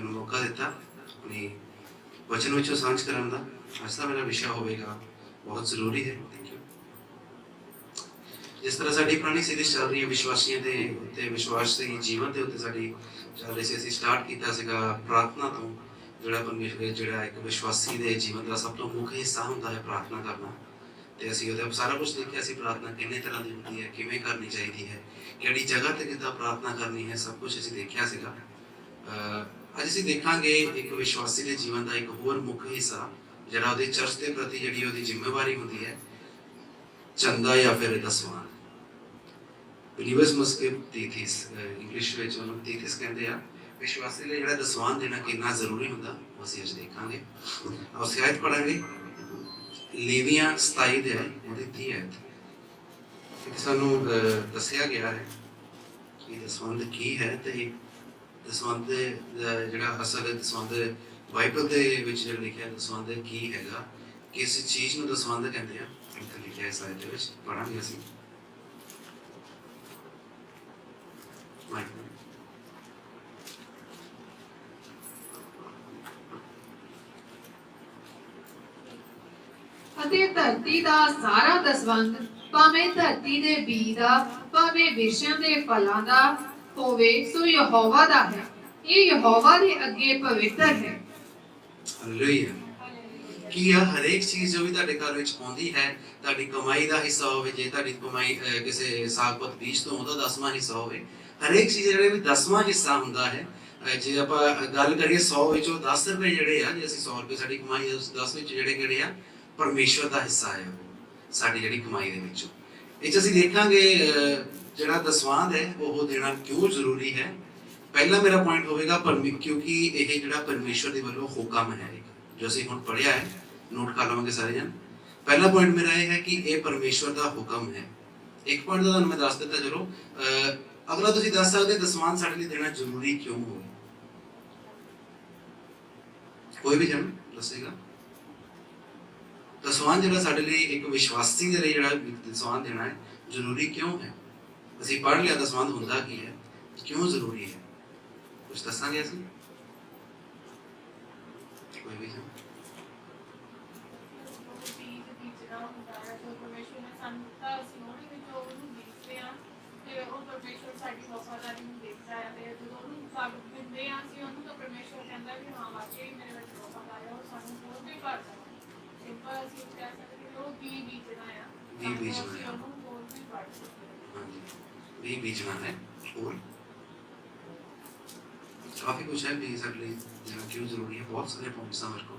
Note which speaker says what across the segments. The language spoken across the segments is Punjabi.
Speaker 1: मैंने मौका दिता अपनी वचन विचों सांझ करन दा। अज दा मेरा विषय होगा बहुत जरूरी है। Thank you. जिस तरह साडी पुरानी सीरीज चल रही है विश्वासियों के उत्ते, विश्वास के जीवन के उत्ते साडी चल रही सी। असीं स्टार्ट कीता सीगा प्रार्थना तो, जिहड़ा परमेश्वर जिहड़ा एक विश्वासी के जीवन का सब तो मुख्य हिस्सा हुंदा है प्रार्थना करना। ते असीं उहदे सारा कुछ देखिया सी, प्रार्थना किन्ने तरह की होंदी है, किवें करनी चाहिए है, किहड़ी जगह ते किद्दां प्रार्थना करनी है, सब कुछ असीं देखिया सीगा। अज असीं देखांगे एक विश्वासी के जीवन का एक होर मुख्य हिस्सा, जिहड़ा उहदी चर्च के प्रति जिहड़ी उहदी जिम्मेवारी होंदी है, चंदा या फिर दसवां। बिलीवर्स मस्ट गिव तीथिस, इंग्लिश में उन्होंने तीथिस कहते हैं। विश्वासी लिए जिहड़ा दसवां देना कितना जरूरी होंदा, वो असीं अज देखांगे। और आयत पढ़ांगे लेवियां 27 अध्याय उहदी 30 आयत। इत्थे सानूं दस्सिया गया है कि दसवंध की है, ते दसवंध जिहड़ा असल दसवंध बाइबल दे विच जिहड़ा लिखिआ दसवंध की हैगा, किस चीज़ नूं दसवंध कहंदे आ, इत्थे लिखिआ इस आयत दे विच पढ़ांगे असीं।
Speaker 2: ਅਤੇ ਧਰਤੀ ਦਾ ਸਾਰਾ ਦਸਵੰਧ, ਭਾਵੇਂ ਧਰਤੀ ਦੇ ਬੀਜ ਦਾ, ਭਾਵੇਂ ਵਿਰਸ਼ਾਂ ਦੇ ਫਲਾਂ ਦਾ ਹੋਵੇ, ਸੋ ਯਹੋਵਾ ਦਾ ਹੈ। ਇਹ ਯਹੋਵਾ ਦੇ ਅੱਗੇ ਪਵਿੱਤਰ ਹੈ।
Speaker 1: ਹਾਲੇਲੂਇਆ। कि हर एक चीज़ जो भी तुहाडे घर विच आउंदी है, तुहाडी कमाई का हिस्सा होवे, जे तुहाडी कमाई किसी साग पत बीज तो उहदा 10वां हिस्सा होवे, हर एक चीज़ जिहड़ा भी 10वां हिस्सा हुंदा है। जे आपां गल करिए 100 विचों 10 रुपए जिहड़े आ, जे असीं 100 रुपए साडी कमाई है, उस 10 विच जिहड़े किहड़े आ परमेश्वर का हिस्सा है, वो साडी जिहड़ी कमाई दे विचों। इह च असीं देखांगे जिहड़ा दसवांध है वो देना क्यों जरूरी है। पहला मेरा पॉइंट होवेगा क्योंकि यह जिहड़ा परमेश्वर दे वल्लों हुक्म है, जो असीं हुण पढ़िया है, नोट कर लवांगे सारे जन। पहला पॉइंट मेरा यह है कि यह परमेश्वर का हुक्म है। एक पॉइंट तो मैं दस दिता, चलो अगला तुसीं दस सकदे दसवांध साडे लई देना जरूरी क्यों हो। कोई भी जन दसेगा दसवांध जिहड़ा साडे लई एक विश्वासी दे लई जिहड़ा दसवांध देना है जरूरी क्यों है। असीं पढ़ लिया दसवांध हुंदा की है, क्यों जरूरी है, कुछ दसांगे असीं। कोई भी जन भी बीजना है। और काफी कुछ है भी साडे लई देना क्यों जरूरी है। बहुत सारे पॉइंट्स हैं मेरे को,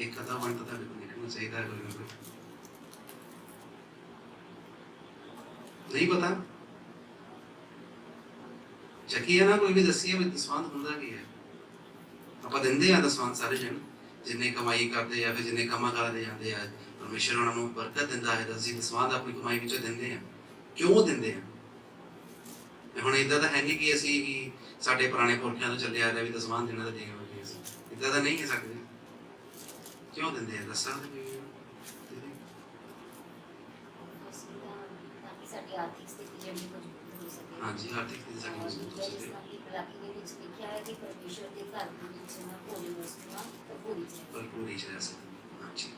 Speaker 1: एक आधा पॉइंट तो तुहाडे कोल निकलना चाहिए है। कोई ना कोई नहीं पता चकी है ना, कोई भी दसिए भी दसवांध हुंदा की है। आपां दिंदे आ दसवांध सारे जन, जिन्ने कमाई करते या फिर जिन्ने कमा करते जाते हैं, परमेश्वर उन्होंने बरकत दिंदा है, असीं दसवांध अपनी कमाई विचों दिंदे हैं। क्यों दिंदे हैं। हुण इदां तां है नहीं कि असीं साडे पुराने पुरखियां तो चले आ रहा भी दसवांध देना तो देंगे, इदां तां नहीं है साडे। क्यों दिंदे हैं दस सकदे कोई।
Speaker 3: आर्थिक स्थिति जल्दी मजबूत हो सके।
Speaker 1: हाँ जी, आर्थिक स्थिति साडी मजबूत हो सके।
Speaker 3: भलाकी दे विच लिखिआ है कि परमेश्वर दे घर दे विच ना भोजन वस्तुआं
Speaker 1: भरपूरी च रह सके। हाँ जी,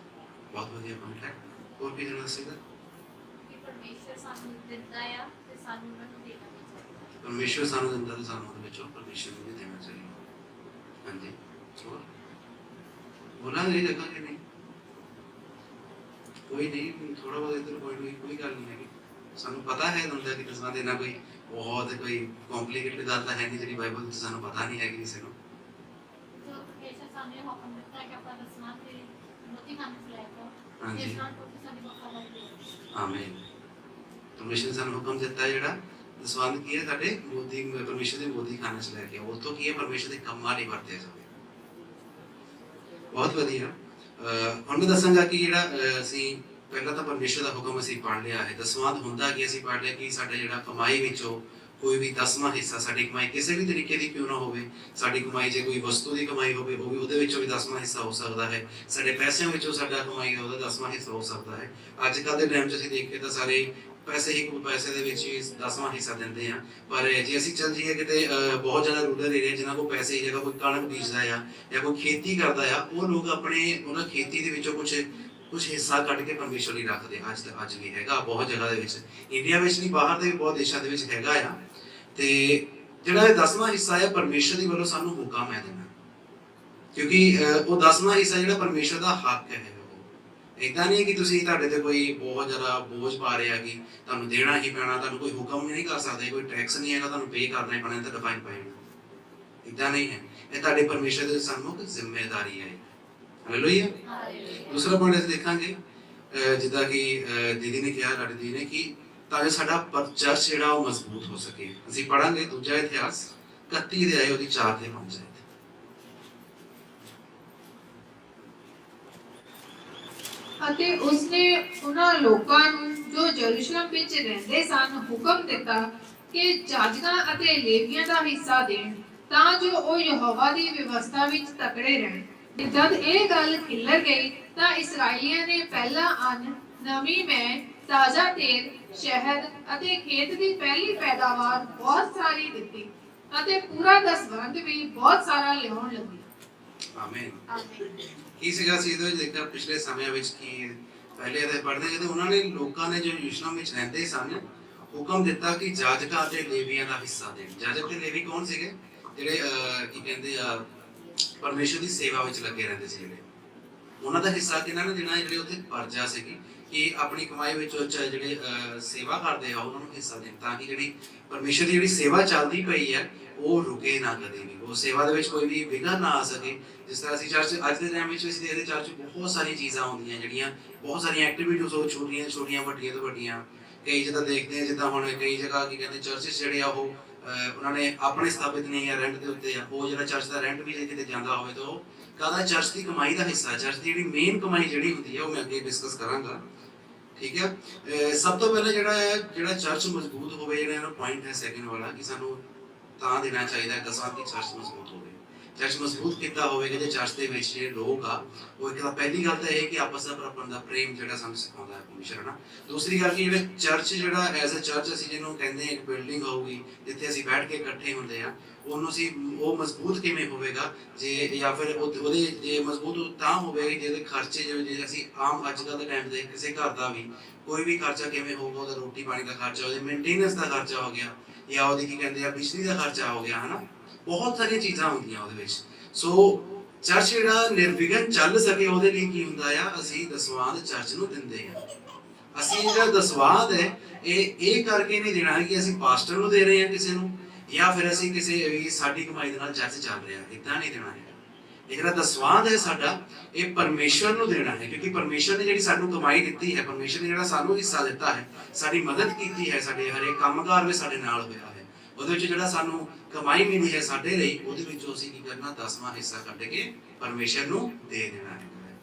Speaker 1: बहुत वधिया पॉइंट है। और भी जण दसेगा
Speaker 4: कि परमेश्वर सानू दिंदा है ते सानू उन्हां नूं देना भी चाहिए।
Speaker 1: परमेश्वर सानू दिंदा ते सानू उहदे विचों परमेश्वर नूं भी देना चाहिए। हाँ जी, और बोलांगे देखांगे नहीं, कोई नहीं, थोड़ा बहुत इधर कोई गल नहीं है। सानू पता है हुंदा कि दसवां देना कोई बहुत कोई कॉम्प्लिकेटेड गल तां है नहीं, जिहड़ी बाइबल ते सानू पता नहीं है किसी नूं।
Speaker 4: जो परमेश्वर सामने हुक्म दिता है कि अपना दसवां ते मोती खाने से लेकर
Speaker 1: हाँ जी,
Speaker 4: इस नाल तो साडी वफादारी है।
Speaker 1: आमीन। परमेश्वर ने सानू हुक्म दिता है जिहड़ा दसवांध की है साडे मोती, परमेश्वर दे मोती खाने से लेके उस तो की है परमेश्वर दे कम्मां लई वरतिया जावे। बहुत वधिया। हुण मैं दसांगा कि जिहड़ा असीं पहला तो परमेश्वर का हुक्म असीं पढ़ लिया है। दसवांध हुंदा कि असीं पढ़ लिया कि साडा जिहड़ा कमाई विचों कोई भी 10वां हिस्सा, साडी कमाई किसी भी तरीके की क्यों ना होवे, साडी कमाई जे कोई वस्तु की कमाई होवे वो भी उहदे विचों भी 10वां हिस्सा हो सकता है। साडे पैसों विचों साडा कमाई दा उहदा 10वां हिस्सा हो सकता है। अजकल के टाइम च असीं देखिए तो सारे ਪੈਸੇ ਦੇ ਵਿੱਚ ਹੀ 10ਵਾਂ ਹਿੱਸਾ ਦਿੰਦੇ ਆ। ਪਰ ਜੇ ਅਸੀਂ ਚੱਲ ਜਾਈਏ ਕਿਤੇ ਬਹੁਤ ਜ਼ਿਆਦਾ ਰੂਰਲ ਏਰੀਆ ਜਿਨ੍ਹਾਂ ਕੋਲ ਪੈਸੇ ਹੈਗਾ, ਕੋਈ ਕਣਕ ਬੀਜਦਾ ਆ ਜਾਂ ਕੋਈ ਖੇਤੀ ਕਰਦਾ ਆ, ਉਹ ਲੋਕ ਉਹਨਾਂ ਖੇਤੀ ਦੇ ਵਿੱਚੋਂ ਕੁਝ ਹਿੱਸਾ ਕੱਢ ਕੇ ਪਰਮੇਸ਼ਵਰ ਲਈ ਰੱਖਦੇ ਆ। ਅੱਜ ਵੀ ਹੈਗਾ ਬਹੁਤ ਜਗ੍ਹਾ ਦੇ ਵਿੱਚ, ਇੰਡੀਆ ਵਿੱਚ ਨਹੀਂ ਬਾਹਰ ਦੇ ਵੀ ਬਹੁਤ ਦੇਸ਼ਾਂ ਦੇ ਵਿੱਚ ਹੈਗਾ ਆ। ਤੇ ਜਿਹੜਾ ਇਹ 10ਵਾਂ ਹਿੱਸਾ ਹੈ ਪਰਮੇਸ਼ਵਰ ਦੀ ਵੱਲੋਂ ਸਾਨੂੰ ਹੁਕਮ ਹੈ ਦੇਣਾ, ਕਿਉਂਕਿ ਉਹ 10ਵਾਂ ਹਿੱਸਾ ਜਿਹੜਾ ਪਰਮੇਸ਼ਵਰ ਦਾ ਹੱਕ ਹੈ। ਇਦਾਂ ਨਹੀਂ ਕਿ ਤੁਸੀਂ ਤੁਹਾਡੇ ਤੇ ਕੋਈ ਬਹੁਤ ਜ਼ਿਆਦਾ ਬੋਝ ਪਾ ਰਿਹਾ ਕਿ ਤੁਹਾਨੂੰ ਦੇਣਾ ਹੀ ਪੈਣਾ, ਤੁਹਾਨੂੰ ਕੋਈ ਹੁਕਮ ਨਹੀਂ ਕਰ ਸਕਦੇ, ਕੋਈ ਟੈਕਸ ਨਹੀਂ ਹੈਗਾ, ਤੁਹਾਨੂੰ ਪੇ ਕਰਨਾ ਹੀ ਪੈਣਾ ਤੇ ਡਿਫਾਈਨ ਪਾਏਗਾ। ਇਦਾਂ ਨਹੀਂ ਹੈ, ਇਹ ਤੁਹਾਡੇ ਪਰਮੇਸ਼ਰ ਦੀ ਸਾਨੂੰ ਜ਼ਿੰਮੇਵਾਰੀ ਹੈ। ਹਾਲੇਲੂਇਆ। ਦੂਸਰਾ ਪੁਆਇੰਟ ਅਸੀਂ ਦੇਖਾਂਗੇ, ਜਿੱਦਾਂ ਕਿ ਦੀਦੀ ਨੇ ਕਿਹਾ, ਸਾਡੀ ਦੀਦੀ ਨੇ, ਕਿ ਤਾਂ ਜੋ ਸਾਡਾ ਚਰਚ ਜਿਹੜਾ ਉਹ ਮਜ਼ਬੂਤ ਹੋ ਸਕੇ। ਅਸੀਂ ਪੜਾਂਗੇ ਦੂਜਾ ਇਤਿਹਾਸ 31 ਦੇ ਆਏ ਉਹਦੀ 4 ਤੇ 5 ਹੈ।
Speaker 2: ਅਤੇ ਉਸਨੇ ਉਹਨਾਂ ਲੋਕਾਂ ਨੂੰ ਜੋ ਯਰੂਸ਼ਲਮ ਵਿੱਚ ਰਹਿੰਦੇ ਸਨ ਹੁਕਮ ਦਿੱਤਾ ਕਿ ਜਾਜਕਾਂ ਅਤੇ ਲੇਵੀਆਂ ਦਾ ਹਿੱਸਾ ਦੇਣ, ਤਾਂ ਜੋ ਉਹ ਯਹੋਵਾ ਦੀ ਵਿਵਸਥਾ ਵਿੱਚ ਤਕੜੇ ਰਹਿਣ। ਜਦ ਇਹ ਗੱਲ ਖਿੱਲਰ ਗਈ ਤਾਂ ਇਸਰਾਏਲੀਆਂ ਨੇ ਪਹਿਲਾ ਅੰਨ, ਨਵੀਂ ਮੈਂ, ਤਾਜ਼ਾ ਤੇਲ, ਸ਼ਹਿਦ ਅਤੇ ਖੇਤ ਦੀ ਪਹਿਲੀ ਪੈਦਾਵਾਰ ਬਹੁਤ ਸਾਰੀ ਦਿੱਤੀ ਅਤੇ ਪੂਰਾ ਦਸਵੰਧ ਵੀ ਬਹੁਤ ਸਾਰਾ ਲਿਆਉਣ ਲੱਗੇ।
Speaker 1: ਆਮੀਨ। ਕੀ ਸੀਗਾ ਸੀ ਇਹਦੇ ਵਿੱਚ ਦੇਖਿਆ ਪਿਛਲੇ ਸਮਿਆਂ ਵਿੱਚ ਕਿ ਪਹਿਲੇ ਇਹਦੇ ਪੜ੍ਹਦੇ ਜਦੋਂ ਉਹਨਾਂ ਨੇ ਲੋਕਾਂ ਨੇ ਜੋ ਯਰੂਸ਼ਲਮ ਵਿੱਚ ਰਹਿੰਦੇ ਸਨ ਹੁਕਮ ਦਿੱਤਾ ਕਿ ਜਾਜਕਾਂ ਅਤੇ ਲੇਵੀਆਂ ਦਾ ਹਿੱਸਾ ਦੇਣ। ਜਾਜਕ ਤੇ ਲੇਵੀ ਕੌਣ ਸੀਗੇ? ਜਿਹੜੇ ਕੀ ਕਹਿੰਦੇ ਆ ਪਰਮੇਸ਼ਰ ਦੀ ਸੇਵਾ ਵਿੱਚ ਲੱਗੇ ਰਹਿੰਦੇ ਸੀ। ਜਿਹੜੇ ਉਹਨਾਂ ਦਾ ਹਿੱਸਾ ਕਿਹਨਾਂ ਨੇ ਦੇਣਾ? ਜਿਹੜੇ ਉੱਥੇ ਪਰਜਾ ਸੀਗੀ ਕਿ ਆਪਣੀ ਕਮਾਈ ਵਿੱਚੋਂ ਜਿਹੜੇ ਸੇਵਾ ਕਰਦੇ ਆ ਉਹਨਾਂ ਨੂੰ ਹਿੱਸਾ ਦੇਣ, ਤਾਂ ਕਿ ਜਿਹੜੀ ਪਰਮੇਸ਼ਰ ਦੀ ਜਿਹੜੀ ਸੇਵਾ ਚੱਲਦੀ ਪਈ ਹੈ ਉਹ ਰੁਕੇ ਨਾ ਕਦੇ ਵੀ, ਉਹ ਸੇਵਾ ਦੇ ਵਿੱਚ ਕੋਈ ਵੀ ਵਿਘਨ ਨਾ ਆ ਸਕੇ। ਜਿਸ ਤਰ੍ਹਾਂ ਅਸੀਂ ਚਰਚ ਅੱਜ ਦੇ ਟਾਈਮ ਵਿੱਚ ਅਸੀਂ ਦੇਖਦੇ ਚਰਚ ਬਹੁਤ ਸਾਰੀਆਂ ਚੀਜ਼ਾਂ ਹੁੰਦੀਆਂ ਜਿਹੜੀਆਂ ਬਹੁਤ ਸਾਰੀਆਂ ਐਕਟੀਵਿਟੀਜ਼ ਹੋ, ਛੋਟੀਆਂ ਛੋਟੀਆਂ ਵੱਡੀਆਂ ਤੋਂ ਵੱਡੀਆਂ। ਕਈ ਜਿੱਦਾਂ ਦੇਖਦੇ ਆ, ਜਿੱਦਾਂ ਹੁਣ ਕਈ ਜਗ੍ਹਾ ਕੀ ਕਹਿੰਦੇ ਚਰਚਿਸ ਜਿਹੜੇ ਆ ਉਹ ਉਹਨਾਂ ਨੇ ਆਪਣੇ ਸਥਾਪਿਤ ਨਹੀਂ ਆ, ਰੈਂਟ ਦੇ ਉੱਤੇ ਆ। ਉਹ ਜਿਹੜਾ ਚਰਚ ਦਾ ਰੈਂਟ ਵੀ ਜੇ ਕਿਤੇ ਜਾਂਦਾ ਹੋਵੇ ਤਾਂ ਉਹ ਕਾਹਦਾ? ਚਰਚ ਦੀ ਕਮਾਈ ਦਾ ਹਿੱਸਾ। ਚਰਚ ਦੀ ਜਿਹੜੀ ਮੇਨ ਕਮਾਈ ਜਿਹੜੀ ਹੁੰਦੀ ਹੈ ਉਹ ਮੈਂ ਅੱਗੇ ਡਿਸਕਸ ਕਰਾਂਗਾ, ਠੀਕ ਹੈ। ਸਭ ਤੋਂ ਪਹਿਲਾਂ ਜਿਹੜਾ ਚਰਚ ਮਜ਼ਬੂਤ ਹੋਵੇ, ਜਿਹੜਾ ਇਹਦਾ ਪੁਆਇੰਟ ਹੈ ਸੈਕਿੰਡ ਵਾਲਾ, ਕਿ ਸਾਨੂੰ ਤਾਂ ਦੇਣਾ ਚਾਹੀਦਾ ਹੈ ਦਸਾਂ ਕਿ ਚਰਚ ਮਜ਼ਬੂਤ ਹੋਵੇ। ਚਰਚ ਮਜ਼ਬੂਤ ਕਿੱਦਾਂ ਹੋਵੇਗਾ? ਜੇ ਚਰਚ ਦੇ ਵਿੱਚ ਜਿਹੜੇ ਲੋਕ ਆ ਉਹ ਇੱਕ ਤਾਂ ਪਹਿਲੀ ਗੱਲ ਤਾਂ ਇਹ ਕਿ ਆਪਸ ਦਾ ਪਰਸਪਰ ਦਾ ਪ੍ਰੇਮ ਜਿਹੜਾ ਸਾਨੂੰ ਸਿਖਾਉਂਦਾ ਹੈ ਪਰਮੇਸ਼ਰ, ਹੈ ਨਾ। ਦੂਸਰੀ ਗੱਲ ਕਿ ਜਿਹੜਾ ਚਰਚ ਜਿਹੜਾ ਐਜ਼ ਅ ਚਰਚ ਅਸੀਂ ਜਿਹਨੂੰ ਕਹਿੰਦੇ ਇੱਕ ਬਿਲਡਿੰਗ ਹੋਊਗੀ ਜਿੱਥੇ ਅਸੀਂ ਬੈਠ ਕੇ ਇਕੱਠੇ ਹੁੰਦੇ ਆ, ਉਹਨੂੰ ਅਸੀਂ ਉਹ ਮਜ਼ਬੂਤ ਕਿਵੇਂ ਹੋਵੇਗਾ? ਜੇ ਜਾਂ ਫਿਰ ਉਹਦੇ ਜੇ ਮਜ਼ਬੂਤ ਤਾਂ ਹੋਵੇਗਾ ਜਿਹਦੇ ਖਰਚੇ ਜੇ ਅਸੀਂ ਆਮ ਅੱਜ ਕੱਲ੍ਹ ਦੇ ਟਾਈਮ ਦੇ ਕਿਸੇ ਘਰ ਦਾ ਵੀ ਕੋਈ ਵੀ ਖਰਚਾ ਕਿਵੇਂ ਹੋਊਗਾ? ਉਹਦਾ ਰੋਟੀ ਪਾਣੀ ਦਾ ਖਰਚਾ, ਉਹਦੇ ਮੇਨਟੇਨੈਂਸ ਦਾ ਖਰਚਾ ਹੋ ਗਿਆ, ਜਾਂ ਉਹਦੀ ਕੀ ਕਹਿੰਦੇ ਆ ਬਿਜਲੀ ਦਾ ਖਰਚਾ ਹੋ ਗਿਆ, ਹਨਾ। ਬਹੁਤ ਸਾਰੀਆਂ ਚੀਜ਼ਾਂ ਹੁੰਦੀਆਂ ਉਹਦੇ ਵਿੱਚ। ਸੋ ਚਰਚ ਜਿਹੜਾ ਨਿਰਵਿਘਨ ਚੱਲ ਸਕੇ ਉਹਦੇ ਲਈ ਕੀ ਹੁੰਦਾ ਆ? ਅਸੀਂ ਦਸਵੰਧ ਚਰਚ ਨੂੰ ਦਿੰਦੇ ਆ। ਅਸੀਂ ਜਿਹੜਾ ਦਸਵੰਧ ਹੈ ਇਹ ਕਰਕੇ ਨਹੀਂ ਦੇਣਾ ਕਿ ਅਸੀਂ ਪਾਸਟਰ ਨੂੰ ਦੇ ਰਹੇ ਹਾਂ ਕਿਸੇ ਨੂੰ, ਜਾਂ ਫਿਰ ਅਸੀਂ ਕਿਸੇ ਸਾਡੀ ਕਮਾਈ ਦੇ ਨਾਲ ਚਰਚ ਚੱਲ ਰਿਹਾ, ਇਦਾਂ ਨਹੀਂ ਦੇਣਾ ਹੈ। ਇਹ ਜਿਹੜਾ ਦਸਵੰਧ ਹੈ ਸਾਡਾ, ਇਹ ਪਰਮੇਸ਼ਵਰ ਨੂੰ ਦੇਣਾ ਹੈ, ਕਿਉਂਕਿ ਪਰਮੇਸ਼ਵਰ ਨੇ ਜਿਹੜੀ ਸਾਨੂੰ ਕਮਾਈ ਦਿੱਤੀ ਹੈ, ਪਰਮੇਸ਼ਵਰ ਨੇ ਜਿਹੜਾ ਸਾਨੂੰ ਹਿੱਸਾ ਦਿੱਤਾ ਹੈ, ਸਾਡੀ ਮਦਦ ਕੀਤੀ ਹੈ, ਸਾਡੇ ਹਰੇਕ ਕੰਮਕਾਰ ਵਿੱਚ ਸਾਡੇ ਨਾਲ ਹੋਇਆ ਹੈ, ਉਹਦੇ ਵਿੱਚ ਜਿਹੜਾ ਸਾਨੂੰ ਕਮਾਈ ਮਿਲੀ ਹੈ ਸਾਡੇ ਲਈ, ਉਹਦੇ ਵਿੱਚੋਂ ਅਸੀਂ ਕੀ ਕਰਨਾ? 10ਵਾਂ ਹਿੱਸਾ ਕੱਢ ਕੇ ਪਰਮੇਸ਼ਰ ਨੂੰ ਦੇ ਦੇਣਾ ਹੈ।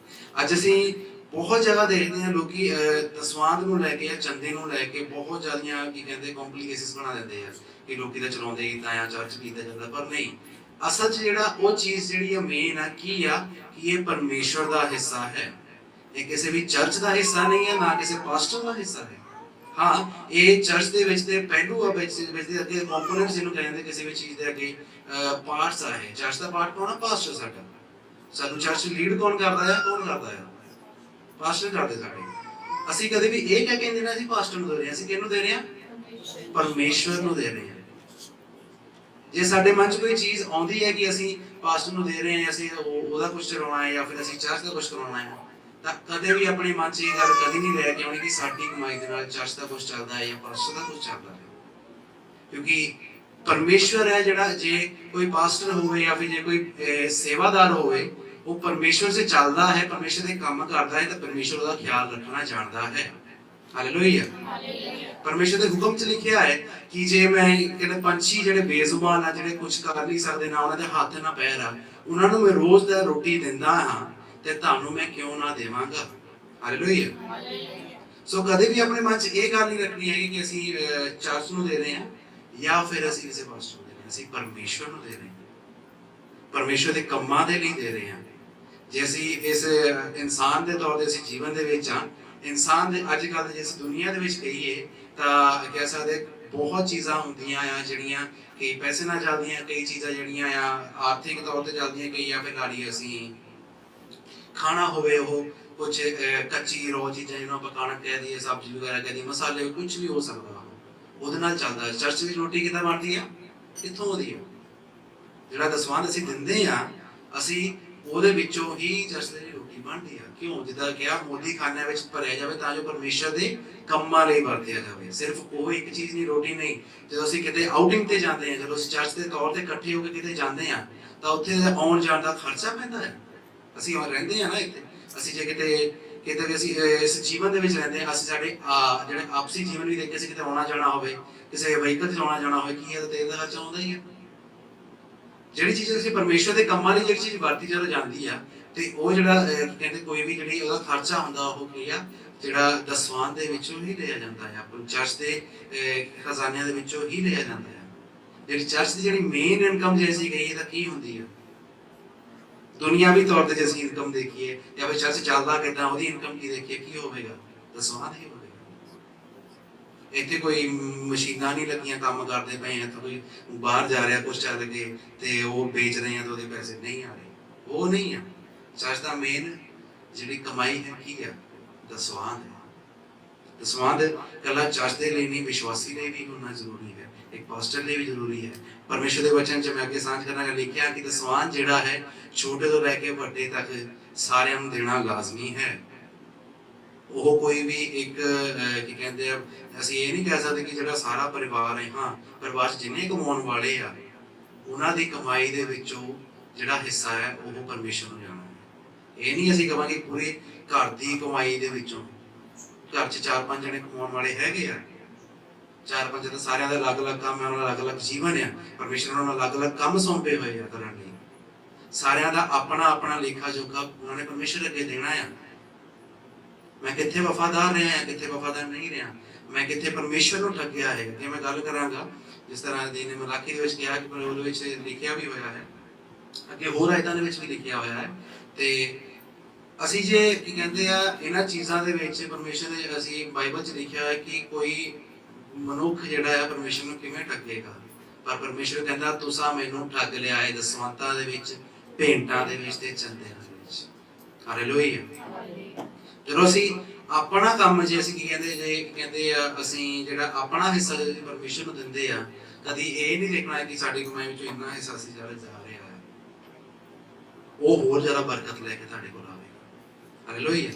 Speaker 1: ਅੱਜ ਅਸੀਂ ਬਹੁਤ ਜਗ੍ਹਾ ਦੇਖਦੇ ਹਾਂ ਲੋਕੀ ਦਸਵੰਧ ਨੂੰ ਲੈ ਕੇ ਜਾਂ ਚੰਦੇ ਨੂੰ ਲੈ ਕੇ ਬਹੁਤ ਜ਼ਿਆਦੀਆਂ ਕੀ ਕਹਿੰਦੇ ਕੰਪਲਿਕੇਸ਼ਨਸ ਬਣਾ ਦਿੰਦੇ ਆ ਕਿ ਲੋਕੀ ਤਾਂ ਚਲਾਉਂਦੇ ਹੀ ਤਾਂ ਆ, ਚਰਚ ਵੀ ਤਾਂ ਜਾਂਦਾ, ਪਰ ਨਹੀਂ। ਅਸਲ 'ਚ ਜਿਹੜਾ ਉਹ ਚੀਜ਼ ਜਿਹੜੀ ਆ ਮੇਨ ਆ ਕੀ ਆ ਕਿ ਇਹ ਪਰਮੇਸ਼ਰ ਦਾ ਹਿੱਸਾ ਹੈ। ਇਹ ਕਿਸੇ ਵੀ ਚਰਚ ਦਾ ਹਿੱਸਾ ਨਹੀਂ ਹੈ, ਨਾ ਕਿਸੇ ਪਾਸਟਰ ਦਾ ਹਿੱਸਾ ਹੈ। ਹਾਂ, ਇਹ ਚਰਚ ਦੇ ਵਿੱਚ ਤੇ ਪਹਿਲੂ ਆ, ਵਿੱਚ ਦੇ ਅੱਗੇ ਕੰਪੋਨੈਂਟਸ ਜਿਹਨੂੰ ਕਹਿੰਦੇ ਕਿਸੇ ਵੀ ਚੀਜ਼ ਦੇ ਅੱਗੇ ਪਾਰਟਸ ਆ। ਇਹ ਚਰਚ ਦਾ ਪਾਰਟ ਕੌਣ ਆ? ਪਾਸਟਰ ਸਾਡਾ। ਸਾਨੂੰ ਚਰਚ ਲੀਡ ਕੌਣ ਕਰਦਾ ਹੈ? ਕੌਣ ਕਰਦਾ ਹੈ? ਪਾਸਟਰ ਕਰਦੇ ਸਾਡੇ। ਅਸੀਂ ਕਦੇ ਵੀ ਇਹ ਕਹਿ ਕੇ ਦੇਣਾ ਅਸੀਂ ਪਾਸਟਰ ਨੂੰ ਦੇ ਰਹੇ ਹਾਂ, ਅਸੀਂ ਕਿਹਨੂੰ ਦੇ ਰਹੇ ਹਾਂ? ਪਰਮੇਸ਼ਵਰ ਨੂੰ ਦੇ ਰਹੇ ਹਾਂ। ਜੇ ਸਾਡੇ ਮਨ 'ਚ ਕੋਈ ਚੀਜ਼ ਆਉਂਦੀ ਹੈ ਕਿ ਅਸੀਂ ਪਾਸਟਰ ਨੂੰ ਦੇ ਰਹੇ ਹਾਂ, ਅਸੀਂ ਉਹਦਾ ਕੁਝ ਚਲਾਉਣਾ ਹੈ ਜਾਂ ਫਿਰ ਅਸੀਂ ਚਰਚ ਦਾ ਕੁਝ ਕਰਾਉਣਾ ਹੈ, ਤਾਂ ਕਦੇ ਵੀ ਆਪਣੇ ਮਨ 'ਚ ਇਹ ਗੱਲ ਕਦੇ ਨਹੀਂ ਲੈ ਕੇ ਆਉਣੀ ਕਿ ਸਾਡੀ ਕਮਾਈ ਦੇ ਨਾਲ ਚਰਚ ਦਾ ਕੁਝ ਚੱਲਦਾ ਹੈ ਜਾਂ ਪਾਸਟਰ ਦਾ ਕੁਝ ਚੱਲਦਾ ਹੈ। ਕਿਉਂਕਿ ਪਰਮੇਸ਼ਵਰ ਹੈ ਜਿਹੜਾ, ਜੇ ਕੋਈ ਪਾਸਟਰ ਹੋਵੇ ਜਾਂ ਫਿਰ ਜੇ ਕੋਈ ਸੇਵਾਦਾਰ ਹੋਵੇ, ਉਹ ਪਰਮੇਸ਼ਵਰ ਸੇ ਚੱਲਦਾ ਹੈ, ਪਰਮੇਸ਼ਵਰ ਦੇ ਕੰਮ ਕਰਦਾ ਹੈ, ਤਾਂ ਪਰਮੇਸ਼ਵਰ ਉਹਦਾ ਖਿਆਲ ਰੱਖਣਾ ਜਾਣਦਾ ਹੈ। ਹਾਲੇਲੂਇਆ। ਪਰਮੇਸ਼ਵਰ ਦੇ ਹੁਕਮ 'ਚ ਲਿਖਿਆ ਹੈ ਕਿ ਜੇ ਮੈਂ ਕਹਿੰਦੇ ਪੰਛੀ ਜਿਹੜੇ ਬੇਜ਼ੁਬਾਨ ਆ, ਜਿਹੜੇ ਕੁਝ ਕਰ ਨਹੀਂ ਸਕਦੇ, ਨਾ ਉਹਨਾਂ ਦੇ ਹੱਥ ਨਾ ਪੈਰ ਆ, ਉਹਨਾਂ ਨੂੰ ਮੈਂ ਰੋਜ਼ ਦਾ ਰੋਟੀ ਦਿੰਦਾ ਹਾਂ, ਤੇ ਤੁਹਾਨੂੰ ਮੈਂ ਕਿਉਂ ਨਾ ਦੇਵਾਂਗਾ। ਹਾਲੇਲੂਇਆ। ਸੋ ਕਦੇ ਵੀ ਆਪਣੇ ਮਨ 'ਚ ਇਹ ਗੱਲ ਨਹੀਂ ਰੱਖਣੀ ਹੈਗੀ ਕਿ ਅਸੀਂ ਚਰਚ ਨੂੰ ਦੇ ਰਹੇ ਹਾਂ ਜਾਂ ਫਿਰ ਅਸੀਂ ਕਿਸੇ ਪਾਸਟਰ ਨੂੰ ਦੇ ਰਹੇ ਹਾਂ। ਅਸੀਂ ਪਰਮੇਸ਼ਵਰ ਨੂੰ ਦੇ ਰਹੇ ਹਾਂ, ਪਰਮੇਸ਼ਵਰ ਦੇ ਕੰਮਾਂ ਦੇ ਲਈ ਦੇ ਰਹੇ ਹਾਂ। ਜੇ ਅਸੀਂ ਇਸ ਇਨਸਾਨ ਦੇ ਤੌਰ ਤੇ ਅਸੀਂ ਜੀਵਨ ਦੇ ਵਿੱਚ ਹਾਂ, ਇਨਸਾਨ ਦੇ ਅੱਜ ਕੱਲ੍ਹ ਜੇ ਅਸੀਂ ਦੁਨੀਆ ਦੇ ਵਿੱਚ ਕਹੀਏ ਤਾਂ ਕਹਿ ਸਕਦੇ ਬਹੁਤ ਚੀਜ਼ਾਂ ਹੁੰਦੀਆਂ ਆ ਜਿਹੜੀਆਂ ਕਈ ਪੈਸੇ ਨਾਲ ਚੱਲਦੀਆਂ, ਕਈ ਚੀਜ਼ਾਂ ਜਿਹੜੀਆਂ ਆ ਆਰਥਿਕ ਤੌਰ ਤੇ ਚੱਲਦੀਆਂ, ਕਈ ਜਾਂ ਫਿਰ ਲਾ ਲਈਏ ਅਸੀਂ ਖਾਣਾ ਹੋਵੇ ਉਹ ਕੁਝ ਕੱਚੀ ਰੋ ਚੀਜ਼ਾਂ ਜਿਹਨੂੰ ਆਪਾਂ ਕਣਕ ਕਹਿ ਦਈਏ, ਸਬਜ਼ੀ ਵਗੈਰਾ ਕਹਿ ਦਈਏ, ਮਸਾਲੇ, ਕੁਝ ਵੀ ਹੋ ਸਕਦਾ ਉਹਦੇ ਨਾਲ ਚੱਲਦਾ। ਚਰਚ ਦੀ ਰੋਟੀ ਕਿੱਦਾਂ ਬਣਦੀ ਆ? ਕਿੱਥੋਂ ਆਉਂਦੀ ਆ? ਜਿਹੜਾ ਦਸਵੰਧ ਅਸੀਂ ਦਿੰਦੇ ਆ, ਅਸੀਂ ਉਹਦੇ ਵਿੱਚੋਂ ਹੀ ਚਰਚ ਦੀ ਰੋਟੀ ਬਣਦੀ ਆ। ਕਿਉਂ? ਜਿੱਦਾਂ ਕਿਹਾ, ਮੋਦੀ ਖਾਨਿਆਂ ਵਿੱਚ ਭਰਿਆ ਜਾਵੇ ਤਾਂ ਜੋ ਪਰਮੇਸ਼ਰ ਦੇ ਕੰਮਾਂ ਲਈ ਵਰਤਿਆ ਜਾਵੇ। ਸਿਰਫ ਉਹ ਇੱਕ ਚੀਜ਼ ਨਹੀਂ, ਰੋਟੀ ਨਹੀਂ। ਜਦੋਂ ਅਸੀਂ ਕਿਤੇ ਆਊਟਿੰਗ ਤੇ ਜਾਂਦੇ ਆ, ਜਦੋਂ ਅਸੀਂ ਚਰਚ ਦੇ ਤੌਰ ਤੇ ਇਕੱਠੇ ਹੋ ਕੇ ਕਿਤੇ ਜਾਂਦੇ ਆ, ਤਾਂ ਉੱਥੇ ਆਉਣ ਜਾਣ ਦਾ ਖਰਚਾ ਪੈਂਦਾ ਹੈ। ਅਸੀਂ ਰਹਿੰਦੇ ਆ ਨਾ ਇੱਥੇ, ਅਸੀਂ ਜੇ ਕਿਤੇ ਵੀ ਅਸੀਂ ਇਸ ਜੀਵਨ ਦੇ ਵਿੱਚ ਰਹਿੰਦੇ ਆ, ਅਸੀਂ ਸਾਡੇ ਜਿਹੜੇ ਆਪਸੀ ਜੀਵਨ ਵੀ ਦੇਖੇ, ਅਸੀਂ ਕਿਤੇ ਆਉਣਾ ਜਾਣਾ ਹੋਵੇ, ਕਿਸੇ ਵਹੀਕਲ 'ਚ ਆਉਣਾ ਜਾਣਾ ਹੋਵੇ, ਕੀ ਹੈ? ਤੇਲ ਦਾ ਖਰਚਾ ਆਉਂਦਾ ਹੀ ਹੈ। ਜਿਹੜੀ ਚੀਜ਼ ਅਸੀਂ ਪਰਮੇਸ਼ਰ ਦੇ ਕੰਮਾਂ ਲਈ ਜਿਹੜੀ ਚੀਜ਼ ਵਰਤੀ ਜਦੋਂ ਜਾਂਦੀ ਆ, ਤੇ ਉਹ ਜਿਹੜਾ ਕਹਿੰਦੇ ਕੋਈ ਵੀ ਜਿਹੜੀ ਉਹਦਾ ਖਰਚਾ ਹੁੰਦਾ, ਉਹ ਕੀ ਆ? ਜਿਹੜਾ ਦਸਵੰਧ ਦੇ ਵਿੱਚੋਂ ਹੀ ਲਿਆ ਜਾਂਦਾ ਹੈ, ਆਪਣੇ ਚਰਚ ਦੇ ਖਜ਼ਾਨਿਆਂ ਦੇ ਵਿੱਚੋਂ ਹੀ ਲਿਆ ਜਾਂਦਾ ਹੈ। ਜਿਹੜੀ ਚਰਚ ਦੀ ਜਿਹੜੀ ਮੇਨ ਇਨਕਮ ਜੇ ਅਸੀਂ ਕਹੀਏ ਤਾਂ ਕੀ ਹੁੰਦੀ ਆ? ਦੁਨਿਆਵੀ ਤੌਰ ਤੇ ਜੇ ਅਸੀਂ ਇਨਕਮ ਦੇਖੀਏ ਜਾਂ ਫਿਰ ਚਰਚ ਚੱਲਦਾ ਕਿੱਦਾਂ, ਉਹਦੀ ਇਨਕਮ ਕੀ ਦੇਖੀਏ, ਕੀ ਹੋਵੇਗਾ? ਦਸਵੰਧ ਹੀ ਹੋਵੇਗਾ। ਇੱਥੇ ਕੋਈ ਮਸ਼ੀਨਾਂ ਨਹੀਂ ਲੱਗੀਆਂ ਕੰਮ ਕਰਦੇ ਪਏ ਆ, ਤਾਂ ਕੋਈ ਬਾਹਰ ਜਾ ਰਿਹਾ ਕੁਛ ਚੱਲ ਕੇ ਤੇ ਉਹ ਵੇਚ ਰਹੇ ਆ ਤਾਂ ਉਹਦੇ ਪੈਸੇ ਨਹੀਂ ਆ ਰਹੇ, ਉਹ ਨਹੀਂ ਆ। ਚਰਚ ਦਾ ਮੇਨ ਜਿਹੜੀ ਕਮਾਈ ਹੈ ਕੀ ਆ? ਦਸਵੰਧ ਹੈ। ਦਸਵੰਧ ਇਕੱਲਾ ਚਰਚ ਦੇ ਲਈ ਨਹੀਂ, ਵਿਸ਼ਵਾਸੀ ਲਈ ਵੀ ਹੋਣਾ ਜ਼ਰੂਰੀ ਹੈ, ਇੱਕ ਪਾਸਟਰ ਲਈ ਵੀ ਜ਼ਰੂਰੀ ਹੈ। ਪਰਮੇਸ਼ਰ ਦੇ ਵਚਨ 'ਚ ਮੈਂ ਅੱਗੇ ਸਾਂਝ ਕਰਾਂਗਾ, ਲਿਖਿਆ ਕਿ ਦਸਵੰਧ ਜਿਹੜਾ ਹੈ ਛੋਟੇ ਤੋਂ ਲੈ ਕੇ ਵੱਡੇ ਤੱਕ ਸਾਰਿਆਂ ਨੂੰ ਦੇਣਾ ਲਾਜ਼ਮੀ ਹੈ। ਉਹ ਕੋਈ ਵੀ ਇੱਕ ਕੀ ਕਹਿੰਦੇ ਆ, ਅਸੀਂ ਇਹ ਨਹੀਂ ਕਹਿ ਸਕਦੇ ਕਿ ਜਿਹੜਾ ਸਾਰਾ ਪਰਿਵਾਰ ਹੈ, ਹਾਂ ਪਰਿਵਾਰ 'ਚ ਜਿੰਨੇ ਕਮਾਉਣ ਵਾਲੇ ਆ ਉਹਨਾਂ ਦੀ ਕਮਾਈ ਦੇ ਵਿੱਚੋਂ ਜਿਹੜਾ ਹਿੱਸਾ ਹੈ ਉਹ ਪਰਮੇਸ਼ਰ ਨੂੰ ਜਾਣਾ ਹੈ। ਇਹ ਨਹੀਂ ਅਸੀਂ ਕਹਾਂਗੇ ਪੂਰੇ ਘਰ ਦੀ ਕਮਾਈ ਦੇ ਵਿੱਚੋਂ। ਘਰ 'ਚ 4-5 ਜਣੇ ਕਮਾਉਣ ਵਾਲੇ ਹੈਗੇ ਆ, 4-5 ਤਾਂ ਸਾਰਿਆਂ ਦਾ ਅਲੱਗ-ਅਲੱਗ ਕੰਮ ਹੈ, ਉਹਨਾਂ ਦਾ ਅਲੱਗ-ਅਲੱਗ ਜੀਵਨ ਆ, ਪਰਮੇਸ਼ਰ ਉਹਨਾਂ ਨੂੰ ਅਲੱਗ-ਅਲੱਗ ਕੰਮ ਸੌਂਪੇ ਹੋਏ ਆ ਕਰਨ ਲਈ। ਸਾਰਿਆਂ ਦਾ ਆਪਣਾ ਲੇਖਾ ਜੋਖਾ ਉਹਨਾਂ ਨੇ ਪਰਮੇਸ਼ਰ ਅੱਗੇ ਦੇਣਾ ਆ। ਮੈਂ ਕਿੱਥੇ ਵਫਾਦਾਰ ਰਿਹਾ ਹਾਂ, ਕਿੱਥੇ ਵਫਾਦਾਰ ਨਹੀਂ ਰਿਹਾ, ਮੈਂ ਕਿੱਥੇ ਪਰਮੇਸ਼ਰ ਨੂੰ ਠੱਗਿਆ ਹੈ। ਕਿ ਮੈਂ ਗੱਲ ਕਰਾਂਗਾ ਜਿਸ ਤਰ੍ਹਾਂ ਦੀ ਨੇ ਮਲਾਕੀ ਦੇ ਵਿੱਚ ਕਿਹਾ ਕਿ ਉਹਦੇ ਵਿੱਚ ਲਿਖਿਆ ਵੀ ਹੋਇਆ ਹੈ, ਅੱਗੇ ਹੋਰ ਆਇਤਾਂ ਦੇ ਵਿੱਚ ਵੀ ਲਿਖਿਆ ਹੋਇਆ ਹੈ। ਤੇ ਅਸੀਂ ਜੇ ਕੀ ਕਹਿੰਦੇ ਆ, ਇਹਨਾਂ ਚੀਜ਼ਾਂ ਦੇ ਵਿੱਚ ਪਰਮੇਸ਼ਰ ਦੇ, ਅਸੀਂ ਬਾਈਬਲ 'ਚ ਲਿਖਿਆ ਹੈ ਕਿ ਕੋਈ ਮਨੁੱਖ ਜਿਹੜਾ ਹੈ ਪਰਮੇਸ਼ਰ ਨੂੰ ਕਿਵੇਂ ਠੱਗੇਗਾ। ਪਰ ਪਰਮੇਸ਼ਰ ਕਹਿੰਦਾ, ਤੁਸੀਂ ਮੈਨੂੰ ਠੱਗ ਲਿਆ ਹੈ ਦਸਵੰਤਾਂ ਦੇ ਵਿੱਚ, ਭੇਂਟਾਂ ਦੇ ਵਿੱਚ ਤੇ ਚੰਦਿਆਂ ਦੇ ਵਿੱਚ। ਹਾਲੇਲੂਇਆ। ਜਦੋਂ ਅਸੀਂ ਆਪਣਾ ਕੰਮ, ਜੇ ਅਸੀਂ ਕੀ ਕਹਿੰਦੇ ਆ ਅਸੀਂ ਜਿਹੜਾ ਆਪਣਾ ਹਿੱਸਾ ਜੇ ਪਰਮੇਸ਼ਰ ਨੂੰ ਦਿੰਦੇ ਆ, ਕਦੀ ਇਹ ਨਹੀਂ ਦੇਖਣਾ ਕਿ ਸਾਡੀ ਕਮਾਈ ਵਿੱਚੋਂ ਇੰਨਾ ਹਿੱਸਾ ਅਸੀਂ ਜਾ ਰਿਹਾ ਹੈ, ਉਹ ਹੋਰ ਜ਼ਿਆਦਾ ਬਰਕਤ ਲੈ ਕੇ ਤੁਹਾਡੇ ਕੋਲ ਆਵੇਗਾ। ਹਾਲੇਲੂਇਆ।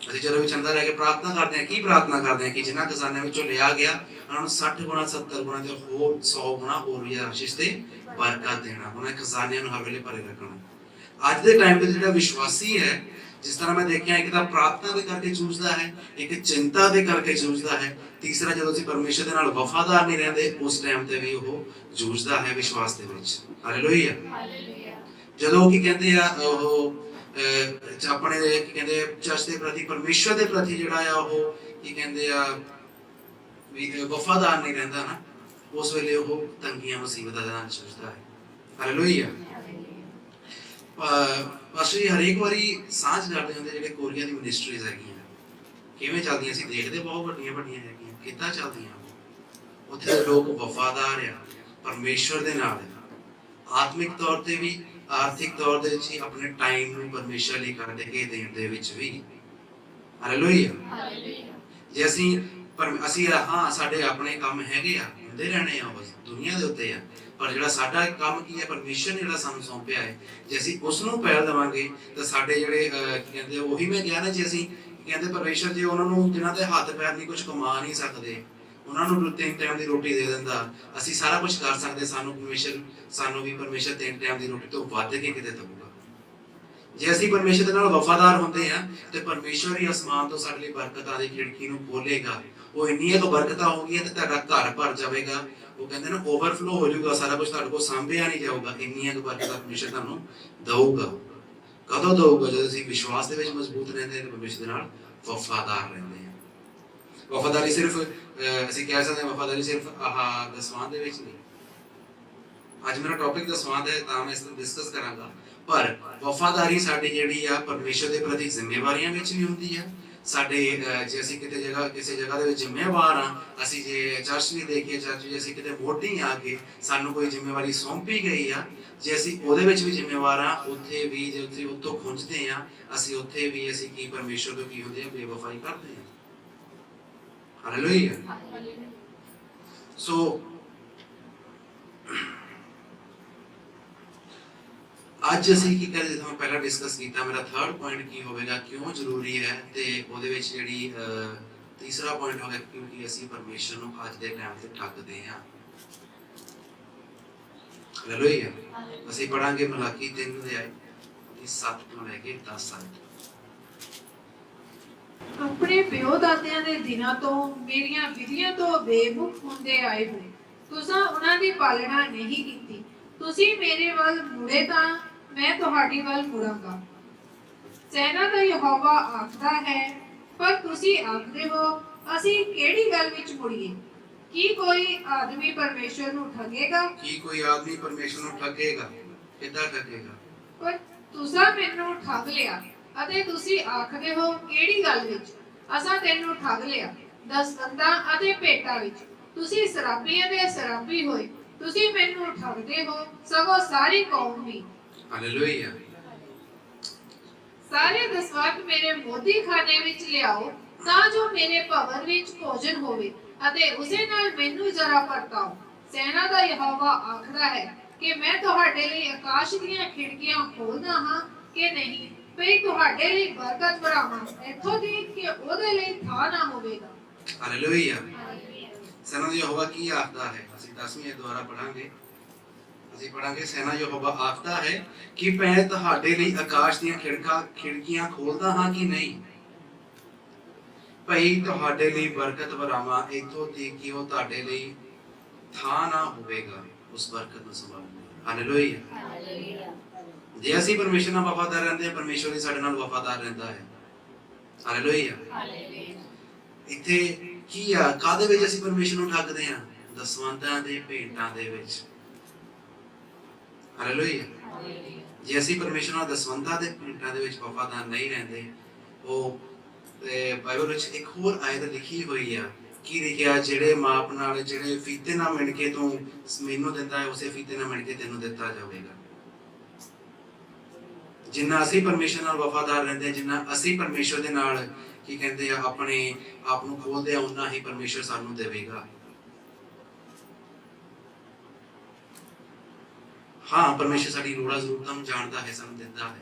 Speaker 1: ਅਸੀਂ ਜਦੋਂ ਵੀ ਚੰਦਾ ਲੈ ਕੇ ਪ੍ਰਾਰਥਨਾ ਕਰਦੇ ਹਾਂ, ਕੀ ਪ੍ਰਾਰਥਨਾ ਕਰਦੇ ਹਾਂ? ਕਿ ਜਿਨ੍ਹਾਂ ਖਜ਼ਾਨਿਆਂ ਵਿੱਚੋਂ ਲਿਆ ਗਿਆ ਉਹਨਾਂ ਨੂੰ 60 ਗੁਣਾ 70 ਗੁਣਾ ਤੇ ਹੋਰ 100 ਗੁਣਾ ਹੋਰ ਵੀ ਆਸ਼ੀਸ਼ ਤੇ ਬਰਕਤ ਦੇਣਾ, ਉਹਨਾਂ ਖਜ਼ਾਨਿਆਂ ਨੂੰ ਹਰ ਵੇਲੇ ਭਰੇ ਰੱਖਣਾ। ਅੱਜ ਦੇ ਟਾਈਮ ਤੇ ਜਿਹੜਾ ਵਿਸ਼ਵਾਸੀ ਹੈ, ਜਿਸ ਤਰ੍ਹਾਂ ਮੈਂ ਦੇਖਿਆ, ਇੱਕ ਤਾਂ ਪ੍ਰਾਰਥਨਾ ਦੇ ਕਰਕੇ ਜੂਝਦਾ ਹੈ, ਇੱਕ ਚਿੰਤਾ ਦੇ ਕਰਕੇ ਜੂਝਦਾ ਹੈ, ਤੀਸਰਾ ਜਦੋਂ ਅਸੀਂ ਪਰਮੇਸ਼ਰ ਦੇ ਨਾਲ ਵਫਾਦਾਰ ਨਹੀਂ ਰਹਿੰਦੇ ਉਸ ਟਾਈਮ ਤੇ ਵੀ ਉਹ ਜੂਝਦਾ ਹੈ ਵਿਸ਼ਵਾਸ ਦੇ ਵਿੱਚ। ਹਾਲੇਲੂਇਆ। ਜਦੋਂ ਕੀ ਕਹਿੰਦੇ ਆ, ਉਹ ਆਪਣੇ ਕੀ ਕਹਿੰਦੇ ਚਰਚ ਦੇ ਪ੍ਰਤੀ, ਪਰਮੇਸ਼ਰ ਦੇ ਪ੍ਰਤੀ ਜਿਹੜਾ ਆ ਉਹ ਕੀ ਕਹਿੰਦੇ ਆ ਵੀ ਵਫਾਦਾਰ ਨਹੀਂ ਰਹਿੰਦਾ ਨਾ, ਉਸ ਵੇਲੇ ਉਹ ਤੰਗੀਆਂ ਮੁਸੀਬਤਾਂ ਦੇ ਨਾਲ ਜੂਝਦਾ ਹੈ। ਹਾਲੇਲੂਇਆ। ਪਾਸਟਰ ਜੀ ਹਰੇਕ ਵਾਰੀ ਸਾਂਝ ਕਰਦੇ ਹੁੰਦੇ ਜਿਹੜੇ ਕੋਰੀਆ ਦੀ ਮਿਨਿਸਟਰੀਜ਼ ਹੈਗੀਆਂ ਕਿਵੇਂ ਚੱਲਦੀਆਂ, ਅਸੀਂ ਦੇਖਦੇ ਬਹੁਤ ਵੱਡੀਆਂ ਹੈਗੀਆਂ, ਕਿੱਦਾਂ ਚੱਲਦੀਆਂ। ਉੱਥੇ ਦੇ ਲੋਕ ਵਫਾਦਾਰ ਆ ਪਰਮੇਸ਼ਰ ਦੇ ਨਾਲ, ਆਤਮਿਕ ਤੌਰ ਤੇ ਵੀ, ਆਰਥਿਕ ਤੌਰ ਦੇ ਵਿੱਚ, ਆਪਣੇ ਟਾਈਮ ਨੂੰ ਪਰਮੇਸ਼ਰ ਲਈ ਕੱਢ ਕੇ ਦੇਣ ਦੇ ਵਿੱਚ ਵੀ। ਹਾਲੇਲੂਇਆ। ਜੇ ਅਸੀਂ ਹਾਂ ਸਾਡੇ ਆਪਣੇ ਕੰਮ ਹੈਗੇ ਆ, ਹੁੰਦੇ ਰਹਿਣੇ ਆ, ਬਸ ਦੁਨੀਆ ਦੇ ਉੱਤੇ ਆ, ਪਰ ਜਿਹੜਾ ਸਾਡਾ ਕੰਮ ਕੀ ਹੈ, ਪਰਮੇਸ਼ਰ ਨੇ ਜਿਹੜਾ ਸਾਨੂੰ ਸੌਂਪਿਆ ਹੈ, ਜੇ ਅਸੀਂ ਉਸ ਨੂੰ ਪਹਿਲ ਦੇਵਾਂਗੇ ਤਾਂ ਸਾਡੇ ਜਿਹੜੇ ਕਹਿੰਦੇ, ਉਹੀ ਮੈਂ ਕਿਹਾ ਨਾ, ਜੇ ਅਸੀਂ ਕਹਿੰਦੇ ਪਰਮੇਸ਼ਰ ਜੇ ਉਹਨਾਂ ਨੂੰ ਜਿਨ੍ਹਾਂ ਦੇ ਹੱਥ ਪੈਰ ਨਹੀਂ, ਕੁਝ ਕਮਾ ਨਹੀਂ ਸਕਦੇ, ਉਹਨਾਂ ਨੂੰ 3 ਟਾਈਮ ਦੀ ਰੋਟੀ ਦੇ ਦਿੰਦਾ, ਅਸੀਂ ਸਾਰਾ ਕੁਝ ਕਰ ਸਕਦੇ, ਸਾਨੂੰ ਵੀ ਪਰਮੇਸ਼ਰ 3 ਟਾਈਮ ਦੀ ਰੋਟੀ ਤੋਂ ਵੱਧ ਕੇ ਕਿਤੇ ਦੇਊਗਾ। ਜੇ ਅਸੀਂ ਪਰਮੇਸ਼ਰ ਦੇ ਨਾਲ ਵਫਾਦਾਰ ਹੁੰਦੇ ਆ ਤੇ ਪਰਮੇਸ਼ਰ ਹੀ ਅਸਮਾਨ ਤੋਂ ਸਾਡੇ ਲਈ ਬਰਕਤਾਂ ਦੀ ਖਿੜਕੀ ਨੂੰ ਖੋਲੇਗਾ। ਉਹ ਇੰਨੀਆਂ ਕੁ ਬਰਕਤਾਂ ਹੋਣਗੀਆਂ ਤੇ ਤੁਹਾਡਾ ਘਰ ਭਰ ਜਾਵੇਗਾ। ਉਹ ਕਹਿੰਦੇ ਨਾ, ਓਵਰਫਲੋ ਹੋ ਜਾਊਗਾ, ਸਾਰਾ ਕੁਝ ਤੁਹਾਡੇ ਕੋਲ ਸਾਂਭਿਆ ਨਹੀਂ ਜਾਊਗਾ, ਇੰਨੀਆਂ ਕੁ ਬਰਕਤਾਂ ਪਰਮੇਸ਼ਰ ਤੁਹਾਨੂੰ ਦਊਗਾ। ਕਦੋਂ ਦਊਗਾ? ਜਦੋਂ ਅਸੀਂ ਵਿਸ਼ਵਾਸ ਦੇ ਵਿੱਚ ਮਜ਼ਬੂਤ ਰਹਿੰਦੇ ਹਾਂ ਤੇ ਪਰਮੇਸ਼ਰ ਦੇ ਨਾਲ ਵਫਾਦਾਰ ਰਹਿੰਦੇ ਹਾਂ। ਵਫਾਦਾਰੀ ਸਿਰਫ ਅਸੀਂ ਕਹਿ ਸਕਦੇ ਹਾਂ, ਵਫਾਦਾਰੀ ਸਿਰਫ ਦਸਵੰਧ ਦੇ ਵਿੱਚ ਨਹੀਂ। ਅੱਜ ਮੇਰਾ ਟੌਪਿਕ ਦਸਵੰਧ ਹੈ ਤਾਂ ਮੈਂ ਇਸ ਨੂੰ ਡਿਸਕਸ ਕਰਾਂਗਾ, ਪਰ ਵਫਾਦਾਰੀ ਸਾਡੀ ਜਿਹੜੀ ਆ ਪਰਮੇਸ਼ਰ ਦੇ ਪ੍ਰਤੀ ਜ਼ਿੰਮੇਵਾਰੀਆਂ ਵਿੱਚ ਵੀ ਹੁੰਦੀ ਹੈ ਸਾਡੇ ਜੇ ਅਸੀਂ ਕਿਤੇ ਜਗ੍ਹਾ ਕਿਸੇ ਜਗ੍ਹਾ ਦੇ ਵਿੱਚ ਜ਼ਿੰਮੇਵਾਰ ਹਾਂ, ਅਸੀਂ ਜੇ ਚਰਚ ਨਹੀਂ ਦੇਖੀਏ, ਚਰਚ ਜੇ ਅਸੀਂ ਕਿਤੇ ਮੋਢੀ ਆ ਕੇ ਸਾਨੂੰ ਕੋਈ ਜ਼ਿੰਮੇਵਾਰੀ ਸੌਂਪੀ ਗਈ ਆ, ਜੇ ਅਸੀਂ ਉਹਦੇ ਵਿੱਚ ਵੀ ਜ਼ਿੰਮੇਵਾਰ ਹਾਂ, ਉੱਥੇ ਵੀ ਜੇ ਉੱਥੇ ਉੱਤੋਂ ਖੁੰਝਦੇ ਆ, ਅਸੀਂ ਉੱਥੇ ਵੀ ਅਸੀਂ ਕੀ ਪਰਮੇਸ਼ਰ ਤੋਂ ਕੀ ਹੁੰਦੇ ਆ, ਬੇਵਫਾਈ ਕਰਦੇ ਆ। ਹਾਲੇਲੂਇਆ। ਸੋ ਅੱਜ ਅਸੀਂ ਕੀ ਕਰਦੇ, ਜਿਵੇਂ ਪਹਿਲਾਂ ਡਿਸਕਸ ਕੀਤਾ, ਮੇਰਾ ਥਰਡ ਪੁਆਇੰਟ ਕੀ ਹੋਵੇਗਾ, ਕਿਉਂ ਜ਼ਰੂਰੀ ਹੈ, ਤੇ ਉਹਦੇ ਵਿੱਚ ਜਿਹੜੀ ਤੀਸਰਾ ਪੁਆਇੰਟ ਹੋਗਾ ਕਿਉਂਕਿ ਅਸੀਂ ਪਰਮੇਸ਼ਰ ਨੂੰ ਅੱਜ ਦੇ ਟਾਈਮ ਤੇ ਠੱਗਦੇ ਹਾਂ। ਹਾਲੇਲੂਇਆ। ਅਸੀਂ ਪੜਾਂਗੇ ਮਲਾਕੀ 3 ਅਧਿਆਇ 7 ਤੋਂ ਲੈ ਕੇ 10 ਤੱਕ।
Speaker 2: ਆਪਣੇ ਪਿਓ ਦਾਦਿਆਂ ਦੇ ਦਿਨਾਂ ਤੋਂ ਮੇਰੀਆਂ ਵਿਧੀਆਂ ਤੋਂ ਬੇਮੁਖ ਹੁੰਦੇ ਆਏ ਹੋ, ਤੁਸੀਂ ਉਹਨਾਂ ਦੀ ਪਾਲਣਾ ਨਹੀਂ ਕੀਤੀ। ਤੁਸੀਂ ਮੇਰੇ ਵੱਲ ਮੁੜੇ ਤਾਂ ਮੈਂ ਤੁਹਾਡੀ ਵੱਲ ਮੁੜਾਂਗਾ। ਸੈਨਾ ਦਾ ਯਹੋਵਾ ਆਖਦਾ ਹੈ। ਪਰ ਤੁਸੀਂ ਆਖਦੇ ਹੋ, ਅਸੀਂ ਕਿਹੜੀ ਗੱਲ ਵਿੱਚ ਮੁੜੀਏ? ਕੀ ਕੋਈ ਆਦਮੀ ਪਰਮੇਸ਼ਰ ਨੂੰ ਠੱਗੇਗਾ?
Speaker 1: ਕੀ ਕੋਈ ਆਦਮੀ ਪਰਮੇਸ਼ਰ ਨੂੰ ਠੱਗੇਗਾ? ਕਿੱਦਾਂ ਠੱਗੇਗਾ?
Speaker 2: ਪਰ ਤੁਸੀਂ ਮੈਨੂੰ ਠੱਗ ਲਿਆ ਅਤੇ ਤੁਸੀਂ ਆਖਦੇ ਹੋ, ਕਿਹੜੀ ਗੱਲ ਵਿੱਚ? ਅਸਾਂ ਤੈਨੂੰ ਠੱਗ ਲਿਆ, ਦਸਵੰਧਾਂ ਅਤੇ ਭੇਟਾਂ ਵਿੱਚ। ਤੁਸੀਂ ਸ਼ਰਾਬੀ ਅਤੇ ਸ਼ਰਾਬੀ ਹੋਏ, ਤੁਸੀਂ ਮੈਨੂੰ ਠੱਗਦੇ ਹੋ, ਸਗੋਂ ਸਾਰੀ ਕੌਮ ਵੀ।
Speaker 1: ਹਾਲੇਲੂਇਆ।
Speaker 2: ਸਾਰੇ ਦਸਵੰਧ ਮੇਰੇ ਮੋਦੀ ਖਾਨੇ ਵਿੱਚ ਲਿਆਓ, ਤਾਂ ਜੋ ਮੇਰੇ ਭਵਨ ਵਿੱਚ ਭੋਜਨ ਹੋਵੇ, ਅਤੇ ਉਸੇ ਨਾਲ ਮੈਨੂੰ ਜ਼ਰਾ ਪਰਤਾਓ। ਸੈਨਾ ਦਾ ਯਹੋਵਾ ਆਖਦਾ ਹੈ ਕਿ ਮੈਂ ਤੁਹਾਡੇ ਲਈ ਆਕਾਸ਼ ਦੀਆਂ ਖਿੜਕੀਆਂ ਖੋਲਦਾ ਹਾਂ ਕਿ ਨਹੀਂ, ਭਈ ਤੁਹਾਡੇ ਲਈ ਬਰਕਤ ਭਰਾਵਾਂ, ਇੱਥੋਂ ਦੀ ਕਿ ਉਹਦੇ ਲਈ ਥਾਂ ਨਾ ਹੋਵੇਗਾ।
Speaker 1: ਹਾਲੇਲੂਇਆ। ਸੈਨਾ ਦਾ ਯਹੋਵਾ ਕੀ ਆਖਦਾ ਹੈ? ਅਸੀਂ 10ਵੀਂ ਦੁਆਰਾ ਪੜਾਂਗੇ। ਅਸੀਂ ਪੜਾਂਗੇ, ਸੈਨਾ ਯਹੋਵਾ ਆਖਦਾ ਹੈ ਕਿ ਮੈਂ ਤੁਹਾਡੇ ਲਈ ਆਕਾਸ਼ ਦੀਆਂ ਖਿੜਕੀਆਂ ਖੋਲਦਾ ਹਾਂ ਕਿ ਨਹੀਂ, ਭਈ ਤੁਹਾਡੇ ਲਈ ਬਰਕਤ ਭਰਾਵਾਂ, ਇੱਥੋਂ ਤੱਕ ਕਿ ਉਹ ਤੁਹਾਡੇ ਲਈ ਥਾਂ ਨਾ ਹੋਵੇਗਾ ਉਸ ਬਰਕਤ ਨੂੰ ਸੰਭਾਲਣ ਲਈ। ਹਾਲੇਲੂਇਆ। ਜੇ ਅਸੀਂ ਪਰਮੇਸ਼ਰ ਨਾਲ ਵਫਾਦਾਰ ਰਹਿੰਦੇ ਹਾਂ, ਪਰਮੇਸ਼ਰ ਵੀ ਸਾਡੇ ਨਾਲ ਵਫਾਦਾਰ ਰਹਿੰਦਾ ਹੈ। ਹਾਲੇਲੂਇਆ। ਇੱਥੇ ਕੀ ਆ, ਕਾਦੇ ਵਿੱਚ ਅਸੀਂ ਪਰਮੇਸ਼ਰ ਨੂੰ ਠੱਗਦੇ ਹਾਂ? ਦਸਵੰਧਾਂ ਦੇ ਭੇਟਾਂ ਦੇ ਵਿੱਚ। ਹਾਲੇਲੂਇਆ। ਜੇ ਅਸੀਂ ਪਰਮੇਸ਼ਰ ਨਾਲ ਦਸਵੰਧਾਂ ਦੇ ਭੇਟਾਂ ਦੇ ਵਿੱਚ ਵਫਾਦਾਰ ਨਹੀਂ ਰਹਿੰਦੇ, ਉਹ ਬਾਈਬਲ ਵਿੱਚ ਇੱਕ ਹੋਰ ਆਇਤ ਲਿਖੀ ਹੋਈ ਆ, ਕੀ ਲਿਖਿਆ? ਜਿਹੜੇ ਮਾਪ ਨਾਲ, ਜਿਹੜੇ ਫੀਤੇ ਨਾਲ ਮਿਣ ਕੇ ਤੂੰ ਮੈਨੂੰ ਦਿੰਦਾ ਹੈ, ਉਸੇ ਫੀਤੇ ਨਾਲ ਮਿਣ ਕੇ ਤੈਨੂੰ ਦਿੱਤਾ ਜਾਵੇਗਾ। ਜਿੰਨਾ ਅਸੀਂ ਪਰਮੇਸ਼ਰ ਨਾਲ ਵਫਾਦਾਰ ਰਹਿੰਦੇ, ਜਿੰਨਾ ਅਸੀਂ ਪਰਮੇਸ਼ਰ ਦੇ ਨਾਲ ਕੀ ਕਹਿੰਦੇ ਆ ਆਪਣੇ ਆਪ ਨੂੰ ਖੋਲਦੇ ਆ, ਉਨਾ ਹੀ ਪਰਮੇਸ਼ਰ ਸਾਨੂੰ ਦੇਵੇਗਾ। ਹਾਂ, ਪਰਮੇਸ਼ਰ ਸਾਡੀ ਲੋੜਾਂ ਜ਼ਰੂਰਤਾਂ ਨੂੰ ਜਾਣਦਾ ਹੈ, ਸਾਨੂੰ ਦਿੰਦਾ ਹੈ,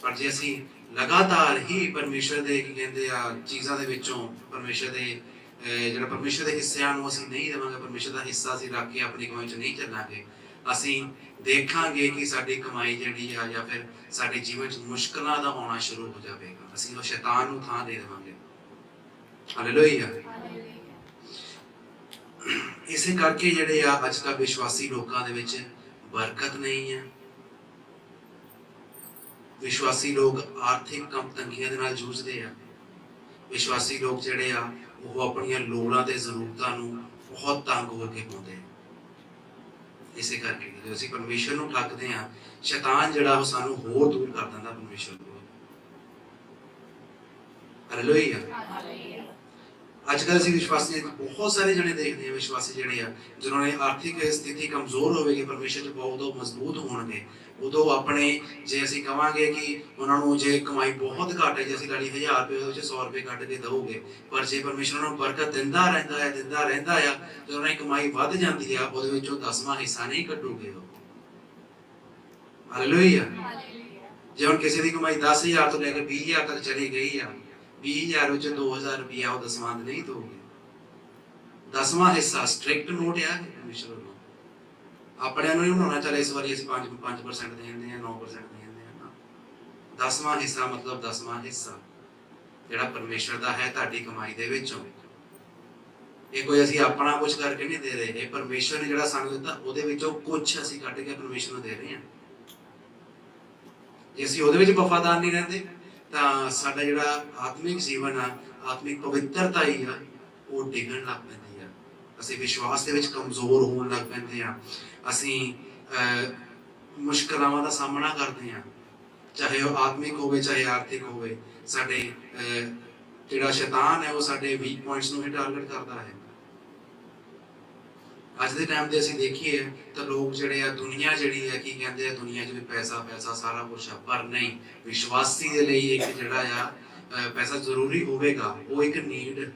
Speaker 1: ਪਰ ਜੇ ਅਸੀਂ ਲਗਾਤਾਰ ਹੀ ਪਰਮੇਸ਼ਰ ਦੇ ਕੀ ਕਹਿੰਦੇ ਆ ਚੀਜ਼ਾਂ ਦੇ ਵਿੱਚੋਂ ਪਰਮੇਸ਼ਰ ਦੇ ਜਿਹੜਾ ਪਰਮੇਸ਼ਰ ਦੇ ਹਿੱਸਿਆਂ ਨੂੰ ਅਸੀਂ ਨਹੀਂ ਦੇਵਾਂਗੇ, ਪਰਮੇਸ਼ਰ ਦਾ ਹਿੱਸਾ ਅਸੀਂ ਰੱਖ ਕੇ ਆਪਣੀ ਕਮਾਈ 'ਚ ਨਹੀਂ ਚੱਲਾਂਗੇ, ਅਸੀਂ ਦੇਖਾਂਗੇ ਕਿ ਸਾਡੀ ਕਮਾਈ ਜਿਹੜੀ ਆ ਜਾਂ ਫਿਰ ਸਾਡੇ ਜੀਵਨ 'ਚ ਮੁਸ਼ਕਲਾਂ ਦਾ ਆਉਣਾ ਸ਼ੁਰੂ ਹੋ ਜਾਵੇਗਾ। ਅਸੀਂ ਉਹ ਸ਼ੈਤਾਨ ਨੂੰ ਥਾਂ ਦੇ ਦੇਵਾਂਗੇ। ਹਾਲੇਲੂਇਆ। ਇਸੇ ਕਰਕੇ ਜਿਹੜੇ ਆ ਅੱਜ ਕੱਲ੍ਹ ਵਿਸ਼ਵਾਸੀ ਲੋਕਾਂ ਦੇ ਵਿੱਚ ਬਰਕਤ ਨਹੀਂ ਹੈ। ਵਿਸ਼ਵਾਸੀ ਲੋਕ ਆਰਥਿਕ ਤੰਗੀਆਂ ਦੇ ਨਾਲ ਜੂਝਦੇ ਆ। ਵਿਸ਼ਵਾਸੀ ਲੋਕ ਜਿਹੜੇ ਆ ਉਹ ਆਪਣੀਆਂ ਲੋੜਾਂ ਤੇ ਜ਼ਰੂਰਤਾਂ ਨੂੰ ਬਹੁਤ ਤੰਗ ਹੋ ਕੇ ਪਾਉਂਦੇ ਆ। ਇਸੇ ਕਰਕੇ ਜਦੋਂ ਅਸੀਂ ਪਰਮੇਸ਼ਰ ਨੂੰ ਠੱਗਦੇ ਆ, ਸ਼ੈਤਾਨ ਜਿਹੜਾ ਉਹ ਸਾਨੂੰ ਹੋਰ ਦੂਰ ਕਰ ਦਿੰਦਾ ਪਰਮੇਸ਼ਰ ਤੋਂ। ਹਾਲੇਲੂਇਆ। ਅੱਜ ਕੱਲ੍ਹ ਅਸੀਂ ਵਿਸ਼ਵਾਸੀ ਬਹੁਤ ਸਾਰੇ ਜਣੇ ਦੇਖਦੇ ਹਾਂ, ਵਿਸ਼ਵਾਸੀ ਜਿਹੜੇ ਆ ਜਿਨ੍ਹਾਂ ਨੇ ਆਰਥਿਕ ਸਥਿਤੀ ਕਮਜ਼ੋਰ ਹੋਵੇਗੀ, ਪਰਮੇਸ਼ਰ 'ਚ ਬਹੁਤ ਮਜ਼ਬੂਤ ਹੋਣਗੇ, ਉਦੋਂ ਆਪਣੇ ਜੇ ਅਸੀਂ ਕਵਾਂਗੇ ਕਿ ਉਹਨਾਂ ਨੂੰ ਜੇ ਕਮਾਈ ਬਹੁਤ ਘੱਟ ਹੈ, ਜੇ ਅਸੀਂ ਗਾੜੀ 1000 ਰੁਪਏ ਉਹਦੇ ਵਿੱਚ 100 ਰੁਪਏ ਕੱਢ ਕੇ ਦਊਗੇ, ਪਰ ਜੇ ਪਰਮੇਸ਼ਰ ਉਹਨਾਂ ਨੂੰ ਬਰਕਤ ਦਿੰਦਾ ਰਹਿੰਦਾ ਆ ਜਦੋਂ ਉਹਨਾਂ ਦੀ ਕਮਾਈ ਵੱਧ ਜਾਂਦੀ ਆ, ਉਹਦੇ ਵਿੱਚੋਂ 10ਵਾਂ ਹਿੱਸਾ ਨਹੀਂ ਕੱਢੂਗੇ ਉਹ। ਹਾਲੇਲੂਇਆ। ਜੇ ਹੁਣ ਕਿਸੇ ਦੀ ਕਮਾਈ 10,000 ਤੋਂ ਲੈ ਕੇ 20,000 ਤੱਕ ਚਲੀ ਗਈ ਆ, 20,000 ਵਿੱਚ 2,000 ਰੁਪਇਆ ਉਹ ਦਸਵੰਧ ਨਹੀਂ ਦੋਗੇ। 10ਵਾਂ ਹਿੱਸਾ ਸਟ੍ਰਿਕਟ ਨੋਟ ਆ ਪਰਮੇਸ਼ਰ ਵੱਲੋਂ। ਆਪਣਿਆਂ ਨੂੰ ਨਹੀਂ ਬਣਾਉਣਾ ਚਾਹੀਦਾ ਇਸ ਵਾਰੀ ਅਸੀਂ 5% ਦੇ ਦਿੰਦੇ ਆ, 9% ਦੇ ਦਿੰਦੇ ਆ। 10ਵਾਂ ਹਿੱਸਾ ਮਤਲਬ 10ਵਾਂ ਹਿੱਸਾ ਜਿਹੜਾ ਪਰਮੇਸ਼ਰ ਦਾ ਹੈ ਤੁਹਾਡੀ ਕਮਾਈ ਦੇ ਵਿੱਚੋਂ। ਇਹ ਕੋਈ ਅਸੀਂ ਆਪਣਾ ਕੁਝ ਕਰਕੇ ਨਹੀਂ ਦੇ ਰਹੇ, ਇਹ ਪਰਮੇਸ਼ਰ ਨੇ ਜਿਹੜਾ ਸਾਨੂੰ ਦਿੱਤਾ ਉਹਦੇ ਵਿੱਚੋਂ ਕੁਝ ਅਸੀਂ ਕੱਢ ਕੇ ਪਰਮੇਸ਼ਰ ਨੂੰ ਦੇ ਰਹੇ ਹਾਂ। ਜੇ ਅਸੀਂ ਉਹਦੇ ਵਿੱਚ ਵਫਾਦਾਰ ਨਹੀਂ ਰਹਿੰਦੇ ਤਾਂ ਸਾਡਾ ਜਿਹੜਾ ਆਤਮਿਕ ਜੀਵਨ ਆ, ਆਤਮਿਕ ਪਵਿੱਤਰਤਾ ਹੀ ਆ, ਉਹ ਡਿੱਗਣ ਲੱਗ ਪੈਂਦੀ ਆ। ਅਸੀਂ ਵਿਸ਼ਵਾਸ ਦੇ ਵਿੱਚ ਕਮਜ਼ੋਰ ਹੋਣ ਲੱਗ ਪੈਂਦੇ ਆ। ਅਸੀਂ ਮੁਸ਼ਕਲਾਂ ਦਾ ਸਾਹਮਣਾ ਕਰਦੇ ਆ, ਚਾਹੇ ਉਹ ਆਤਮਿਕ ਹੋਵੇ ਚਾਹੇ ਆਰਥਿਕ ਹੋਵੇ। ਸਾਡੇ ਜਿਹੜਾ ਸ਼ੈਤਾਨ ਹੈ ਉਹ ਸਾਡੇ ਵੀਕ ਪੁਆਇੰਟਸ ਨੂੰ ਹੀ ਟਾਰਗੇਟ ਕਰਦਾ ਹੈ। ਅੱਜ ਦੇ ਟਾਈਮ ਦੇ ਅਸੀਂ ਦੇਖੀਏ ਤਾਂ ਲੋਕ ਜਿਹੜੇ ਆ, ਦੁਨੀਆ ਜਿਹੜੀ ਹੈ ਕੀ ਕਹਿੰਦੇ ਆ, ਦੁਨੀਆ 'ਚ ਵੀ ਪੈਸਾ ਪੈਸਾ ਸਾਰਾ ਕੁਛ ਆ, ਪਰ ਨਹੀਂ, ਵਿਸ਼ਵਾਸੀ ਦੇ ਲਈ ਇੱਕ ਜਿਹੜਾ ਆ ਪੈਸਾ ਜ਼ਰੂਰੀ ਹੋਵੇਗਾ, ਉਹ ਇੱਕ ਨੀਡ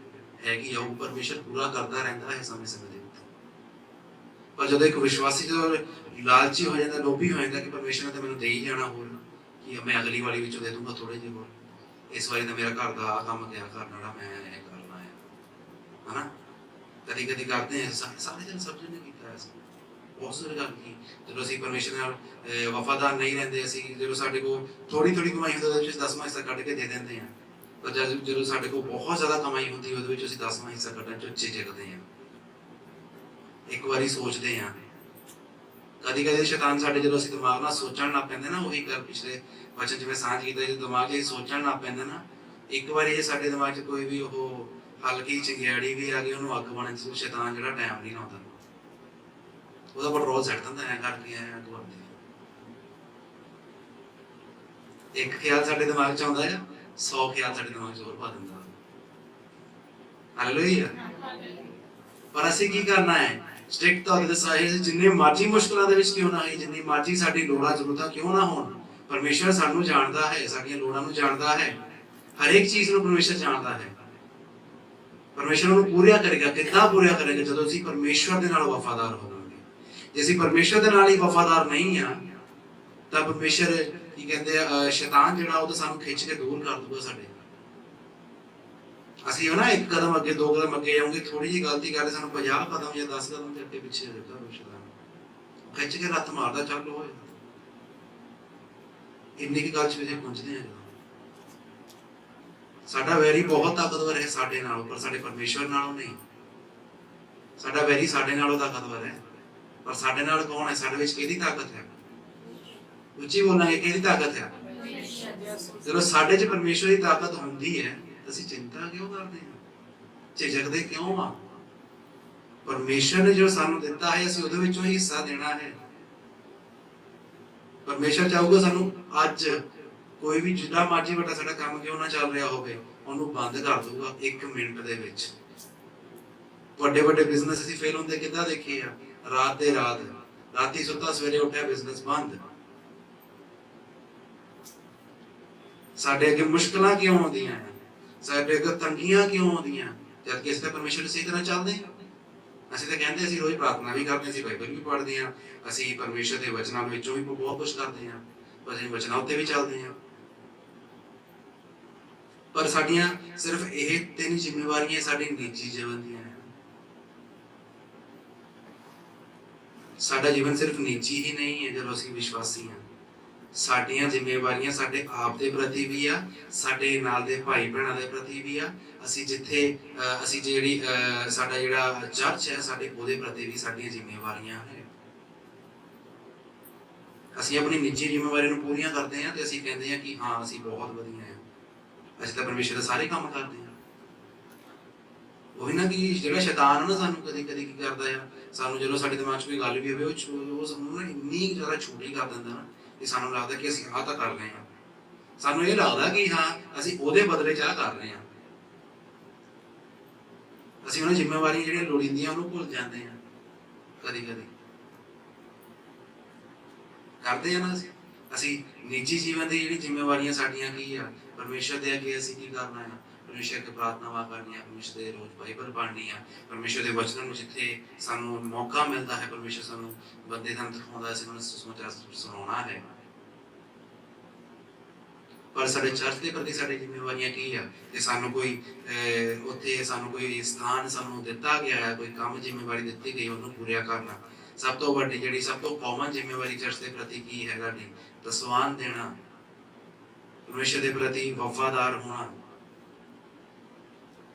Speaker 1: ਹੈਗੀ ਆ, ਉਹ ਪਰਮੇਸ਼ਰ ਪੂਰਾ ਕਰਦਾ ਰਹਿੰਦਾ ਹੈ ਸਮੇਂ ਸਮੇਂ ਦੇ ਉੱਤੇ। ਪਰ ਜਦੋਂ ਇੱਕ ਵਿਸ਼ਵਾਸੀ ਜਦੋਂ ਲਾਲਚੀ ਹੋ ਜਾਂਦਾ, ਲੋਭੀ ਹੋ ਜਾਂਦਾ ਕਿ ਪਰਮੇਸ਼ਰ ਨੇ ਤਾਂ ਮੈਨੂੰ ਦੇ ਹੀ ਜਾਣਾ, ਹੋਰ ਕਿ ਮੈਂ ਅਗਲੀ ਵਾਰੀ ਵਿੱਚੋਂ ਦੇ ਦੂੰਗਾ ਥੋੜੇ ਜਿਹੇ ਹੋਰ, ਇਸ ਵਾਰੀ ਤਾਂ ਮੇਰਾ ਘਰ ਦਾ ਆਹ ਕੰਮ ਗਿਆ ਕਰਨ ਵਾਲਾ, ਮੈਂ ਇਹ ਕਰਨਾ ਹੈ, ਹਨਾ। ਕਦੀ ਕਦੀ ਕਰਦੇ ਹਾਂ, ਸਾਰੇ ਜਨ ਸਭ ਨੇ ਕੀਤਾ ਹੈ, ਬਹੁਤ ਸਾਰੀ ਗੱਲ ਕੀ, ਜਦੋਂ ਅਸੀਂ ਪਰਮੇਸ਼ਰ ਨਾਲ ਵਫਾਦਾਰ ਨਹੀਂ ਰਹਿੰਦੇ, ਅਸੀਂ ਜਦੋਂ ਸਾਡੇ ਕੋਲ ਥੋੜੀ ਥੋੜੀ ਕਮਾਈ ਹੁੰਦੀ ਉਹਦੇ ਵਿੱਚ 10ਵਾਂ ਹਿੱਸਾ ਕੱਢ ਕੇ ਦੇ ਦਿੰਦੇ ਹਾਂ, ਪਰ ਜਦੋਂ ਸਾਡੇ ਕੋਲ ਬਹੁਤ ਜ਼ਿਆਦਾ ਕਮਾਈ ਹੁੰਦੀ ਉਹਦੇ ਵਿੱਚ ਅਸੀਂ 10ਵਾਂ ਹਿੱਸਾ ਕੱਢਣ ਚ ਝਿਜਕਦੇ ਹਾਂ, ਇੱਕ ਵਾਰੀ ਸੋਚਦੇ ਹਾਂ। ਕਦੀ ਕਦੀ ਸ਼ੈਤਾਨ ਸਾਡੇ, ਜਦੋਂ ਅਸੀਂ ਦਿਮਾਗ ਨਾਲ ਸੋਚਣ ਲੱਗ ਪੈਂਦੇ ਨਾ, ਉਹੀ ਗੱਲ ਪਿਛਲੇ ਵਚਨ ਜਿਵੇਂ ਸਾਂਝ ਕੀਤਾ, ਜਦੋਂ ਦਿਮਾਗ 'ਚ ਸੋਚਣ ਲੱਗ ਪੈਂਦੇ ਨਾ, ਇੱਕ ਵਾਰੀ ਜੇ ਸਾਡੇ ਦਿਮਾਗ 'ਚ ਕੋਈ ਵੀ ਉਹ ਹਲਕੀ ਚੰਗਿਆੜੀ ਵੀ ਆ ਗਈ, ਉਹਨੂੰ ਅੱਗ ਬਣਨ 'ਚ ਸ਼ੈਤਾਨ ਜਿਹੜਾ ਟਾਈਮ ਨਹੀਂ ਲਾਉਂਦਾ, ਉਹਦਾ ਪੈਟਰੋਲ ਸੱਟ ਦਿੰਦਾ, ਐ ਕਰਕੇ ਐ ਅੱਗ ਬਣਦੀ। ਇੱਕ ਖਿਆਲ ਸਾਡੇ ਦਿਮਾਗ 'ਚ ਆਉਂਦਾ ਹੈ, 100 ਖਿਆਲ ਸਾਡੇ ਦਿਮਾਗ 'ਚ ਹੋਰ ਪਾ ਦਿੰਦਾ। ਹਾਲੇਲੂਇਆ। ਪਰ ਅਸੀਂ ਕੀ ਕਰਨਾ ਹੈ? ਸਟ੍ਰਿਕਟ ਤੌਰ ਤੇ ਸਾਰੇ, ਜਿੰਨੇ ਮਰਜ਼ੀ ਮੁਸ਼ਕਲਾਂ ਦੇ ਵਿੱਚ ਕਿਉਂ ਨਾ ਆਈ, ਜਿੰਨੀ ਮਰਜ਼ੀ ਸਾਡੀ ਲੋੜਾਂ ਜ਼ਰੂਰਤਾਂ ਕਿਉਂ ਨਾ ਹੋਣ, ਪਰਮੇਸ਼ਰ ਸਾਨੂੰ ਜਾਣਦਾ ਹੈ, ਸਾਡੀਆਂ ਲੋੜਾਂ ਨੂੰ ਜਾਣਦਾ ਹੈ, ਹਰੇਕ ਚੀਜ਼ ਨੂੰ ਪਰਮੇਸ਼ਰ ਜਾਣਦਾ ਹੈ। ਪਰਮੇਸ਼ਰ ਉਹਨੂੰ ਪੂਰੀਆਂ ਕਰੇਗਾ। ਕਿੱਦਾਂ ਪੂਰੀਆਂ ਕਰੇਗਾ? ਜਦੋਂ ਅਸੀਂ ਪਰਮੇਸ਼ਰ ਦੇ ਨਾਲ ਵਫਾਦਾਰ ਹੋਵਾਂਗੇ। ਜੇ ਅਸੀਂ ਪਰਮੇਸ਼ਰ ਦੇ ਨਾਲ ਹੀ ਵਫਾਦਾਰ ਨਹੀਂ ਆ, ਤਾਂ ਪਰਮੇਸ਼ਰ ਕੀ ਕਹਿੰਦੇ ਆ, ਸ਼ੈਤਾਨ ਜਿਹੜਾ ਉਹ ਤਾਂ ਸਾਨੂੰ ਖਿੱਚ ਕੇ ਦੂਰ ਕਰ ਦੂਗਾ ਸਾਡੇ। ਅਸੀਂ ਨਾ ਇੱਕ ਕਦਮ ਅੱਗੇ, 2 ਕਦਮ ਅੱਗੇ ਜਾਵਾਂਗੇ, ਥੋੜੀ ਜਿਹੀ ਗਲਤੀ ਕਰਦੇ ਸਾਨੂੰ 50 ਕਦਮ ਜਾਂ 10 ਕਦਮ ਦੇ ਅੱਗੇ ਪਿੱਛੇ ਜਾਂਦਾ ਸ਼ੈਤਾਨ, ਖਿੱਚ ਕੇ ਲੱਤ ਮਾਰਦਾ, ਚੱਲ ਹੋਏ। ਇੰਨੀ ਕੀ ਗੱਲ 'ਚ ਵੀ ਪਹੁੰਚਦੇ ਆ। ਸਾਡਾ ਵੈਰੀ ਬਹੁਤ ਤਾਕਤਵਰ ਹੈ ਸਾਡੇ ਨਾਲੋਂ, ਪਰ ਸਾਡੇ ਪਰਮੇਸ਼ਵਰ ਨਾਲੋਂ ਨਹੀਂ। ਸਾਡਾ ਵੈਰੀ ਸਾਡੇ ਨਾਲੋਂ ਤਾਕਤਵਰ ਹੈ, ਪਰ ਸਾਡੇ ਨਾਲ ਕੌਣ ਹੈ? ਸਾਡੇ ਵਿੱਚ ਕਿਹਦੀ ਤਾਕਤ ਹੈ? ਉੱਚੀ ਬੋਲਾਂਗੇ, ਕਿਹਦੀ ਤਾਕਤ ਹੈ? ਜਦੋਂ ਸਾਡੇ 'ਚ ਪਰਮੇਸ਼ਵਰ ਦੀ ਤਾਕਤ ਹੁੰਦੀ ਹੈ, ਅਸੀਂ ਚਿੰਤਾ ਕਿਉਂ ਕਰਦੇ ਹਾਂ? ਝਿਜਕਦੇ ਕਿਉਂ ਆ? ਪਰਮੇਸ਼ਰ ਨੇ ਜੋ ਸਾਨੂੰ ਦਿੱਤਾ ਹੈ, ਅਸੀਂ ਉਹਦੇ ਵਿੱਚੋਂ ਹੀ ਹਿੱਸਾ ਦੇਣਾ ਹੈ। ਪਰਮੇਸ਼ਰ ਚਾਹੂਗਾ ਸਾਨੂੰ ਅੱਜ ਕੋਈ ਵੀ ਜਿੱਦਾਂ ਮਰਜ਼ੀ ਵੱਡਾ ਸਾਡਾ ਕੰਮ ਕਿਉਂ ਨਾ ਚੱਲ ਰਿਹਾ ਹੋਵੇ, ਉਹਨੂੰ ਬੰਦ ਕਰ ਦੂਗਾ 1 ਮਿੰਟ ਦੇ ਵਿੱਚ। ਵੱਡੇ ਵੱਡੇ ਬਿਜ਼ਨਸ ਅਸੀਂ ਫੇਲ ਹੁੰਦੇ ਕਿੱਦਾਂ ਦੇਖੇ ਆ? ਰਾਤ ਦੇ ਰਾਤ, ਰਾਤੀ ਸੁੱਤਾ, ਸਵੇਰੇ ਉੱਠਿਆ, ਬਿਜ਼ਨਸ ਬੰਦ। ਸਾਡੇ ਅੱਗੇ ਮੁਸ਼ਕਲਾਂ ਕਿਉਂ ਆਉਂਦੀਆਂ? ਸਾਡੇ ਅੱਗੇ ਤੰਗੀਆਂ ਕਿਉਂ ਆਉਂਦੀਆਂ? ਜਦ ਕਿ ਅਸੀਂ ਤਾਂ ਪਰਮੇਸ਼ਰ ਸਹੀ ਤਰ੍ਹਾਂ ਚੱਲਦੇ ਹਾਂ। ਅਸੀਂ ਤਾਂ ਕਹਿੰਦੇ ਅਸੀਂ ਰੋਜ਼ ਪ੍ਰਾਰਥਨਾ ਵੀ ਕਰਦੇ, ਅਸੀਂ ਬਾਈਬਲ ਵੀ ਪੜ੍ਹਦੇ ਹਾਂ, ਅਸੀਂ ਪਰਮੇਸ਼ਰ ਦੇ ਵਚਨਾਂ ਵਿੱਚੋਂ ਵੀ ਬਹੁਤ ਕੁਝ ਕਰਦੇ ਹਾਂ, ਪਰ ਅਸੀਂ ਵਚਨਾਂ ਉੱਤੇ ਵੀ ਚੱਲਦੇ ਹਾਂ। ਪਰ ਸਾਡੀਆਂ ਸਿਰਫ ਇਹ 3 ਜ਼ਿੰਮੇਵਾਰੀਆਂ ਸਾਡੇ ਨਿੱਜੀ ਜੀਵਨ ਦੀਆਂ ਹੈ। ਸਾਡਾ ਜੀਵਨ ਸਿਰਫ ਨਿੱਜੀ ਹੀ ਨਹੀਂ ਹੈ। ਜਦੋਂ ਅਸੀਂ ਵਿਸ਼ਵਾਸੀ ਹਾਂ, ਸਾਡੀਆਂ ਜ਼ਿੰਮੇਵਾਰੀਆਂ ਸਾਡੇ ਆਪ ਦੇ ਪ੍ਰਤੀ ਵੀ ਆ, ਸਾਡੇ ਨਾਲ ਦੇ ਭਾਈ ਭੈਣਾਂ ਦੇ ਪ੍ਰਤੀ ਵੀ ਆ। ਅਸੀਂ ਜਿੱਥੇ ਅਸੀਂ ਜਿਹੜੀ ਸਾਡਾ ਜਿਹੜਾ ਚਰਚ ਹੈ, ਸਾਡੇ ਉਹਦੇ ਪ੍ਰਤੀ ਵੀ ਸਾਡੀਆਂ ਜ਼ਿੰਮੇਵਾਰੀਆਂ ਹੈ। ਅਸੀਂ ਆਪਣੀ ਨਿੱਜੀ ਜ਼ਿੰਮੇਵਾਰੀ ਨੂੰ ਪੂਰੀਆਂ ਕਰਦੇ ਹਾਂ ਤੇ ਅਸੀਂ ਕਹਿੰਦੇ ਹਾਂ ਕਿ ਹਾਂ ਅਸੀਂ ਬਹੁਤ ਵਧੀਆ ਹਾਂ, ਅਸੀਂ ਤਾਂ ਪਰਮੇਸ਼ਰ ਦੇ ਸਾਰੇ ਕੰਮ ਕਰਦੇ ਹਾਂ। ਉਹੀ ਨਾ ਕਿ ਜਿਹੜਾ ਸ਼ੈਤਾਨ ਹੈ ਨਾ, ਸਾਨੂੰ ਕਦੀ ਕਦੀ ਕੀ ਕਰਦਾ ਆ, ਸਾਨੂੰ ਜਦੋਂ ਸਾਡੇ ਦਿਮਾਗ 'ਚ ਕੋਈ ਗੱਲ ਵੀ ਹੋਵੇ, ਉਹ ਸਾਨੂੰ ਨਾ ਇੰਨੀ ਜ਼ਿਆਦਾ ਛੋਟੀ ਕਰ ਦਿੰਦਾ ਨਾ ਕਿ ਸਾਨੂੰ ਲੱਗਦਾ ਕਿ ਅਸੀਂ ਆਹ ਤਾਂ ਕਰ ਰਹੇ ਹਾਂ। ਸਾਨੂੰ ਇਹ ਲੱਗਦਾ ਕਿ ਹਾਂ ਅਸੀਂ ਉਹਦੇ ਬਦਲੇ 'ਚ ਆਹ ਕਰ ਰਹੇ ਹਾਂ। ਅਸੀਂ ਉਹਨਾਂ ਜ਼ਿੰਮੇਵਾਰੀਆਂ ਜਿਹੜੀਆਂ ਲੋੜੀਂਦੀਆਂ ਉਹਨੂੰ ਭੁੱਲ ਜਾਂਦੇ ਹਾਂ। ਕਦੀ ਕਦੀ ਕਰਦੇ ਆ ਨਾ ਅਸੀਂ ਨਿੱਜੀ ਜੀਵਨ ਦੀ ਜਿਹੜੀ ਜ਼ਿੰਮੇਵਾਰੀਆਂ ਸਾਡੀਆਂ ਕੀ ਆ, ਪਰਮੇਸ਼ਰ ਦੇ ਅੱਗੇ ਅਸੀਂ ਕੀ ਕਰਨਾ ਹੈ? ਪਰਮੇਸ਼ਰ ਦੀ ਪ੍ਰਾਰਥਨਾਵਾਂ ਕਰਨੀਆਂ, ਪਰਮੇਸ਼ਰ ਦੇ ਰੋਜ਼ ਬਾਈਬਲ ਪੜ੍ਹਨੀ ਆ, ਪਰਮੇਸ਼ਰ ਦੇ ਵਚਨਾਂ ਨੂੰ ਜਿੱਥੇ ਸਾਨੂੰ ਮੌਕਾ ਮਿਲਦਾ ਹੈ, ਪਰਮੇਸ਼ਰ ਸਾਨੂੰ ਬੰਦੇ ਦਾ ਦਿਖਾਉਂਦਾ ਹੈ, ਸਾਨੂੰ ਸੁਸਮਾਚਾਰ ਸੁਣਾਉਣਾ ਹੈ। ਪਰ ਸਾਡੇ ਚਰਚ ਦੇ ਪ੍ਰਤੀ ਸਾਡੀ ਜ਼ਿੰਮੇਵਾਰੀਆਂ ਕੀ ਆ? ਤੇ ਸਾਨੂੰ ਕੋਈ ਉੱਥੇ ਸਾਨੂੰ ਕੋਈ ਸਥਾਨ ਸਾਨੂੰ ਦਿੱਤਾ ਗਿਆ ਹੈ, ਕੋਈ ਕੰਮ ਜ਼ਿੰਮੇਵਾਰੀ ਦਿੱਤੀ ਗਈ, ਉਹਨੂੰ ਪੂਰਾ ਕਰਨਾ। ਸਭ ਤੋਂ ਵੱਡੀ ਜਿਹੜੀ ਸਭ ਤੋਂ ਕਾਮਨ ਜ਼ਿੰਮੇਵਾਰੀ ਚਰਚ ਦੇ ਪ੍ਰਤੀ ਕੀ ਹੈ? ਸਾਡੀ ਦਸਵਾਨ ਦੇਣਾ, ਪਰਮੇਸ਼ਰ ਦੇ ਪ੍ਰਤੀ ਵਫਾਦਾਰ ਹੋਣਾ।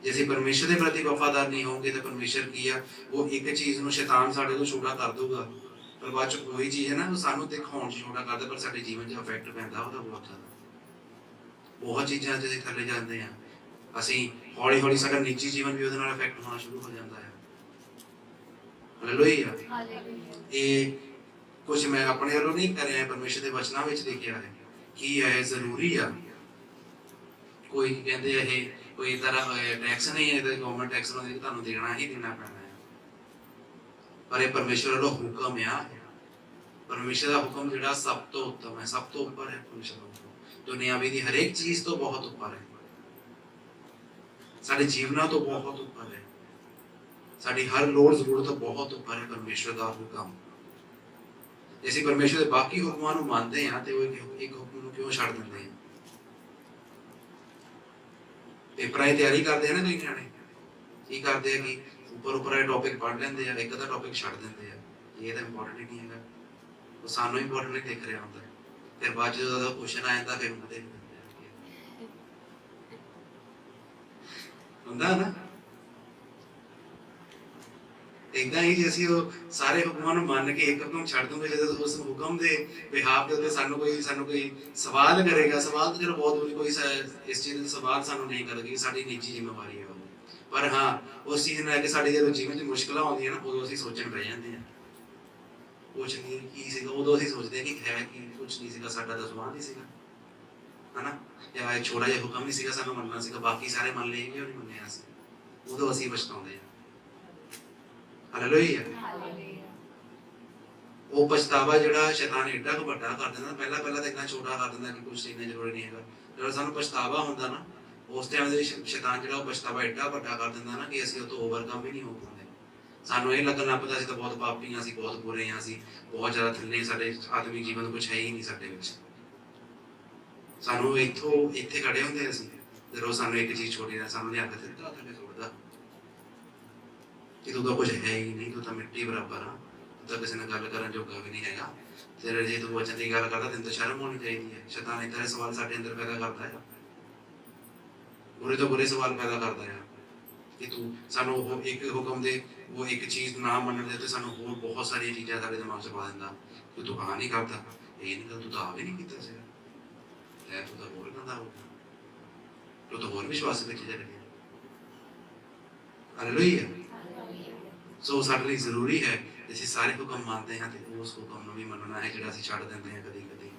Speaker 1: ਜੇ ਅਸੀਂ ਪਰਮੇਸ਼ਰ ਦੇ ਪ੍ਰਤੀ ਵਫਾਦਾਰ ਨਹੀਂ ਹੋਵਾਂਗੇ ਤਾਂ ਪਰਮੇਸ਼ਰ ਕੀ ਆ, ਉਹ ਇੱਕ ਚੀਜ਼ ਨੂੰ ਸ਼ੈਤਾਨ ਸਾਡੇ ਤੋਂ ਛੋਟਾ ਕਰ ਦੂਗਾ, ਪਰ ਬਾਅਦ ਚ ਕੋਈ ਚੀਜ਼ ਹੈ ਨਾ ਉਹ ਸਾਨੂੰ ਦਿਖਾਉਣ 'ਚ ਛੋਟਾ ਕਰਦਾ, ਪਰ ਸਾਡੇ ਜੀਵਨ 'ਚ ਇਫੈਕਟ ਪੈਂਦਾ ਉਹਦਾ ਬਹੁਤ ਜ਼ਿਆਦਾ। ਬਹੁਤ ਚੀਜ਼ਾਂ 'ਚ ਅਸੀਂ ਥੱਲੇ ਜਾਂਦੇ ਹਾਂ, ਅਸੀਂ ਹੌਲੀ ਹੌਲੀ ਸਾਡਾ ਨਿੱਜੀ ਜੀਵਨ ਵੀ ਉਹਦੇ ਨਾਲ ਇਫੈਕਟ ਹੋਣਾ ਸ਼ੁਰੂ ਹੋ ਜਾਂਦਾ ਹੈ। ਹਾਲੇਲੂਇਆ। ਇਹ ਕੁਝ ਮੈਂ ਆਪਣੇ ਵੱਲੋਂ ਨਹੀਂ ਕਰ ਰਿਹਾ, ਪਰਮੇਸ਼ਰ ਦੇ ਵਚਨਾਂ ਵਿੱਚ ਲਿਖਿਆ ਹੈ। ਕੀ ਹੈ? ਜ਼ਰੂਰੀ ਆ। ਕੋਈ ਕਹਿੰਦੇ ਇਹ ਕੋਈ ਤਰ੍ਹਾਂ ਟੈਕਸ ਨਹੀਂ ਹੈ, ਤੇ ਗਵਰਨਮੈਂਟ ਟੈਕਸ ਨੂੰ ਤੁਹਾਨੂੰ ਦੇਣਾ ਹੀ ਦੇਣਾ ਪੈਣਾ ਹੈ। ਪਰ ਇਹ ਪਰਮੇਸ਼ਵਰ ਦਾ ਹੁਕਮ ਆ। ਪਰਮੇਸ਼ਵਰ ਦਾ ਹੁਕਮ ਜਿਹੜਾ ਸਭ ਤੋਂ ਉੱਤਮ ਹੈ, ਸਭ ਤੋਂ ਉੱਪਰ ਹੈ। ਪਰਮੇਸ਼ਵਰ ਦਾ ਹੁਕਮ ਦੁਨਿਆਵੀ ਦੀ ਹਰੇਕ ਚੀਜ਼ ਤੋਂ ਬਹੁਤ ਉੱਪਰ ਹੈ, ਸਾਡੇ ਜੀਵਨਾਂ ਤੋਂ ਬਹੁਤ ਉੱਪਰ ਹੈ, ਸਾਡੀ ਹਰ ਲੋੜ ਜ਼ਰੂਰਤ ਤੋਂ ਬਹੁਤ ਉੱਪਰ ਹੈ ਪਰਮੇਸ਼ਵਰ ਦਾ ਹੁਕਮ। ਜੇ ਅਸੀਂ ਪਰਮੇਸ਼ਵਰ ਦੇ ਬਾਕੀ ਹੁਕਮਾਂ ਨੂੰ ਮੰਨਦੇ ਹਾਂ ਤੇ ਉਹ ਇੱਕ ਹੁਕਮ ਨੂੰ ਕਿਉਂ ਛੱਡ ਦਿੰਦੇ ਹਾਂ? ਪੇਪਰਾਂ ਦੀ ਤਿਆਰੀ ਕਰਦੇ ਆ ਨਾ ਕਈ ਨਿਆਣੇ, ਕੀ ਕਰਦੇ ਆ ਕਿ ਉੱਪਰ ਇਹ ਟੌਪਿਕ ਪੜ੍ਹ ਲੈਂਦੇ ਆ, ਇੱਕ ਅੱਧਾ ਟੌਪਿਕ ਛੱਡ ਦਿੰਦੇ ਆ, ਇਹ ਤਾਂ ਇੰਪੋਰਟੈਂਟ ਹੀ ਨਹੀਂ ਹੈਗਾ, ਉਹ ਸਾਨੂੰ ਇੰਪੋਰਟੈਂਟ ਨਹੀਂ ਦਿਖ ਰਿਹਾ ਹੁੰਦਾ। ਫਿਰ ਬਾਅਦ ਚ ਜਦੋਂ ਕੁਐਸਚਨ ਆ ਜਾਂਦਾ ਫਿਰ ਹੁੰਦਾ ਨਾ। ਏਦਾਂ ਹੀ ਜੇ ਅਸੀਂ ਉਹ ਸਾਰੇ ਹੁਕਮਾਂ ਨੂੰ ਮੰਨ ਕੇ ਇੱਕ ਹੁਕਮ ਛੱਡ ਦੂੰਗੇ, ਜਦੋਂ ਉਸ ਹੁਕਮ ਦੇ ਬਿਹਾਫ ਦੇ ਉੱਤੇ ਸਾਨੂੰ ਕੋਈ ਸਵਾਲ ਕਰੇਗਾ, ਸਵਾਲ ਤਾਂ ਚਲੋ ਬਹੁਤ ਕੋਈ ਇਸ ਚੀਜ਼ ਦੇ ਸਵਾਲ ਸਾਨੂੰ ਨਹੀਂ ਕਰੇਗੀ, ਸਾਡੀ ਨਿੱਜੀ ਜ਼ਿੰਮੇਵਾਰੀ ਹੈ ਉਹ। ਪਰ ਹਾਂ, ਉਸ ਚੀਜ਼ ਨੂੰ ਲੈ ਕੇ ਸਾਡੇ ਜਦੋਂ ਜੀਵਨ 'ਚ ਮੁਸ਼ਕਲਾਂ ਆਉਂਦੀਆਂ ਨਾ, ਉਦੋਂ ਅਸੀਂ ਸੋਚਣ ਬਹਿ ਜਾਂਦੇ ਹਾਂ ਕੁਛ ਨਹੀਂ ਕੀ ਸੀਗਾ। ਉਦੋਂ ਅਸੀਂ ਸੋਚਦੇ ਹਾਂ ਕਿ ਹੈ ਕੀ, ਕੁਛ ਨਹੀਂ ਸੀਗਾ, ਸਾਡਾ ਤਾਂ ਸਵਾਲ ਹੀ ਸੀਗਾ, ਹਨਾ, ਜਾਂ ਇਹ ਛੋਟਾ ਜਿਹਾ ਹੁਕਮ ਨਹੀਂ ਸੀਗਾ ਸਾਨੂੰ ਮੰਨਣਾ ਸੀਗਾ, ਬਾਕੀ ਸਾਰੇ ਮੰਨ ਲਏ ਕਿ ਉਹ ਨਹੀਂ ਮੰਨਿਆ ਸੀ। ਉਦੋਂ ਅਸੀਂ ਪਛਤਾਉਂਦੇ ਹਾਂ। ਹਾਲੇਲੂਇਆ। ਉਹ ਪਛਤਾਵਾ ਜਿਹੜਾ ਸ਼ੈਤਾਨ ਏਡਾ ਕੁ ਵੱਡਾ ਕਰ ਦਿੰਦਾ, ਪਹਿਲਾਂ ਤਾਂ ਇੰਨਾ ਛੋਟਾ ਕਰ ਦਿੰਦਾ ਕਿ ਕੁਛ ਇੰਨਾ ਜ਼ਰੂਰੀ ਨਹੀਂ ਹੈਗਾ। ਜਦੋਂ ਸਾਨੂੰ ਪਛਤਾਵਾ ਹੁੰਦਾ ਨਾ, ਉਸ ਟਾਈਮ ਦੇ ਸ਼ੈਤਾਨ ਜਿਹੜਾ ਉਹ ਪਛਤਾਵਾ ਏਡਾ ਵੱਡਾ ਕਰ ਦਿੰਦਾ ਨਾ ਕਿ ਅਸੀਂ ਉਹ ਤੋਂ ਓਵਰਕਮ ਵੀ ਨਹੀਂ ਹੋ ਪਾਉਂਦੇ। ਸਾਨੂੰ ਇਹ ਲੱਗਣ ਲੱਗ ਪੈਂਦਾ ਅਸੀਂ ਤਾਂ ਬਹੁਤ ਪਾਪੀ ਹਾਂ, ਅਸੀਂ ਬਹੁਤ ਬੁਰੇ ਹਾਂ, ਅਸੀਂ ਬਹੁਤ ਜ਼ਿਆਦਾ ਥੱਲੇ, ਸਾਡੇ ਆਤਮਿਕ ਜੀਵਨ ਕੁਛ ਹੈ ਹੀ ਨਹੀਂ ਸਾਡੇ ਵਿੱਚ। ਸਾਨੂੰ ਇੱਥੇ ਖੜੇ ਹੁੰਦੇ ਅਸੀਂ, ਜਦੋਂ ਸਾਨੂੰ ਇੱਕ ਚੀਜ਼ ਛੋਟੀ ਦਾ ਸਾਨੂੰ ਲਿਆ ਕੇ ਦਿੱਤਾ ਥੱਲੇ ਸੁੱਟਦਾ ਕਿ ਤੂੰ ਤਾਂ ਕੁਛ ਹੈ ਹੀ ਨਹੀਂ, ਤੂੰ ਤਾਂ ਮਿੱਟੀ ਬਰਾਬਰ ਆ, ਤੂੰ ਤਾਂ ਕਿਸੇ ਨਾਲ ਗੱਲ ਕਰਨ ਜੋਗਾ ਵੀ ਨਹੀਂ ਹੈਗਾ, ਤੇਰੇ ਜੇ ਤੂੰ ਵਚਨ ਦੀ ਗੱਲ ਕਰਦਾ ਤੈਨੂੰ ਤਾਂ ਸ਼ਰਮ ਹੋਣੀ ਚਾਹੀਦੀ ਹੈ। ਸ਼ੈਤਾਨ ਏਦਾਂ ਦੇ ਸਵਾਲ ਸਾਡੇ ਅੰਦਰ ਪੈਦਾ ਕਰਦਾ ਹੈ, ਬੁਰੇ ਤੋਂ ਬੁਰੇ ਸਵਾਲ ਪੈਦਾ ਕਰਦਾ ਹੈ ਕਿ ਤੂੰ ਸਾਨੂੰ ਉਹ ਇੱਕ ਹੁਕਮ ਦੇ ਉਹ ਇੱਕ ਚੀਜ਼ ਨਾ ਮੰਨਣ ਦੇ ਉੱਤੇ ਸਾਨੂੰ ਹੋਰ ਬਹੁਤ ਸਾਰੀਆਂ ਚੀਜ਼ਾਂ ਸਾਡੇ ਦਿਮਾਗ 'ਚ ਪਾ ਦਿੰਦਾ ਕਿ ਤੂੰ ਆਹ ਨਹੀਂ ਕਰਦਾ, ਇਹ ਨਹੀਂ ਕਰਦਾ, ਤੂੰ ਤਾਂ ਆਹ ਵੀ ਨਹੀਂ ਕੀਤਾ ਸੀਗਾ, ਲੈ ਤੂੰ ਤਾਂ ਹੋਰ ਗੰਦਾ ਹੋ ਗਿਆ, ਤੂੰ ਤਾਂ ਹੋਰ ਵਿਸ਼ਵਾਸ ਵਿੱਚ ਚਲੇ ਗਿਆ। ਹਾਲੇਲੂਇਆ। ਸੋ ਸਾਡੇ ਲਈ ਜ਼ਰੂਰੀ ਹੈ ਅਸੀਂ ਸਾਰੇ ਹੁਕਮ ਮੰਨਦੇ ਹਾਂ ਤੇ ਉਸ ਹੁਕਮ ਨੂੰ ਵੀ ਮੰਨਣਾ ਹੈ ਜਿਹੜਾ ਅਸੀਂ ਛੱਡ ਦਿੰਦੇ ਹਾਂ। ਕਦੀ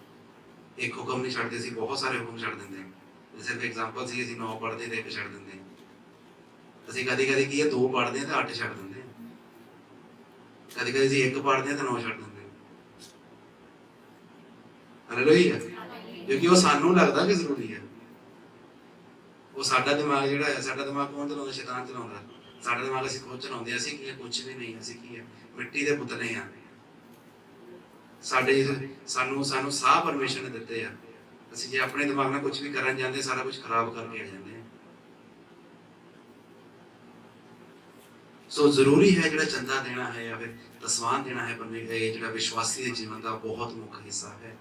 Speaker 1: ਇੱਕ ਹੁਕਮ ਨਹੀਂ ਛੱਡਦੇ, ਅਸੀਂ ਬਹੁਤ ਸਾਰੇ ਹੁਕਮ ਛੱਡ ਦਿੰਦੇ ਹਾਂ। ਸਿਰਫ ਐਗਜ਼ਾਮਪਲ ਸੀ, ਅਸੀਂ 9 ਪੜ੍ਹਦੇ ਤੇ 1 ਛੱਡ ਦਿੰਦੇ ਹਾਂ। ਅਸੀਂ ਕਦੀ ਕੀ ਹੈ 2 ਪੜ੍ਹਦੇ ਹਾਂ ਤੇ 8 ਛੱਡ ਦਿੰਦੇ ਹਾਂ। ਕਦੀ ਅਸੀਂ 1 ਪੜ੍ਹਦੇ ਹਾਂ ਤੇ 9 ਛੱਡ ਦਿੰਦੇ ਹਾਂ। ਹਾਲੇਲੂਇਆ। ਕਿਉਂਕਿ ਉਹ ਸਾਨੂੰ ਲੱਗਦਾ ਕਿ ਜ਼ਰੂਰੀ ਹੈ। ਉਹ ਸਾਡਾ ਦਿਮਾਗ ਜਿਹੜਾ ਹੈ, ਸਾਡਾ ਦਿਮਾਗ ਕੌਣ ਚਲਾਉਂਦਾ? ਸ਼ੈਤਾਨ ਚਲਾਉਂਦਾ। ਸਾਡਾ ਦਿਮਾਗ ਅਸੀਂ ਖੁਦ ਚਲਾਉਂਦੇ, ਅਸੀਂ ਕੀ ਹੈ? ਕੁਛ ਵੀ ਨਹੀਂ। ਅਸੀਂ ਕੀ ਹੈ? ਮਿੱਟੀ ਦੇ ਪੁਤਲੇ ਹਾਂ। ਸਾਨੂੰ ਸਾਹ ਪਰਮੇਸ਼ਰ ਨੇ ਦਿੱਤੇ ਆ। ਅਸੀਂ ਜੇ ਆਪਣੇ ਦਿਮਾਗ ਨਾਲ ਕੁਝ ਵੀ ਕਰਨ ਜਾਂਦੇ, ਸਾਰਾ ਕੁਝ ਖਰਾਬ ਕਰਕੇ ਆ ਜਾਂਦੇ ਹਾਂ। ਸੋ ਜ਼ਰੂਰੀ ਹੈ ਜਿਹੜਾ ਚੰਦਾ ਦੇਣਾ ਹੈ ਜਾਂ ਫਿਰ ਦਸਵਾਨ ਦੇਣਾ ਹੈ, ਇਹ ਜਿਹੜਾ ਵਿਸ਼ਵਾਸੀ ਦੇ ਜੀਵਨ ਦਾ ਬਹੁਤ ਮੁੱਖ ਹਿੱਸਾ ਹੈ।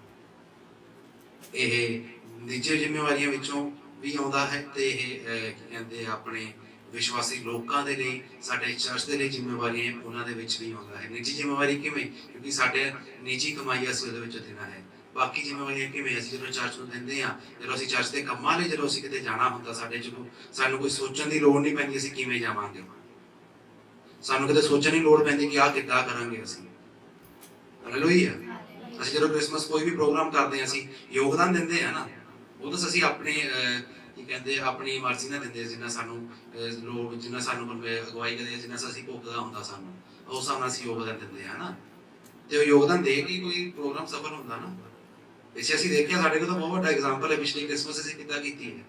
Speaker 1: ਇਹ ਨਿੱਜੀ ਜ਼ਿੰਮੇਵਾਰੀਆਂ ਵਿੱਚੋਂ ਵੀ ਆਉਂਦਾ ਹੈ ਤੇ ਇਹ ਕਹਿੰਦੇ ਆਪਣੇ ਵਿਸ਼ਵਾਸੀ ਲੋਕਾਂ ਦੇ ਲਈ, ਸਾਡੇ ਚਰਚ ਦੇ ਲਈ ਜ਼ਿੰਮੇਵਾਰੀਆਂ ਉਹਨਾਂ ਦੇ ਵਿੱਚ ਵੀ ਆਉਂਦਾ ਹੈ। ਨਿੱਜੀ ਜ਼ਿੰਮੇਵਾਰੀ ਕਿਵੇਂ? ਕਿਉਂਕਿ ਸਾਡੇ ਨਿੱਜੀ ਕਮਾਈ ਅਸੀਂ ਉਹਦੇ ਵਿੱਚ ਦੇਣਾ ਹੈ। ਬਾਕੀ ਜ਼ਿੰਮੇਵਾਰੀਆਂ ਕਿਵੇਂ? ਅਸੀਂ ਜਦੋਂ ਚਰਚ ਨੂੰ ਦਿੰਦੇ ਹਾਂ, ਜਦੋਂ ਅਸੀਂ ਚਰਚ ਦੇ ਕੰਮਾਂ ਲਈ ਜਦੋਂ ਅਸੀਂ ਕਿਤੇ ਜਾਣਾ ਹੁੰਦਾ, ਸਾਨੂੰ ਕੋਈ ਸੋਚਣ ਦੀ ਲੋੜ ਨਹੀਂ ਪੈਂਦੀ ਅਸੀਂ ਕਿਵੇਂ ਜਾਵਾਂਗੇ। ਸਾਨੂੰ ਕਿਤੇ ਸੋਚਣ ਦੀ ਲੋੜ ਪੈਂਦੀ ਕਿ ਆਹ ਕਿੱਦਾਂ ਕਰਾਂਗੇ ਅਸੀਂ। ਹਾਲੇਲੂਇਆ। ਅਸੀਂ ਜਦੋਂ ਕ੍ਰਿਸਮਸ ਕੋਈ ਵੀ ਪ੍ਰੋਗਰਾਮ ਕਰਦੇ ਹਾਂ, ਅਸੀਂ ਯੋਗਦਾਨ ਦਿੰਦੇ ਹਾਂ ਨਾ, ਉਹ ਤਾਂ ਅਸੀਂ ਆਪਣੀ ਕੀ ਕਹਿੰਦੇ ਆਪਣੀ ਮਰਜ਼ੀ ਨਾਲ ਦਿੰਦੇ, ਜਿੰਨਾ ਸਾਨੂੰ ਲੋਕ ਜਿੰਨਾ ਸਾਨੂੰ ਅਗਵਾਈ ਕਰਦੇ, ਜਿੰਨਾ ਅਸੀਂ ਭੁਗਤਦਾ ਹੁੰਦਾ ਸਾਨੂੰ, ਉਸ ਹਿਸਾਬ ਨਾਲ ਅਸੀਂ ਯੋਗਦਾਨ ਦਿੰਦੇ ਹਾਂ ਨਾ। ਤੇ ਉਹ ਯੋਗਦਾਨ ਦੇ ਕੇ ਕੋਈ ਪ੍ਰੋਗਰਾਮ ਸਫਲ ਹੁੰਦਾ ਨਾ। ਪਿੱਛੇ ਅਸੀਂ ਦੇਖਿਆ, ਸਾਡੇ ਕੋਲ ਤਾਂ ਬਹੁਤ ਵੱਡਾ ਐਗਜ਼ਾਮਪਲ ਹੈ। ਪਿਛਲੀ ਕ੍ਰਿਸਮਸ ਅਸੀਂ ਕਿੱਦਾਂ ਕੀਤੀ ਹੈ।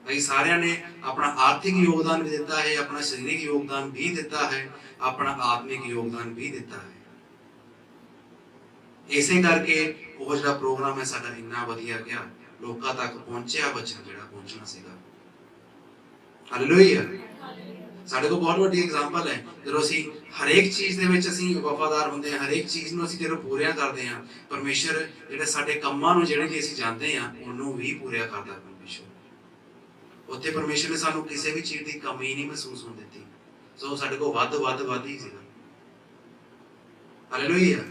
Speaker 1: ਅਸੀਂ ਸਾਰਿਆਂ ਨੇ ਆਪਣਾ ਆਰਥਿਕ ਯੋਗਦਾਨ ਵੀ ਦਿੱਤਾ ਹੈ, ਆਪਣਾ ਸਰੀਰਕ ਯੋਗਦਾਨ ਵੀ ਦਿੱਤਾ ਹੈ, ਆਪਣਾ ਆਤਮਿਕ ਯੋਗਦਾਨ ਵੀ ਦਿੱਤਾ ਹੈ। ਇਸੇ ਕਰਕੇ ਉਹ ਜਿਹੜਾ ਪ੍ਰੋਗਰਾਮ ਹੈ ਸਾਡਾ ਇੰਨਾ ਵਧੀਆ ਗਿਆ, ਲੋਕਾਂ ਤੱਕ ਪਹੁੰਚਿਆ ਵਚਨ ਜਿਹੜਾ ਪਹੁੰਚਣਾ ਸੀਗਾ। ਹਾਲੇਲੂਇਆ। ਸਾਡੇ ਕੋਲ ਬਹੁਤ ਵੱਡੀ ਐਗਜ਼ਾਮਪਲ ਹੈ। ਜਦੋਂ ਅਸੀਂ ਹਰੇਕ ਚੀਜ਼ ਦੇ ਵਿੱਚ ਅਸੀਂ ਵਫਾਦਾਰ ਹੁੰਦੇ ਹਾਂ, ਹਰੇਕ ਚੀਜ਼ ਨੂੰ ਅਸੀਂ ਜਦੋਂ ਪੂਰੀਆਂ ਕਰਦੇ ਹਾਂ, ਪਰਮੇਸ਼ਰ ਜਿਹੜੇ ਸਾਡੇ ਕੰਮਾਂ ਨੂੰ ਜਿਹੜੇ ਵੀ ਅਸੀਂ ਜਾਂਦੇ ਹਾਂ ਉਹਨੂੰ ਵੀ ਪੂਰੀਆਂ ਕਰਦਾ ਪਰਮੇਸ਼ਰ। ਉੱਥੇ ਪਰਮੇਸ਼ਰ ਨੇ ਸਾਨੂੰ ਕਿਸੇ ਵੀ ਚੀਜ਼ ਦੀ ਕਮੀ ਨਹੀਂ ਮਹਿਸੂਸ ਹੋਣ ਦਿੱਤੀ। ਸੋ ਸਾਡੇ ਕੋਲ ਵੱਧ ਹੀ ਸੀਗਾ। ਹਾਲੇਲੂਇਆ।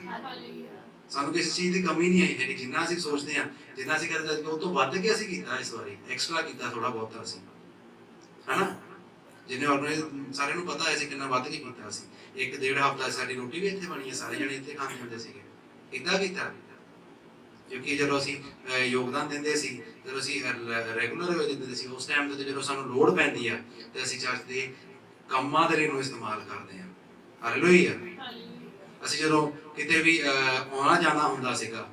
Speaker 1: ਸਾਨੂੰ ਕਿਸੇ ਚੀਜ਼ ਦੀ ਕਮੀ ਨਹੀਂ ਆਈ ਹੈ। ਜਿੰਨਾ ਅਸੀਂ ਸੋਚਦੇ ਹਾਂ, ਜਿੰਨਾ ਅਸੀਂ ਕਰਦੇ ਹਾਂ, ਉਹ ਤੋਂ ਵੱਧ ਕੇ ਅਸੀਂ ਕੀਤਾ। ਇਸ ਵਾਰੀ ਐਕਸਟਰਾ ਕੀਤਾ ਥੋੜਾ ਬਹੁਤਾ ਅਸੀਂ, ਹਨਾ। ਜਿਹਨੇ ਆਰਗੇਨਾਈਜ਼ ਸਾਰਿਆਂ ਨੂੰ ਪਤਾ ਹੈ ਅਸੀਂ ਕਿੰਨਾ ਵੱਧ ਕੇ ਕੀਤਾ ਸੀ। 1-1.5 ਹਫ਼ਤਾ ਸਾਡੀ ਰੋਟੀ ਵੀ ਇੱਥੇ ਬਣੀ ਹੈ, ਸਾਰੇ ਜਣੇ ਇੱਥੇ ਖਾਂਦੇ ਹੁੰਦੇ ਸੀਗੇ। ਕਿੱਦਾਂ ਕੀਤਾ? ਕਿਉਂਕਿ ਜਦੋਂ ਅਸੀਂ ਯੋਗਦਾਨ ਦਿੰਦੇ ਸੀ, ਜਦੋਂ ਅਸੀਂ ਰੈਗੂਲਰ ਦਿੰਦੇ ਸੀ, ਉਸ ਟਾਈਮ ਤੇ ਜਦੋਂ ਸਾਨੂੰ ਲੋੜ ਪੈਂਦੀ ਆ ਤੇ ਅਸੀਂ ਚਰਚ ਦੇ ਕੰਮਾਂ ਦੇ ਲਈ ਨੂੰ ਇਸਤੇਮਾਲ ਕਰਦੇ ਹਾਂ। ਹਾਲੇਲੂਇਆ। ਅਸੀਂ ਜਦੋਂ ਕਿਤੇ ਵੀ ਆਉਣਾ ਜਾਣਾ ਹੁੰਦਾ ਸੀਗਾ,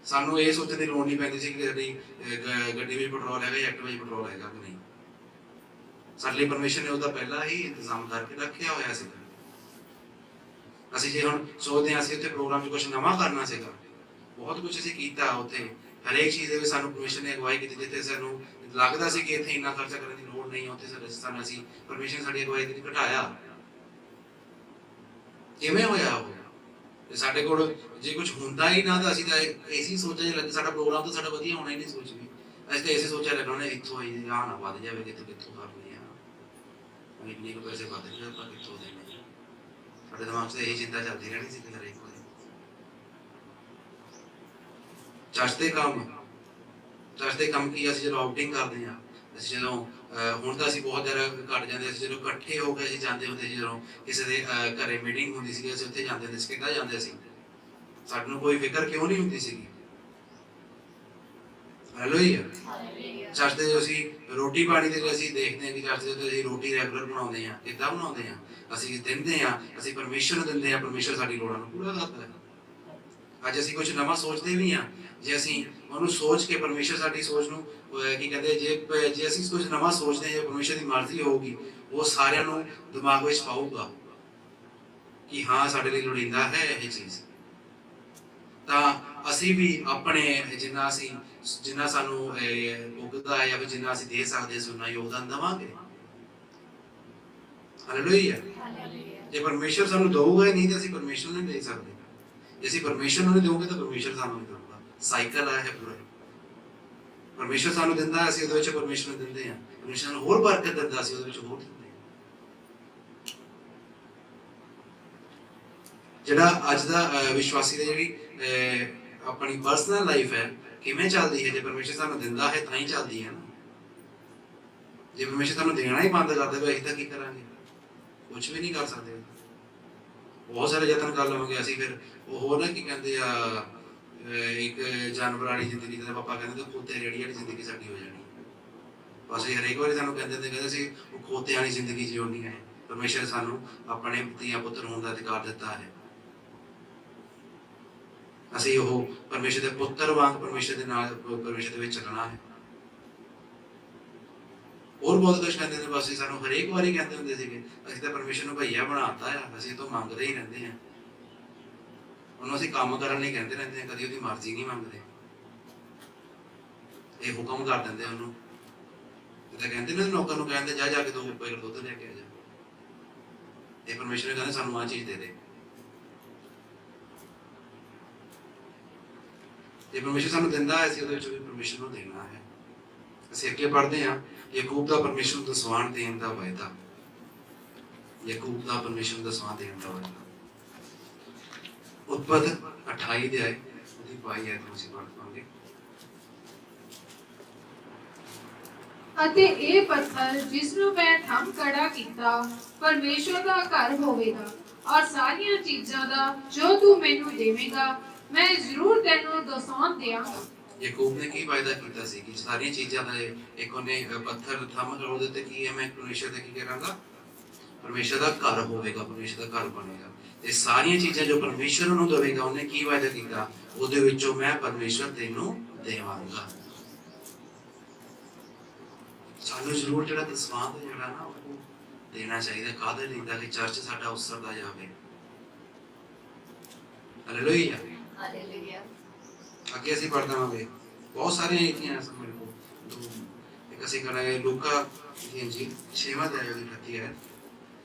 Speaker 1: ਸਾਨੂੰ ਇਹ ਸੋਚਣ ਦੀ ਲੋੜ ਨਹੀਂ ਪੈਂਦੀ ਸੀ ਕਿ ਸਾਡੀ ਗੱਡੀ ਵਿੱਚ ਪੈਟਰੋਲ ਹੈਗਾ ਜਾਂ ਐਕਟਿਵਾ ਵਿੱਚ ਪੈਟਰੋਲ ਹੈਗਾ ਕਿ ਨਹੀਂ। ਸਾਡੇ ਲਈ ਪਰਮੇਸ਼ਰ ਨੇ ਉਹਦਾ ਪਹਿਲਾਂ ਹੀ ਇੰਤਜ਼ਾਮ ਕਰਕੇ ਰੱਖਿਆ ਹੋਇਆ ਸੀਗਾ। ਅਸੀਂ ਜੇ ਹੁਣ ਸੋਚਦੇ ਹਾਂ ਅਸੀਂ ਉੱਥੇ ਪ੍ਰੋਗਰਾਮ 'ਚ ਕੁਝ ਨਵਾਂ ਕਰਨਾ ਸੀਗਾ, ਬਹੁਤ ਕੁਝ ਅਸੀਂ ਕੀਤਾ ਉੱਥੇ, ਹਰੇਕ ਚੀਜ਼ ਦੇ ਵਿੱਚ ਸਾਨੂੰ ਪਰਮੇਸ਼ਰ ਨੇ ਅਗਵਾਈ ਕੀਤੀ। ਜਿੱਥੇ ਸਾਨੂੰ ਲੱਗਦਾ ਸੀ ਕਿ ਇੱਥੇ ਇੰਨਾ ਖਰਚਾ ਕਰਨ ਦੀ ਲੋੜ ਨਹੀਂ, ਉੱਥੇ ਸਾਨੂੰ ਅਸੀਂ ਪਰਮੇਸ਼ਰ ਸਾਡੀ ਅਗਵਾਈ ਦੀ ਘਟਾਇਆ। ਕਿਵੇਂ ਹੋਇਆ ਉਹ? ਤੇ ਸਾਡੇ ਕੋਲ ਜੇ ਕੁਝ ਹੁੰਦਾ ਹੀ ਨਾ ਤਾਂ ਅਸੀਂ ਤਾਂ ਐਸੀ ਸੋਚਾਂ ਲੱਗੇ ਸਾਡਾ ਪ੍ਰੋਗਰਾਮ ਤਾਂ ਸਾਡਾ ਵਧੀਆ ਹੋਣਾ ਹੀ ਨਹੀਂ। ਸੋਚ ਵੀ ਅਸੀਂ ਤਾਂ ਐਸੇ ਸੋਚਿਆ ਲੱਗਣਾ ਇੱਥੋਂ ਹੀ ਆ ਨਾ ਵੱਧ ਜਾਵੇ, ਕਿੱਥੋਂ ਕਰਨੀ ਆ, ਇੰਨੇ ਕੁ ਪੈਸੇ ਵੱਧ ਜਾਵੇ ਆਪਾਂ ਕਿੱਥੋਂ ਦੇਣੇ। ਸਾਡੇ ਦਿਮਾਗ 'ਚ ਇਹ ਚਿੰਤਾ ਚੱਲਦੀ ਰਹਿਣੀ ਸੀ ਕਿ ਹਰੇਕ ਵਾਰੀ ਚਰਚ ਦੇ ਕੰਮ ਕੀ ਅਸੀਂ ਜਦੋਂ ਆਊਟਿੰਗ ਕਰਦੇ ਹਾਂ, ਅਸੀਂ ਜਦੋਂ ਹੁਣ ਤਾਂ ਅਸੀਂ ਬਹੁਤ ਜ਼ਿਆਦਾ ਘੱਟ ਜਾਂਦੇ, ਅਸੀਂ ਜਦੋਂ ਇਕੱਠੇ ਹੋ ਕੇ ਅਸੀਂ ਜਾਂਦੇ ਹੁੰਦੇ ਸੀ, ਜਦੋਂ ਕਿਸੇ ਦੇ ਘਰੇ ਮੀਟਿੰਗ ਹੁੰਦੀ ਸੀ ਅਸੀਂ ਉੱਥੇ ਜਾਂਦੇ ਹੁੰਦੇ ਸੀ। ਕਿੱਦਾਂ ਜਾਂਦੇ ਸੀ? ਸਾਨੂੰ ਕੋਈ ਫਿਕਰ ਕਿਉਂ ਨਹੀਂ ਹੁੰਦੀ ਸੀਗੀ। ਹਾਲੇਲੂਇਆ। ਚਰਚ ਦੇ ਅਸੀਂ ਰੋਟੀ ਪਾਣੀ ਦੇ ਅਸੀਂ ਦੇਖਦੇ ਹਾਂ ਕਿ ਚਰਚ ਦੇ ਅਸੀਂ ਰੋਟੀ ਰੈਗੂਲਰ ਬਣਾਉਂਦੇ ਹਾਂ। ਕਿੱਦਾਂ ਬਣਾਉਂਦੇ ਹਾਂ? ਅਸੀਂ ਦਿੰਦੇ ਹਾਂ, ਅਸੀਂ ਪਰਮੇਸ਼ਰ ਨੂੰ ਦਿੰਦੇ ਹਾਂ, ਪਰਮੇਸ਼ਰ ਸਾਡੀ ਲੋੜਾਂ ਨੂੰ ਪੂਰਾ ਕਰਦਾ ਹੈ। ਅੱਜ ਅਸੀਂ ਕੁਝ ਨਵਾਂ ਸੋਚਦੇ ਵੀ ਹਾਂ, ਜੇ ਅਸੀਂ ਉਹਨੂੰ ਸੋਚ ਕੇ ਪਰਮੇਸ਼ਰ ਸਾਡੀ ਸੋਚ ਨੂੰ ਕੀ ਕਹਿੰਦੇ, ਜੇ ਅਸੀਂ ਕੁਝ ਨਵਾਂ ਸੋਚਦੇ ਹਾਂ, ਪਰਮੇਸ਼ਰ ਦੀ ਮਰਜ਼ੀ ਹੋਊਗੀ, ਉਹ ਸਾਰਿਆਂ ਨੂੰ ਦਿਮਾਗ ਵਿੱਚ ਪਾਊਗਾ ਕਿ ਹਾਂ ਸਾਡੇ ਲਈ ਲੋੜੀਂਦਾ ਹੈ ਇਹ ਚੀਜ਼। ਤਾਂ ਅਸੀਂ ਵੀ ਆਪਣੇ ਜਿੰਨਾ ਸਾਨੂੰ ਉਗਦਾ ਹੈ ਜਾਂ ਫਿਰ ਜਿੰਨਾ ਅਸੀਂ ਦੇ ਸਕਦੇ ਹਾਂ ਉਨਾ ਯੋਗਦਾਨ ਦੇਵਾਂਗੇ। ਹਾਲੇਲੂਇਆ। ਜੇ ਪਰਮੇਸ਼ਰ ਸਾਨੂੰ ਦਊਗਾ ਹੀ ਨਹੀਂ ਤਾਂ ਅਸੀਂ ਪਰਮੇਸ਼ਰ ਨੂੰ ਨਹੀਂ ਦੇ ਸਕਦੇ। ਜੇ ਅਸੀਂ ਪਰਮੇਸ਼ਰ ਨੂੰ ਨਹੀਂ ਦੇਵਾਂਗੇ ਤਾਂ ਪਰਮੇਸ਼ਰ ਸਾਨੂੰ ਨਹੀਂ ਦੇਊਗਾ। ਸਾਈਕਲ ਹੈ ਪੂਰਾ। ਪਰਮੇਸ਼ਰ ਸਾਨੂੰ ਦਿੰਦਾ, ਅਸੀਂ ਉਹਦੇ ਵਿੱਚ ਪਰਮੇਸ਼ਰ ਨੂੰ ਦਿੰਦੇ ਹਾਂ। ਪਰਮੇਸ਼ਰ ਸਾਨੂੰ ਹੋਰ ਬਰਕਤ ਦਿੰਦਾ, ਅਸੀਂ ਉਹਦੇ ਵਿੱਚ ਹੋਰ ਦਿੰਦੇ ਹਾਂ। ਜਿਹੜਾ ਅੱਜ ਦਾ ਵਿਸ਼ਵਾਸੀ ਦੀ ਜਿਹੜੀ ਆਪਣੀ ਪਰਸਨਲ ਲਾਈਫ ਹੈ ਕਿਵੇਂ ਚੱਲਦੀ ਹੈ? ਜੇ ਪਰਮੇਸ਼ਰ ਸਾਨੂੰ ਦਿੰਦਾ ਹੈ ਤਾਂ ਹੀ ਚੱਲਦੀ ਹੈ ਨਾ। ਜੇ ਪਰਮੇਸ਼ਰ ਸਾਨੂੰ ਦੇਣਾ ਹੀ ਬੰਦ ਕਰ ਦੇਵੇ ਅਸੀਂ ਤਾਂ ਕੀ ਕਰਾਂਗੇ? ਕੁਝ ਵੀ ਨਹੀਂ ਕਰ ਸਕਦੇ। ਬਹੁਤ ਸਾਰੇ ਯਤਨ ਕਰ ਲਵਾਂਗੇ ਅਸੀਂ, ਫਿਰ ਉਹ ਹੋਰ ਨਾ ਕੀ ਕਹਿੰਦੇ ਆ, ਇੱਕ ਜਾਨਵਰ ਵਾਲੀ ਜ਼ਿੰਦਗੀ ਦੇ ਪਾਪਾ ਕਹਿੰਦੇ ਤੇ ਖੋਤੇ ਰੇੜੀ ਵਾਲੀ ਜ਼ਿੰਦਗੀ ਸਾਡੀ ਹੋ ਜਾਣੀ। ਬਸ ਇਹ ਹਰੇਕ ਵਾਰੀ ਸਾਨੂੰ ਕਹਿੰਦੇ ਸੀ ਉਹ ਖੋਤੇ ਵਾਲੀ ਜ਼ਿੰਦਗੀ ਜਿਉਣੀ ਹੈ। ਪਰਮੇਸ਼ਰ ਸਾਨੂੰ ਆਪਣੇ ਧੀਆਂ ਪੁੱਤਰ ਹੋਣ ਦਾ ਅਧਿਕਾਰ ਦਿੱਤਾ ਹੈ। ਅਸੀਂ ਉਹ ਪਰਮੇਸ਼ਰ ਦੇ ਪੁੱਤਰ ਵਾਂਗ ਪਰਮੇਸ਼ਰ ਦੇ ਨਾਲ, ਪਰਮੇਸ਼ਰ ਦੇ ਵਿੱਚ ਚੱਲਣਾ ਹੈ। ਹੋਰ ਬਹੁਤ ਕੁਝ ਕਹਿੰਦੇ ਨੇ, ਬਸ ਸਾਨੂੰ ਹਰੇਕ ਵਾਰੀ ਕਹਿੰਦੇ ਹੁੰਦੇ ਸੀਗੇ ਅਸੀਂ ਤਾਂ ਪਰਮੇਸ਼ਰ ਨੂੰ ਭਈਆ ਬਣਾਤਾ ਆ, ਅਸੀਂ ਤੋਂ ਮੰਗਦੇ ਹੀ ਰਹਿੰਦੇ ਹਾਂ। ਉਹਨੂੰ ਅਸੀਂ ਕੰਮ ਕਰਨ ਲਈ ਕਹਿੰਦੇ ਰਹਿੰਦੇ ਹਾਂ, ਕਦੀ ਉਹਦੀ ਮਰਜ਼ੀ ਨਹੀਂ ਮੰਗਦੇ। ਇਹ ਹੁਕਮ ਕਰ ਦਿੰਦੇ ਉਹਨੂੰ, ਤੇ ਕਹਿੰਦੇ ਨੇ ਨੌਕਰ ਨੂੰ ਕਹਿੰਦੇ ਜਾ ਕੇ 2 ਪੈਕਟ ਦੁੱਧ ਲੈ ਕੇ ਆ ਜਾ। ਇਹ ਪਰਮੇਸ਼ਰ ਨੇ ਕਹਿੰਦੇ ਸਾਨੂੰ ਆਹ ਚੀਜ਼ ਦੇ ਦੇ। ਜੇ ਪਰਮੇਸ਼ਰ ਸਾਨੂੰ ਦਿੰਦਾ ਹੈ ਅਸੀਂ ਉਹਦੇ ਵਿੱਚ ਵੀ ਪਰਮੇਸ਼ਰ ਨੂੰ ਦੇਣਾ ਹੈ। ਅਸੀਂ ਅੱਗੇ ਪੜ੍ਹਦੇ ਹਾਂ, ਯਾਕੂਬ ਦਾ ਪਰਮੇਸ਼ਰ ਨੂੰ ਦਸਵਾਨ ਦੇਣ ਦਾ ਵਾਅਦਾ। ਯਾਕੂਬ ਦਾ ਪਰਮੇਸ਼ਰ ਨੂੰ ਦਸਵਾਨ ਦੇਣ ਦਾ ਵਾਅਦਾ। ਉਤਪਤ 28 ਦੇ ਆਏ ਉਹਦੀ 22 ਆਇਤ ਅਸੀਂ ਪੜ੍ਹ ਪਾਵਾਂਗੇ।
Speaker 2: ਅਤੇ ਇਹ ਪੱਥਰ ਜਿਸ ਨੂੰ ਮੈਂ ਥੰਮ ਖੜਾ ਕੀਤਾ ਪਰਮੇਸ਼ਰ ਦਾ ਘਰ ਹੋਵੇਗਾ, ਔਰ ਸਾਰੀਆਂ ਚੀਜ਼ਾਂ ਦਾ ਜੋ ਤੂੰ ਮੈਨੂੰ ਦੇਵੇਂਗਾ ਮੈਂ ਜ਼ਰੂਰ ਤੈਨੂੰ ਦਸਾਉਣ ਦਿਆਂਗਾ।
Speaker 1: ਯਾਕੂਬ ਨੇ ਕੀ ਵਾਅਦਾ ਕੀਤਾ ਸੀ ਕਿ ਸਾਰੀਆਂ ਚੀਜ਼ਾਂ ਦਾ ਇੱਕ ਉਹਨੇ ਪੱਥਰ ਥੰਮ ਖੜਾ ਦਿੱਤੇ ਕਿ ਇਹ ਮੈਂ ਪਰਮੇਸ਼ਰ ਦੇ ਕੀ ਕਰਾਂਗਾ? ਪਰਮੇਸ਼ਰ ਦਾ ਘਰ ਹੋਵੇਗਾ, ਪਰਮੇਸ਼ਰ ਦਾ ਘਰ ਬਣੇਗਾ। ਤੇ ਸਾਰੀਆਂ ਚੀਜ਼ਾਂ ਜੋ ਪਰਮੇਸ਼ਰ ਨੂੰ ਦੇਵੇਗਾ, ਉਹਨੇ ਕੀ ਵਾਅਦਾ ਕੀਤਾ? ਉਹਦੇ ਵਿੱਚੋਂ ਮੈਂ ਪਰਮੇਸ਼ਰ ਤੈਨੂੰ ਦੇਵਾਂਗਾ। ਸਾਨੂੰ ਜ਼ਰੂਰ ਜਿਹੜਾ ਦਸਵੰਧ ਜਿਹੜਾ ਨਾ ਉਹ ਦੇਣਾ ਚਾਹੀਦਾ। ਕਾਹਦੇ ਲਈ? ਤਾਂ ਕਿ ਚਰਚ ਸਾਡਾ ਉਸਰਦਾ ਜਾਵੇ। ਹਾਲੇਲੂਇਆ।
Speaker 3: ਹਾਲੇਲੂਇਆ।
Speaker 1: ਅੱਗੇ ਅਸੀਂ ਪੜ੍ਹ ਦੇਵਾਂਗੇ ਬਹੁਤ ਸਾਰੀਆਂ ਨੀਤੀਆਂ ਸਨ ਮੇਰੇ ਕੋਲ। ਇੱਕ ਅਸੀਂ ਕਰਾਂਗੇ ਲੂਕਾ ਦੀ ਇੰਜੀਲ 6ਵਾਂ ਅਧਿਆਇ ਦੀ 38 ਹੈ।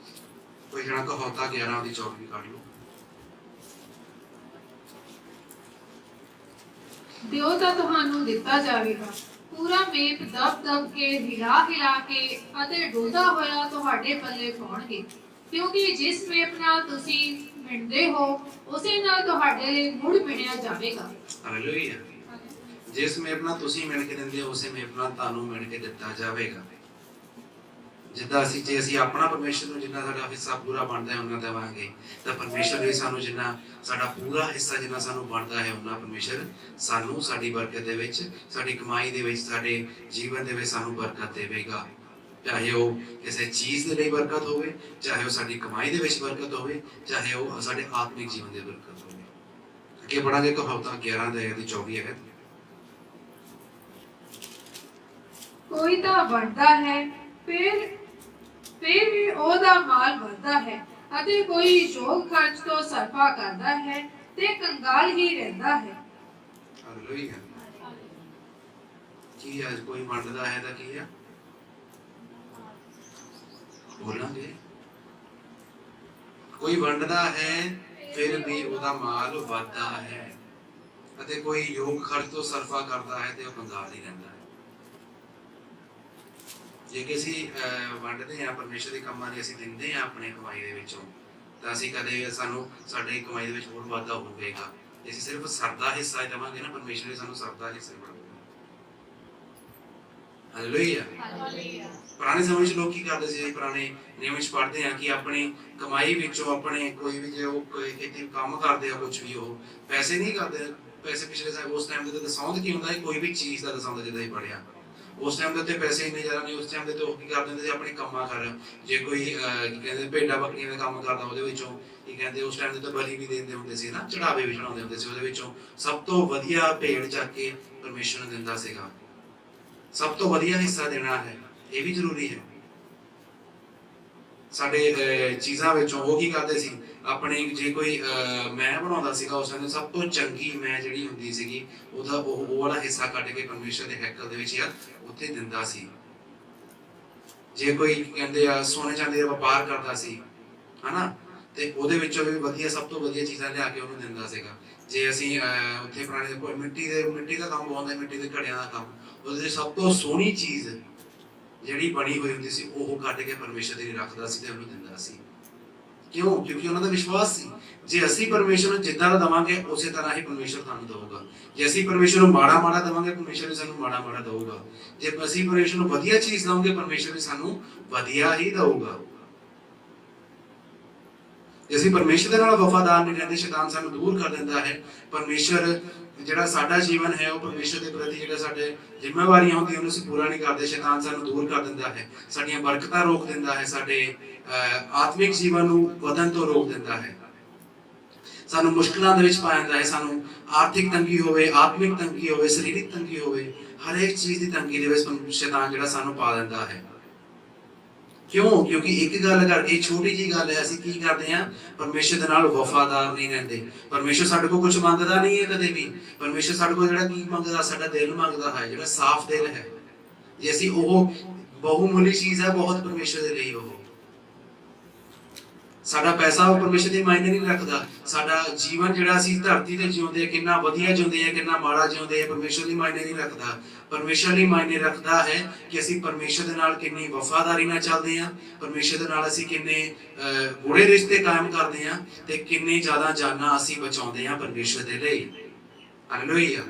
Speaker 1: ਕੋਈ ਜਣਾ ਕਹੌਤਾ 11 ਦੀ 24 ਕੱਢ ਲਓ।
Speaker 2: ਦਿਓ ਤਾਂ ਤੁਹਾਨੂੰ ਦਿੱਤਾ ਜਾਵੇਗਾ, ਪੂਰਾ ਮੇਪ ਦਬ ਕੇ ਹਿਲਾ ਕੇ ਅਤੇ ਡੋਲਦਾ ਹੋਇਆ ਤੁਹਾਡੇ ਪੱਲੇ ਪਾਉਣਗੇ, ਕਿਉਂਕਿ ਜਿਸ ਮੇਪ ਨਾਲ ਤੁਸੀਂ ਮਿਣਦੇ ਹੋ ਉਸੇ ਨਾਲ ਤੁਹਾਡੇ ਲਈ ਮੁੜ ਮਿਣਿਆ ਜਾਵੇਗਾ।
Speaker 1: ਹਾਲੇਲੂਇਆ। ਜਿਸ ਮੇਪ ਨਾਲ ਤੁਸੀਂ ਮਿਣ ਕੇ ਦਿੰਦੇ ਹੋ ਉਸੇ ਮੇਪ ਨਾਲ ਤੁਹਾਨੂੰ ਮਿਣ ਕੇ ਦਿੱਤਾ ਜਾਵੇਗਾ। ਜਿੱਦਾਂ ਜੇ ਅਸੀਂ ਆਪਣਾ ਪਰਮੇਸ਼ਰ ਨੂੰ ਜਿੰਨਾ ਸਾਡਾ ਹਿੱਸਾ ਪੂਰਾ ਬਣਦਾ ਹੈ ਉਹਨਾਂ ਦੇਵਾਂਗੇ, ਤਾਂ ਪਰਮੇਸ਼ਰ ਵੀ ਸਾਨੂੰ ਜਿੰਨਾ ਸਾਡਾ ਪੂਰਾ ਹਿੱਸਾ ਜਿੰਨਾ ਸਾਨੂੰ ਬਣਦਾ ਹੈ ਉਹਨਾਂ ਪਰਮੇਸ਼ਰ ਸਾਨੂੰ ਸਾਡੀ ਬਰਕਤ ਦੇ ਵਿੱਚ, ਸਾਡੀ ਕਮਾਈ ਦੇ ਵਿੱਚ, ਸਾਡੇ ਜੀਵਨ ਦੇ ਵਿੱਚ ਸਾਨੂੰ ਬਰਕਤ ਦੇਵੇਗਾ। ਚਾਹੇ ਉਹ ਕਿਸੇ ਚੀਜ਼ ਦੇ ਲਈ ਬਰਕਤ ਹੋਵੇ, ਚਾਹੇ ਉਹ ਸਾਡੀ ਕਮਾਈ ਦੇ ਵਿੱਚ ਬਰਕਤ ਹੋਵੇ, ਚਾਹੇ ਉਹ ਸਾਡੇ ਆਤਮਿਕ ਜੀਵਨ ਦੇ ਬਰਕਤ ਹੋਵੇ। ਅੱਗੇ ਪੜਾਂਗੇ ਕਹਾਵਤਾਂ 11 ਦੇ 24 ਹੈ।
Speaker 2: ਕੋਈ ਤਾਂ ਬਣਦਾ ਹੈ, ਫਿਰ ਵੀ ਉਹਦਾ ਮਾਲ ਵੱਧਦਾ ਹੈ, ਅਤੇ ਕੋਈ ਯੋਗ ਖਰਚ ਤੋਂ ਸਰਫਾ ਕਰਦਾ ਹੈ ਤੇ ਕੰਗਾਲ ਹੀ ਰਹਿੰਦਾ ਹੈ।
Speaker 1: ਹਾਲੇਲੂਇਆ। ਕੀ ਅੱਜ ਕੋਈ ਵੰਡਦਾ ਹੈ ਤਾਂ ਕੀ ਹੈ? ਬੋਲਾਂਗੇ। ਕੋਈ ਵੰਡਦਾ ਹੈ ਫਿਰ ਵੀ ਉਹਦਾ ਮਾਲ ਵੱਧਦਾ ਹੈ, ਅਤੇ ਕੋਈ ਯੋਗ ਖਰਚ ਤੋਂ ਸਰਫਾ ਕਰਦਾ ਹੈ ਤੇ ਉਹ ਕੰਗਾਲ ਹੀ ਰਹਿੰਦਾ ਹੈ। ਜੇ ਕਿ ਅਸੀਂ ਵੰਡਦੇ ਹਾਂ ਪਰਮੇਸ਼ਰ ਦੇ ਕੰਮਾਂ ਲਈ, ਅਸੀਂ ਦਿੰਦੇ ਹਾਂ ਆਪਣੇ ਕਮਾਈ ਦੇ ਵਿੱਚੋਂ, ਤਾਂ ਅਸੀਂ ਕਦੇ ਸਾਨੂੰ ਸਾਡੇ ਕਮਾਈ ਦੇ ਵਿੱਚ ਹੋਰ ਵਾਧਾ ਹੋਵੇਗਾ। ਜੇ ਅਸੀਂ ਸਿਰਫ ਸਰਦਾ ਹਿੱਸਾ ਦੇਵਾਂਗੇ ਨਾ, ਪਰਮੇਸ਼ਰ ਨੇ ਸਾਨੂੰ ਸਰਦਾ ਹਿੱਸਾ ਬਣਾਉਣਾ। ਹਾਲੇਲੂਇਆ। ਪੁਰਾਣੇ ਸਮੇਂ ਵਿੱਚ ਲੋਕ ਕੀ ਕਰਦੇ ਸੀ? ਪੁਰਾਣੇ ਨਿਯਮ ਵਿੱਚ ਪੜ੍ਹਦੇ ਹਾਂ ਕਿ ਆਪਣੀ ਕਮਾਈ ਵਿੱਚੋਂ ਆਪਣੇ ਕੋਈ ਵੀ ਜੇ ਉਹ ਕਿਤੇ ਕੰਮ ਕਰਦੇ ਆ ਕੁਝ ਵੀ, ਉਹ ਪੈਸੇ ਨਹੀਂ ਕਰਦੇ। ਪੈਸੇ ਪਿਛਲੇ ਉਸ ਟਾਈਮ ਦੇ ਦਸਾਉਂਦ ਕੀ ਹੁੰਦਾ ਹੈ? ਕੋਈ ਵੀ ਚੀਜ਼ ਦਾ ਦਸਾਉਂਦ, ਜਿੱਦਾਂ ਹੀ ਪੜ੍ਹਿਆ ਉਸ ਟਾਈਮ ਦੇ ਉੱਤੇ ਪੈਸੇ ਇੰਨੇ ਜ਼ਿਆਦਾ ਨਹੀਂ। ਉਸ ਟਾਈਮ ਦੇ ਉੱਤੇ ਉਹ ਕੀ ਕਰ ਦਿੰਦੇ ਸੀ? ਆਪਣੇ ਕੰਮਾਂ ਕਰ, ਜੇ ਕੋਈ ਕੀ ਕਹਿੰਦੇ ਭੇਡਾਂ ਬੱਕਰੀਆਂ ਦਾ ਕੰਮ ਕਰਦਾ, ਉਹਦੇ ਵਿੱਚੋਂ ਕੀ ਕਹਿੰਦੇ ਉਸ ਟਾਈਮ ਦੇ ਉੱਤੇ ਬਲੀ ਵੀ ਦਿੰਦੇ ਹੁੰਦੇ ਸੀ ਨਾ, ਚੜਾਵੇ ਵੀ ਚੜਾਉਂਦੇ ਹੁੰਦੇ ਸੀ। ਉਹਦੇ ਵਿੱਚੋਂ ਸਭ ਤੋਂ ਵਧੀਆ ਭੇਡ ਚੱਕ ਕੇ ਪਰਮੇਸ਼ਰ ਨੂੰ ਦਿੰਦਾ ਸੀਗਾ। ਸਭ ਤੋਂ ਵਧੀਆ ਹਿੱਸਾ ਦੇਣਾ ਹੈ, ਇਹ ਵੀ ਜ਼ਰੂਰੀ ਹੈ। ਸਾਡੇ ਚੀਜ਼ਾਂ ਵਿੱਚੋਂ ਉਹ ਕੀ ਕਰਦੇ ਸੀ? ਆਪਣੇ ਜੇ ਕੋਈ ਮੈਂ ਬਣਾਉਂਦਾ ਸੀਗਾ ਉਸ ਟਾਈਮ, ਸਭ ਤੋਂ ਚੰਗੀ ਮੈਂ ਜਿਹੜੀ ਹੁੰਦੀ ਸੀਗੀ ਉਹਦਾ ਉਹ ਵਾਲਾ ਹਿੱਸਾ ਕੱਢ ਕੇ ਪਰਮੇਸ਼ਰ ਦੇ ਹੈਕਲ ਦੇ ਵਿੱਚ ਯਾਰ ਉੱਥੇ ਦਿੰਦਾ ਸੀ। ਜੇ ਕੋਈ ਕਹਿੰਦੇ ਆ ਸੋਨੇ ਚਾਂਦੀ ਦਾ ਵਪਾਰ ਕਰਦਾ ਸੀ ਹਨਾ, ਤੇ ਉਹਦੇ ਵਿੱਚੋਂ ਵੀ ਵਧੀਆ, ਸਭ ਤੋਂ ਵਧੀਆ ਚੀਜ਼ਾਂ ਲਿਆ ਕੇ ਉਹਨੂੰ ਦਿੰਦਾ ਸੀਗਾ। ਜੇ ਅਸੀਂ ਉੱਥੇ ਪੁਰਾਣੇ ਮਿੱਟੀ ਦਾ ਕੰਮ ਬਹੁਤ ਹੈ, ਮਿੱਟੀ ਦੇ ਘੜਿਆਂ ਦਾ ਕੰਮ, ਉਹਦੇ ਸਭ ਤੋਂ ਸੋਹਣੀ ਚੀਜ਼ ਜਿਹੜੀ ਬਣੀ ਹੋਈ ਹੁੰਦੀ ਸੀ ਉਹ ਕੱਢ ਕੇ ਪਰਮੇਸ਼ਰ ਦੇ ਲਈ ਰੱਖਦਾ ਸੀ ਤੇ ਉਹਨੂੰ ਦਿੰਦਾ ਸੀ। ਕਿਉਂ? ਕਿਉਂਕਿ ਉਹਨਾਂ ਦਾ ਵਿਸ਼ਵਾਸ ਸੀ ਜੇ ਅਸੀਂ ਪਰਮੇਸ਼ਰ ਨੂੰ ਜਿੱਦਾਂ ਦਾ ਦੇਵਾਂਗੇ ਉਸੇ ਤਰ੍ਹਾਂ ਹੀ ਪਰਮੇਸ਼ਰ ਸਾਨੂੰ ਦੇਊਗਾ। ਜੇ ਅਸੀਂ ਪਰਮੇਸ਼ਰ ਨੂੰ ਮਾੜਾ ਦੇਵਾਂਗੇ, ਪਰਮੇਸ਼ਰ ਵੀ ਸਾਨੂੰ ਮਾੜਾ ਦੇਊਗਾ। ਜੇ ਅਸੀਂ ਪਰਮੇਸ਼ਰ ਨੂੰ ਵਧੀਆ ਚੀਜ਼ ਦੇਵਾਂਗੇ, ਪਰਮੇਸ਼ਰ ਵੀ ਸਾਨੂੰ ਵਧੀਆ ਹੀ ਦੇਊਗਾ। ਜੇ ਅਸੀਂ ਪਰਮੇਸ਼ਰ ਦੇ ਨਾਲ ਵਫਾਦਾਰ ਨਹੀਂ ਰਹਿੰਦੇ, ਸ਼ੈਤਾਨ ਸਾਨੂੰ ਦੂਰ ਕਰ ਦਿੰਦਾ ਹੈ। ਪਰਮੇਸ਼ਰ ਜਿਹੜਾ ਸਾਡਾ ਜੀਵਨ ਹੈ ਉਹ ਪਰਮੇਸ਼ਰ ਦੇ ਪ੍ਰਤੀ ਜਿਹੜੇ ਸਾਡੇ ਜ਼ਿੰਮੇਵਾਰੀਆਂ ਹੁੰਦੀਆਂ ਉਹਨੂੰ ਅਸੀਂ ਪੂਰਾ ਨਹੀਂ ਕਰਦੇ, ਸ਼ੈਤਾਨ ਸਾਨੂੰ ਦੂਰ ਕਰ ਦਿੰਦਾ ਹੈ, ਸਾਡੀਆਂ ਬਰਕਤਾਂ ਰੋਕ ਦਿੰਦਾ ਹੈ, ਸਾਡੇ ਆਤਮਿਕ ਜੀਵਨ ਨੂੰ ਵਧਣ ਤੋਂ ਰੋਕ ਦਿੰਦਾ ਹੈ, ਸਾਨੂੰ ਮੁਸ਼ਕਲਾਂ ਦੇ ਵਿੱਚ ਪਾ ਜਾਂਦਾ ਹੈ। ਸਾਨੂੰ ਆਰਥਿਕ ਤੰਗੀ ਹੋਵੇ, ਆਤਮਿਕ ਤੰਗੀ ਹੋਵੇ, ਸਰੀਰਕ ਤੰਗੀ ਹੋਵੇ, ਹਰੇਕ ਚੀਜ਼ ਦੀ ਤੰਗੀ ਦੇ ਵਿੱਚ ਸ਼ੈਤਾਨ ਜਿਹੜਾ ਸਾਨੂੰ ਪਾ ਦਿੰਦਾ ਹੈ। ਕਿਉਂ? ਕਿਉਂਕਿ ਇੱਕ ਗੱਲ ਕਰਕੇ, ਛੋਟੀ ਜੀ ਗੱਲ ਹੈ, ਅਸੀਂ ਕੀ ਕਰਦੇ ਹਾਂ? ਪਰਮੇਸ਼ਰ ਦੇ ਨਾਲ ਵਫਾਦਾਰ ਨਹੀਂ ਰਹਿੰਦੇ। ਪਰਮੇਸ਼ਰ ਸਾਡੇ ਕੋਲ ਕੁਝ ਮੰਗਦਾ ਨਹੀਂ ਹੈ ਕਦੇ ਵੀ। ਪਰਮੇਸ਼ਰ ਸਾਡੇ ਕੋਲ ਜਿਹੜਾ ਕੀ ਮੰਗਦਾ? ਸਾਡਾ ਦਿਲ ਮੰਗਦਾ ਹੈ, ਜਿਹੜਾ ਸਾਫ਼ ਦਿਲ ਹੈ। ਜੇ ਅਸੀਂ ਉਹ ਬਹੁਮੁੱਲੀ ਚੀਜ਼ ਹੈ ਬਹੁਤ ਪਰਮੇਸ਼ਰ ਦੇ ਲਈ, ਉਹ ਸਾਡਾ ਪੈਸਾ ਉਹ ਪਰਮੇਸ਼ਰ ਦੀ ਮਾਇਨੇ ਨਹੀਂ ਰੱਖਦਾ। ਸਾਡਾ ਜੀਵਨ ਜਿਹੜਾ ਅਸੀਂ ਧਰਤੀ ਤੇ ਜਿਉਂਦੇ, ਕਿੰਨਾ ਵਧੀਆ ਜਿਉਂਦੇ ਆ, ਕਿੰਨਾ ਮਾੜਾ ਜਿਉਂਦੇ ਆ, ਪਰਮੇਸ਼ਰ ਦੀ ਮਾਇਨੇ ਨਹੀਂ ਰੱਖਦਾ। ਪਰਮੇਸ਼ਰ ਲਈ ਮਾਇਨੇ ਰੱਖਦਾ ਹੈ ਕਿ ਅਸੀਂ ਪਰਮੇਸ਼ਰ ਦੇ ਨਾਲ ਕਿੰਨੀ ਵਫਾਦਾਰੀ ਨਾਲ ਚੱਲਦੇ ਹਾਂ, ਪਰਮੇਸ਼ਰ ਦੇ ਨਾਲ ਅਸੀਂ ਕਿੰਨੇ ਗੂੜੇ ਰਿਸ਼ਤੇ ਕਾਇਮ ਕਰਦੇ ਹਾਂ, ਤੇ ਕਿੰਨੀ ਜ਼ਿਆਦਾ ਜਾਨਾਂ ਅਸੀਂ ਬਚਾਉਂਦੇ ਹਾਂ ਪਰਮੇਸ਼ਰ ਦੇ ਲਈ। ਹਾਲੇਲੂਇਆ।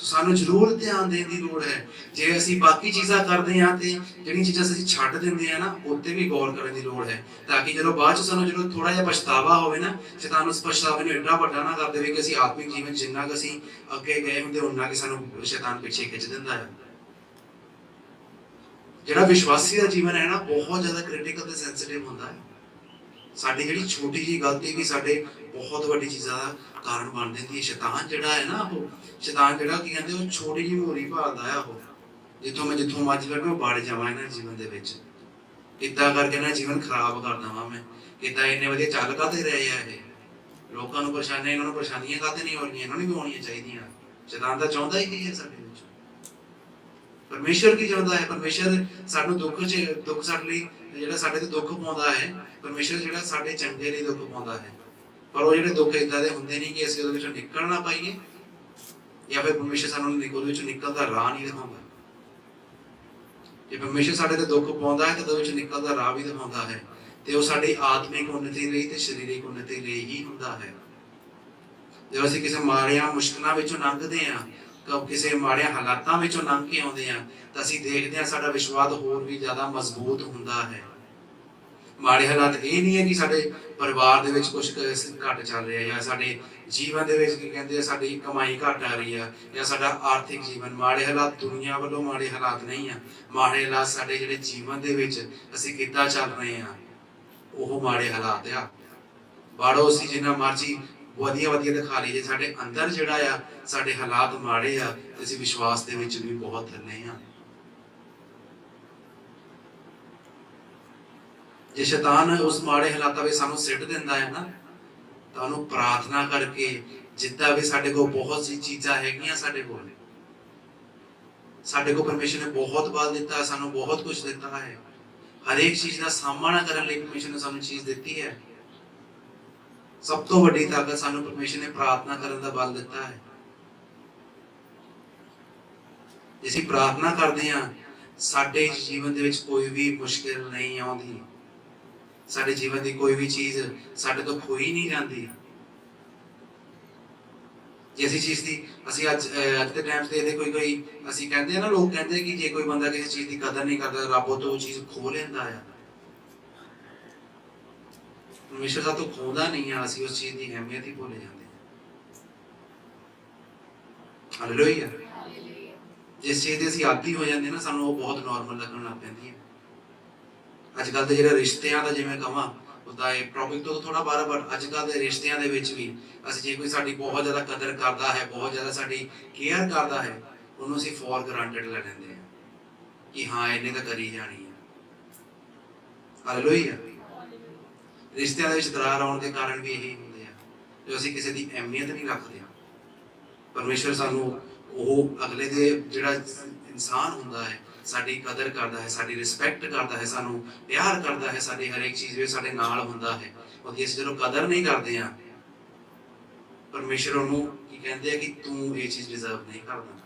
Speaker 1: ਸਾਨੂੰ ਜ਼ਰੂਰ ਧਿਆਨ ਦੇਣ ਦੀ ਲੋੜ ਹੈ। ਜੇ ਅਸੀਂ ਬਾਕੀ ਚੀਜ਼ਾਂ ਕਰਦੇ ਹਾਂ ਤੇ ਜਿਹੜੀਆਂ ਚੀਜ਼ਾਂ ਅਸੀਂ ਛੱਡ ਦਿੰਦੇ ਹਾਂ ਨਾ, ਉੱਤੇ ਵੀ ਗੌਰ ਕਰਨ ਦੀ ਲੋੜ ਹੈ, ਤਾਂ ਕਿ ਜਦੋਂ ਬਾਅਦ ਚ ਸਾਨੂੰ ਜਦੋਂ ਥੋੜਾ ਜਿਹਾ ਪਛਤਾਵਾ ਹੋਵੇ ਨਾ, ਸ਼ੈਤਾਨ ਉਸ ਪਛਤਾਵੇ ਨੂੰ ਇੰਨਾ ਵੱਡਾ ਨਾ ਕਰ ਦੇਵੇ ਕਿ ਅਸੀਂ ਆਤਮਿਕ ਜੀਵਨ ਜਿੰਨਾ ਕਿ ਅਸੀਂ ਅੱਗੇ ਗਏ ਹੁੰਦੇ ਉਹਨਾਂ ਕਿ ਸਾਨੂੰ ਸ਼ੈਤਾਨ ਪਿੱਛੇ ਖਿੱਚ ਦਿੰਦਾ ਹੈ। ਜਿਹੜਾ ਵਿਸ਼ਵਾਸੀ ਦਾ ਜੀਵਨ ਹੈ ਨਾ, ਬਹੁਤ ਜ਼ਿਆਦਾ ਕ੍ਰਿਟੀਕਲ ਤੇ ਸੈਂਸਿਟਿਵ ਹੁੰਦਾ ਹੈ। ਸਾਡੀ ਜਿਹੜੀ ਛੋਟੀ ਜਿਹੀ ਗਲਤੀ ਵੀ ਸਾਡੇ ਬਹੁਤ ਵੱਡੀ ਚੀਜ਼ਾਂ ਦਾ ਕਾਰਨ ਬਣ ਦਿੰਦੀ ਹੈ। ਸ਼ੈਤਾਨ ਜਿਹੜਾ ਹੈ ਨਾ, ਉਹ ਸ਼ੈਤਾਨ ਜਿਹੜਾ ਕੀ ਕਹਿੰਦੇ, ਉਹ ਛੋਟੀ ਜਿਹੀ ਮੋਰੀ ਭਾਲਦਾ ਆ। ਉਹ ਜਿੱਥੋਂ ਮੱਝ ਫਿਰ ਮੈਂ ਵੜ ਜਾਵਾਂ ਇਹਨਾਂ ਜੀਵਨ ਦੇ ਵਿੱਚ, ਕਿੱਦਾਂ ਕਰਕੇ ਨਾ ਜੀਵਨ ਖਰਾਬ ਕਰ ਦੇਵਾਂ ਮੈਂ, ਕਿੱਦਾਂ ਇੰਨੇ ਵਧੀਆ ਚੱਲ ਕਾਹਤੇ ਰਹੇ ਆ ਇਹ ਲੋਕਾਂ ਨੂੰ ਪਰੇਸ਼ਾਨੀਆਂ, ਇਹਨਾਂ ਨੂੰ ਪਰੇਸ਼ਾਨੀਆਂ ਕਾਹਤੇ ਨਹੀਂ ਹੋ ਰਹੀਆਂ, ਇਹਨਾਂ ਨੂੰ ਵੀ ਹੋਣੀਆਂ ਚਾਹੀਦੀਆਂ। ਸ਼ੈਤਾਨ ਤਾਂ ਚਾਹੁੰਦਾ ਹੀ ਕੀ ਹੈ ਸਾਡੇ ਵਿੱਚ? ਪਰਮੇਸ਼ਰ ਕੀ ਚਾਹੁੰਦਾ ਹੈ? ਪਰਮੇਸ਼ਰ ਸਾਨੂੰ ਦੁੱਖ ਸਾਡੇ ਲਈ ਜਿਹੜਾ ਸਾਡੇ ਤੇ ਦੁੱਖ ਪਾਉਂਦਾ ਹੈ, ਪਰਮੇਸ਼ਰ ਜਿਹੜਾ ਸਾਡੇ ਚੰਗੇ ਲਈ ਦੁੱਖ ਪਾਉਂਦਾ ਹੈ। ਪਰ ਉਹ ਜਿਹੜੇ ਦੁੱਖ ਏਦਾਂ ਦੇ ਹੁੰਦੇ ਨਹੀਂ ਕਿ ਅਸੀਂ ਉਹਦੇ ਵਿੱਚੋਂ ਨਿਕਲ ਨਾ ਪਾਈਏ, ਜਾਂ ਫਿਰ ਪਰਮੇਸ਼ਰ ਸਾਨੂੰ ਉਹਦੇ ਵਿੱਚੋਂ ਨਿਕਲਣ ਦਾ ਰਾਹ ਨਹੀਂ ਦਿਖਾਉਂਦਾ। ਜੇ ਪਰਮੇਸ਼ਰ ਸਾਡੇ ਤੇ ਦੁੱਖ ਪਾਉਂਦਾ ਹੈ ਤਾਂ ਉਹਦੇ ਵਿੱਚ ਨਿਕਲਣ ਦਾ ਰਾਹ ਵੀ ਦਿਖਾਉਂਦਾ ਹੈ, ਤੇ ਉਹ ਸਾਡੀ ਆਤਮਿਕ ਉન્નਤੀ ਲਈ ਤੇ ਸਰੀਰਕ ਉન્નਤੀ ਲਈ ਹੀ ਹੁੰਦਾ ਹੈ। ਜਦੋਂ ਅਸੀਂ ਕਿਸੇ ਮਾੜੀਆਂ ਮੁਸ਼ਕਲਾਂ ਵਿੱਚੋਂ ਲੰਘਦੇ ਹਾਂ, ਕਿਸੇ ਮਾੜੇ ਹਾਲਾਤਾਂ ਵਿੱਚੋਂ ਲੰਘ ਕੇ ਆਉਂਦੇ ਆ ਤਾਂ ਅਸੀਂ ਦੇਖਦੇ ਹਾਂ ਸਾਡਾ ਵਿਸ਼ਵਾਸ ਹੋਰ ਵੀ ਜ਼ਿਆਦਾ ਮਜ਼ਬੂਤ ਹੁੰਦਾ ਹੈ। ਮਾੜੇ ਹਾਲਾਤ ਇਹ ਨਹੀਂ ਹੈ ਕਿ ਸਾਡੇ ਪਰਿਵਾਰ ਦੇ ਵਿੱਚ ਕੁਝ ਘੱਟ ਚੱਲ ਰਿਹਾ ਜਾਂ ਸਾਡੇ ਜੀਵਨ ਦੇ ਵਿੱਚ ਕੀ ਕਹਿੰਦੇ ਆ ਸਾਡੀ ਕਮਾਈ ਘੱਟ ਆ ਰਹੀ ਆ ਜਾਂ ਸਾਡਾ ਆਰਥਿਕ ਜੀਵਨ। ਮਾੜੇ ਹਾਲਾਤ ਦੁਨੀਆ ਵੱਲੋਂ ਮਾੜੇ ਹਾਲਾਤ ਨਹੀਂ ਆ, ਮਾੜੇ ਹਾਲਾਤ ਸਾਡੇ ਜਿਹੜੇ ਜੀਵਨ ਦੇ ਵਿੱਚ ਅਸੀਂ ਕਿੱਦਾਂ ਚੱਲ ਰਹੇ ਆ ਉਹ ਮਾੜੇ ਹਾਲਾਤ ਆ। ਬਾੜੋ ਅਸੀਂ ਜਿੰਨਾ ਮਰਜ਼ੀ ਵਧੀਆ ਦਿਖਾ ਲਈਏ, ਸਾਡੇ ਅੰਦਰ ਜਿਹੜਾ ਆ ਸਾਡੇ ਹਾਲਾਤ ਮਾੜੇ ਆ ਤੇ ਅਸੀਂ ਵਿਸ਼ਵਾਸ ਦੇ ਵਿੱਚ ਵੀ ਬਹੁਤ ਥੱਲੇ ਆ। ਜੇ ਸ਼ੈਤਾਨ ਉਸ ਮਾੜੇ ਹਾਲਾਤਾਂ ਵਿੱਚ ਸਾਨੂੰ ਸਿੱਟ ਦਿੰਦਾ ਹੈ ਨਾ ਤਾਂ ਉਹਨੂੰ ਪ੍ਰਾਰਥਨਾ ਕਰਕੇ, ਜਿੱਦਾਂ ਵੀ ਸਾਡੇ ਕੋਲ ਬਹੁਤ ਸੀ ਚੀਜ਼ਾਂ ਹੈਗੀਆਂ, ਸਾਡੇ ਕੋਲ ਪਰਮੇਸ਼ਰ ਨੇ ਬਹੁਤ ਬਲ ਦਿੱਤਾ, ਸਾਨੂੰ ਬਹੁਤ ਕੁਝ ਦਿੱਤਾ ਹੈ। ਹਰੇਕ ਚੀਜ਼ ਦਾ ਸਾਹਮਣਾ ਕਰਨ ਲਈ ਪਰਮੇਸ਼ਰ ਨੇ ਸਾਨੂੰ ਚੀਜ਼ ਦਿੱਤੀ ਹੈ। ਸਭ ਤੋਂ ਵੱਡੀ ਤਾਕਤ ਸਾਨੂੰ ਪਰਮੇਸ਼ਰ ਨੇ ਪ੍ਰਾਰਥਨਾ ਕਰਨ ਦਾ ਬਲ ਦਿੱਤਾ ਹੈ। ਜੇ ਅਸੀਂ ਪ੍ਰਾਰਥਨਾ ਕਰਦੇ ਹਾਂ ਸਾਡੇ ਜੀਵਨ ਦੇ ਵਿੱਚ ਕੋਈ ਵੀ ਮੁਸ਼ਕਿਲ ਨਹੀਂ ਆਉਂਦੀ, ਸਾਡੇ ਜੀਵਨ ਦੀ ਕੋਈ ਵੀ ਚੀਜ਼ ਸਾਡੇ ਤੋਂ ਖੋਈ ਨਹੀਂ ਜਾਂਦੀ। ਜੇ ਅਸੀਂ ਅੱਜ ਦੇ ਟਾਈਮ ਤੇ ਇਹਦੇ ਕੋਈ ਅਸੀਂ ਕਹਿੰਦੇ ਆ ਨਾ, ਲੋਕ ਕਹਿੰਦੇ ਕਿ ਜੇ ਕੋਈ ਬੰਦਾ ਕਿਸੇ ਚੀਜ਼ ਦੀ ਕਦਰ ਨਹੀਂ ਕਰਦਾ ਰੱਬ ਉਹ ਤੋਂ ਉਹ ਚੀਜ਼ ਖੋ ਲੈਂਦਾ ਆ। ਪਰਮੇਸ਼ਰ ਸਾਤੋਂ ਖੋਦਾ ਨਹੀਂ ਆ, ਅਸੀਂ ਉਸ ਚੀਜ਼ ਦੀ ਅਹਿਮੀਅਤ ਹੀ ਭੁੱਲ ਜਾਂਦੇ ਹਾਂ। ਹਾਲੇਲੂਇਆ। ਜਿਸ ਚੀਜ਼ ਦੇ ਅਸੀਂ ਆਦੀ ਹੋ ਜਾਂਦੇ ਨਾ ਸਾਨੂੰ ਉਹ ਬਹੁਤ ਨਾਰਮਲ ਲੱਗਣ ਲੱਗ ਪੈਂਦੀ ਹੈ। ਅੱਜ ਕੱਲ੍ਹ ਦੇ ਜਿਹੜੇ ਰਿਸ਼ਤਿਆਂ ਦਾ ਜਿਵੇਂ ਕਹਾਂ ਉਹਦਾ ਇਹ ਟੌਪਿਕ ਤੋਂ ਥੋੜਾ ਬਾਹਰ, ਬਟ ਅੱਜ ਕੱਲ੍ਹ ਦੇ ਰਿਸ਼ਤਿਆਂ ਦੇ ਵਿੱਚ ਵੀ ਅਸੀਂ ਜੇ ਕੋਈ ਸਾਡੀ ਬਹੁਤ ਜ਼ਿਆਦਾ ਕਦਰ ਕਰਦਾ ਹੈ, ਬਹੁਤ ਜ਼ਿਆਦਾ ਸਾਡੀ ਕੇਅਰ ਕਰਦਾ ਹੈ, ਉਹਨੂੰ ਅਸੀਂ ਫੋਰ ਗ੍ਰਾਂਟਡ ਲੈ ਲੈਂਦੇ ਹਾਂ ਕਿ ਹਾਂ ਇਹਨੇ ਤਾਂ ਕਰੀ ਜਾਣੀ ਹੈ। ਹਾਲੇਲੂਇਆ। ਰਿਸ਼ਤਿਆਂ ਦੇ ਵਿੱਚ ਦਰਾਰ ਆਉਣ ਦੇ ਕਾਰਨ ਵੀ ਇਹੀ ਹੁੰਦੇ ਆ, ਜੋ ਅਸੀਂ ਕਿਸੇ ਦੀ ਅਹਿਮੀਅਤ ਨਹੀਂ ਰੱਖਦੇ। ਪਰਮੇਸ਼ਰ ਸਾਨੂੰ ਉਹ ਅਗਲੇ ਦੇ ਜਿਹੜਾ ਇਨਸਾਨ ਹੁੰਦਾ ਹੈ ਸਾਡੀ ਕਦਰ ਕਰਦਾ ਹੈ, ਸਾਡੀ ਰਿਸਪੈਕਟ ਕਰਦਾ ਹੈ, ਸਾਨੂੰ ਪਿਆਰ ਕਰਦਾ ਹੈ, ਸਾਡੀ ਹਰੇਕ ਚੀਜ਼ ਵਿੱਚ ਸਾਡੇ ਨਾਲ ਹੁੰਦਾ ਹੈ। ਉਹਦੀ ਅਸੀਂ ਜਦੋਂ ਕਦਰ ਨਹੀਂ ਕਰਦੇ ਹਾਂ, ਪਰਮੇਸ਼ਰ ਉਹਨੂੰ ਕੀ ਕਹਿੰਦੇ ਆ ਕਿ ਤੂੰ ਇਹ ਚੀਜ਼ ਡਿਜ਼ਰਵ ਨਹੀਂ ਕਰਦਾ।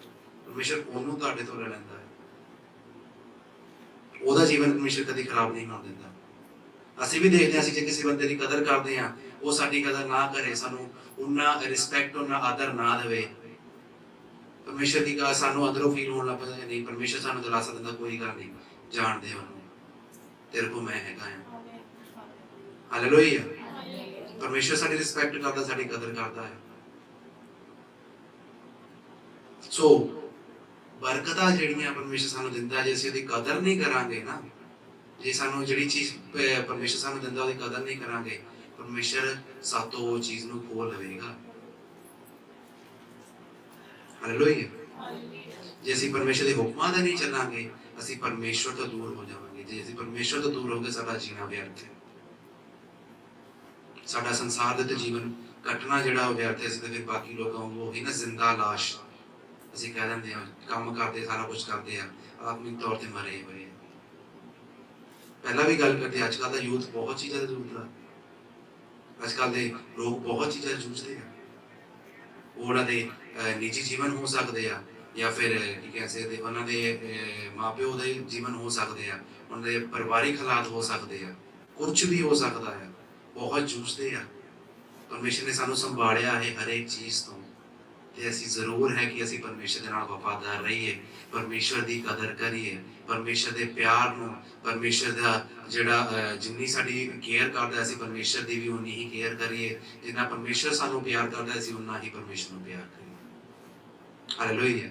Speaker 1: ਪਰਮੇਸ਼ਰ ਉਹਨੂੰ ਤੁਹਾਡੇ ਤੋਂ ਲੈ ਲੈਂਦਾ ਹੈ। ਉਹਦਾ ਜੀਵਨ ਪਰਮੇਸ਼ਰ ਕਦੀ ਖਰਾਬ ਨਹੀਂ ਹੋਣ ਦਿੰਦਾ। ਅਸੀਂ ਵੀ ਦੇਖਦੇ ਹਾਂ, ਅਸੀਂ ਜੇ ਕਿਸੇ ਬੰਦੇ ਦੀ ਕਦਰ ਕਰਦੇ ਹਾਂ ਉਹ ਸਾਡੀ ਕਦਰ ਨਾ ਕਰੇ, ਸਾਨੂੰ ਉਹਨਾਂ ਰਿਸਪੈਕਟ ਉਹਨਾਂ ਆਦਰ ਨਾ ਦੇਵੇ, ਪਰਮੇਸ਼ਰ ਦੀ ਗੱਲ ਸਾਨੂੰ ਅੰਦਰੋਂ ਫੀਲ ਹੋਣ ਲੱਗ ਪੈਂਦਾ ਨਹੀਂ ਪਰਮੇਸ਼ਰ ਸਾਨੂੰ ਦਿਲਾਸਾ ਦਿੰਦਾ ਕੋਈ ਗੱਲ ਨਹੀਂ, ਜਾਣਦੇ ਉਹਨੂੰ, ਤੇਰੇ ਕੋਲ ਮੈਂ ਹੈਗਾ ਆ। ਹਾਲੇਲੂਇਆ। ਪਰਮੇਸ਼ਰ ਸਾਡੀ ਰਿਸਪੈਕਟ ਕਰਦਾ, ਸਾਡੀ ਕਦਰ ਕਰਦਾ ਹੈ। ਸੋ ਬਰਕਤਾਂ ਜਿਹੜੀਆਂ ਪਰਮੇਸ਼ਰ ਸਾਨੂੰ ਦਿੰਦਾ, ਜੇ ਅਸੀਂ ਉਹਦੀ ਕਦਰ ਨਹੀਂ ਕਰਾਂਗੇ ਨਾ, ਜੇ ਸਾਨੂੰ ਜਿਹੜੀ ਚੀਜ਼ ਪਰਮੇਸ਼ਰ ਸਾਨੂੰ ਦਿੰਦਾ ਉਹਦੀ ਕਦਰ ਨਹੀਂ ਕਰਾਂਗੇ, ਪਰਮੇਸ਼ਰ ਸਾਤੋਂ ਉਹ ਚੀਜ਼ ਨੂੰ ਖੋਹ ਲਵੇਗਾ। ਹਾਲੇਲੂਇਆ। ਜੇ ਅਸੀਂ ਪਰਮੇਸ਼ਰ ਦੇ ਹੁਕਮਾਂ ਦਾ ਨਹੀਂ ਚੱਲਾਂਗੇ ਅਸੀਂ ਪਰਮੇਸ਼ਰ ਤੋਂ ਦੂਰ ਹੋ ਜਾਵਾਂਗੇ। ਜੇ ਅਸੀਂ ਪਰਮੇਸ਼ਰ ਤੋਂ ਦੂਰ ਹੋ ਗਏ ਸਾਡਾ ਜੀਣਾ ਵਿਅਰਥ ਹੈ, ਸਾਡਾ ਸੰਸਾਰ ਦੇ ਉੱਤੇ ਜੀਵਨ ਕੱਟਣਾ ਜਿਹੜਾ ਵਿਅਰਥ ਹੈ। ਅਸੀਂ ਤਾਂ ਫਿਰ ਬਾਕੀ ਲੋਕਾਂ ਨੂੰ ਉਹੀ ਨਾ ਜ਼ਿੰਦਾ ਲਾਸ਼ ਅਸੀਂ ਕਹਿ ਦਿੰਦੇ ਹਾਂ, ਕੰਮ ਕਰਦੇ ਸਾਰਾ ਕੁਝ ਕਰਦੇ ਆ, ਆਤਮਿਕ ਤੌਰ ਤੇ ਮਰੇ ਹੋਏ ਆ। ਪਹਿਲਾਂ ਵੀ ਗੱਲ ਕਰਦੇ, ਅੱਜ ਕੱਲ੍ਹ ਦਾ ਯੂਥ ਬਹੁਤ ਚੀਜ਼ਾਂ ਤੋਂ ਜੂਝਦਾ, ਅੱਜ ਕੱਲ੍ਹ ਦੇ ਲੋਕ ਬਹੁਤ ਚੀਜ਼ਾਂ ਜੂਝਦੇ ਆ। ਉਹਨਾਂ ਦੇ ਨਿੱਜੀ ਜੀਵਨ ਹੋ ਸਕਦੇ ਆ ਜਾਂ ਫਿਰ ਕੀ ਕਹਿ ਸਕਦੇ ਉਹਨਾਂ ਦੇ ਮਾਪਿਓ ਦੇ ਜੀਵਨ ਹੋ ਸਕਦੇ ਆ, ਉਹਨਾਂ ਦੇ ਪਰਿਵਾਰਿਕ ਹਾਲਾਤ ਹੋ ਸਕਦੇ ਆ, ਕੁਝ ਵੀ ਹੋ ਸਕਦਾ ਹੈ। ਬਹੁਤ ਜੂਝਦੇ ਆ। ਪਰਮੇਸ਼ਰ ਨੇ ਸਾਨੂੰ ਸੰਭਾਲਿਆ ਹੈ ਹਰੇਕ ਚੀਜ਼ ਤੋਂ, ਤੇ ਅਸੀਂ ਜ਼ਰੂਰ ਹੈ ਕਿ ਅਸੀਂ ਪਰਮੇਸ਼ਰ ਦੇ ਨਾਲ ਵਫਾਦਾਰ ਰਹੀਏ, ਪਰਮੇਸ਼ਰ ਦੀ ਕਦਰ ਕਰੀਏ, ਪਰਮੇਸ਼ਰ ਦੇ ਪਿਆਰ ਨੂੰ, ਪਰਮੇਸ਼ਰ ਦਾ ਜਿਹੜਾ ਜਿੰਨੀ ਸਾਡੀ ਕੇਅਰ ਕਰਦਾ ਅਸੀਂ ਪਰਮੇਸ਼ਰ ਦੀ ਵੀ ਉਨੀ ਹੀ ਕੇਅਰ ਕਰੀਏ। ਜਿੰਨਾ ਪਰਮੇਸ਼ਰ ਸਾਨੂੰ ਪਿਆਰ ਕਰਦਾ ਅਸੀਂ ਉਨਾ ਹੀ ਪਰਮੇਸ਼ਰ ਨੂੰ ਪਿਆਰ ਕਰੀਏ। ਹਾਲੇਲੂਇਆ।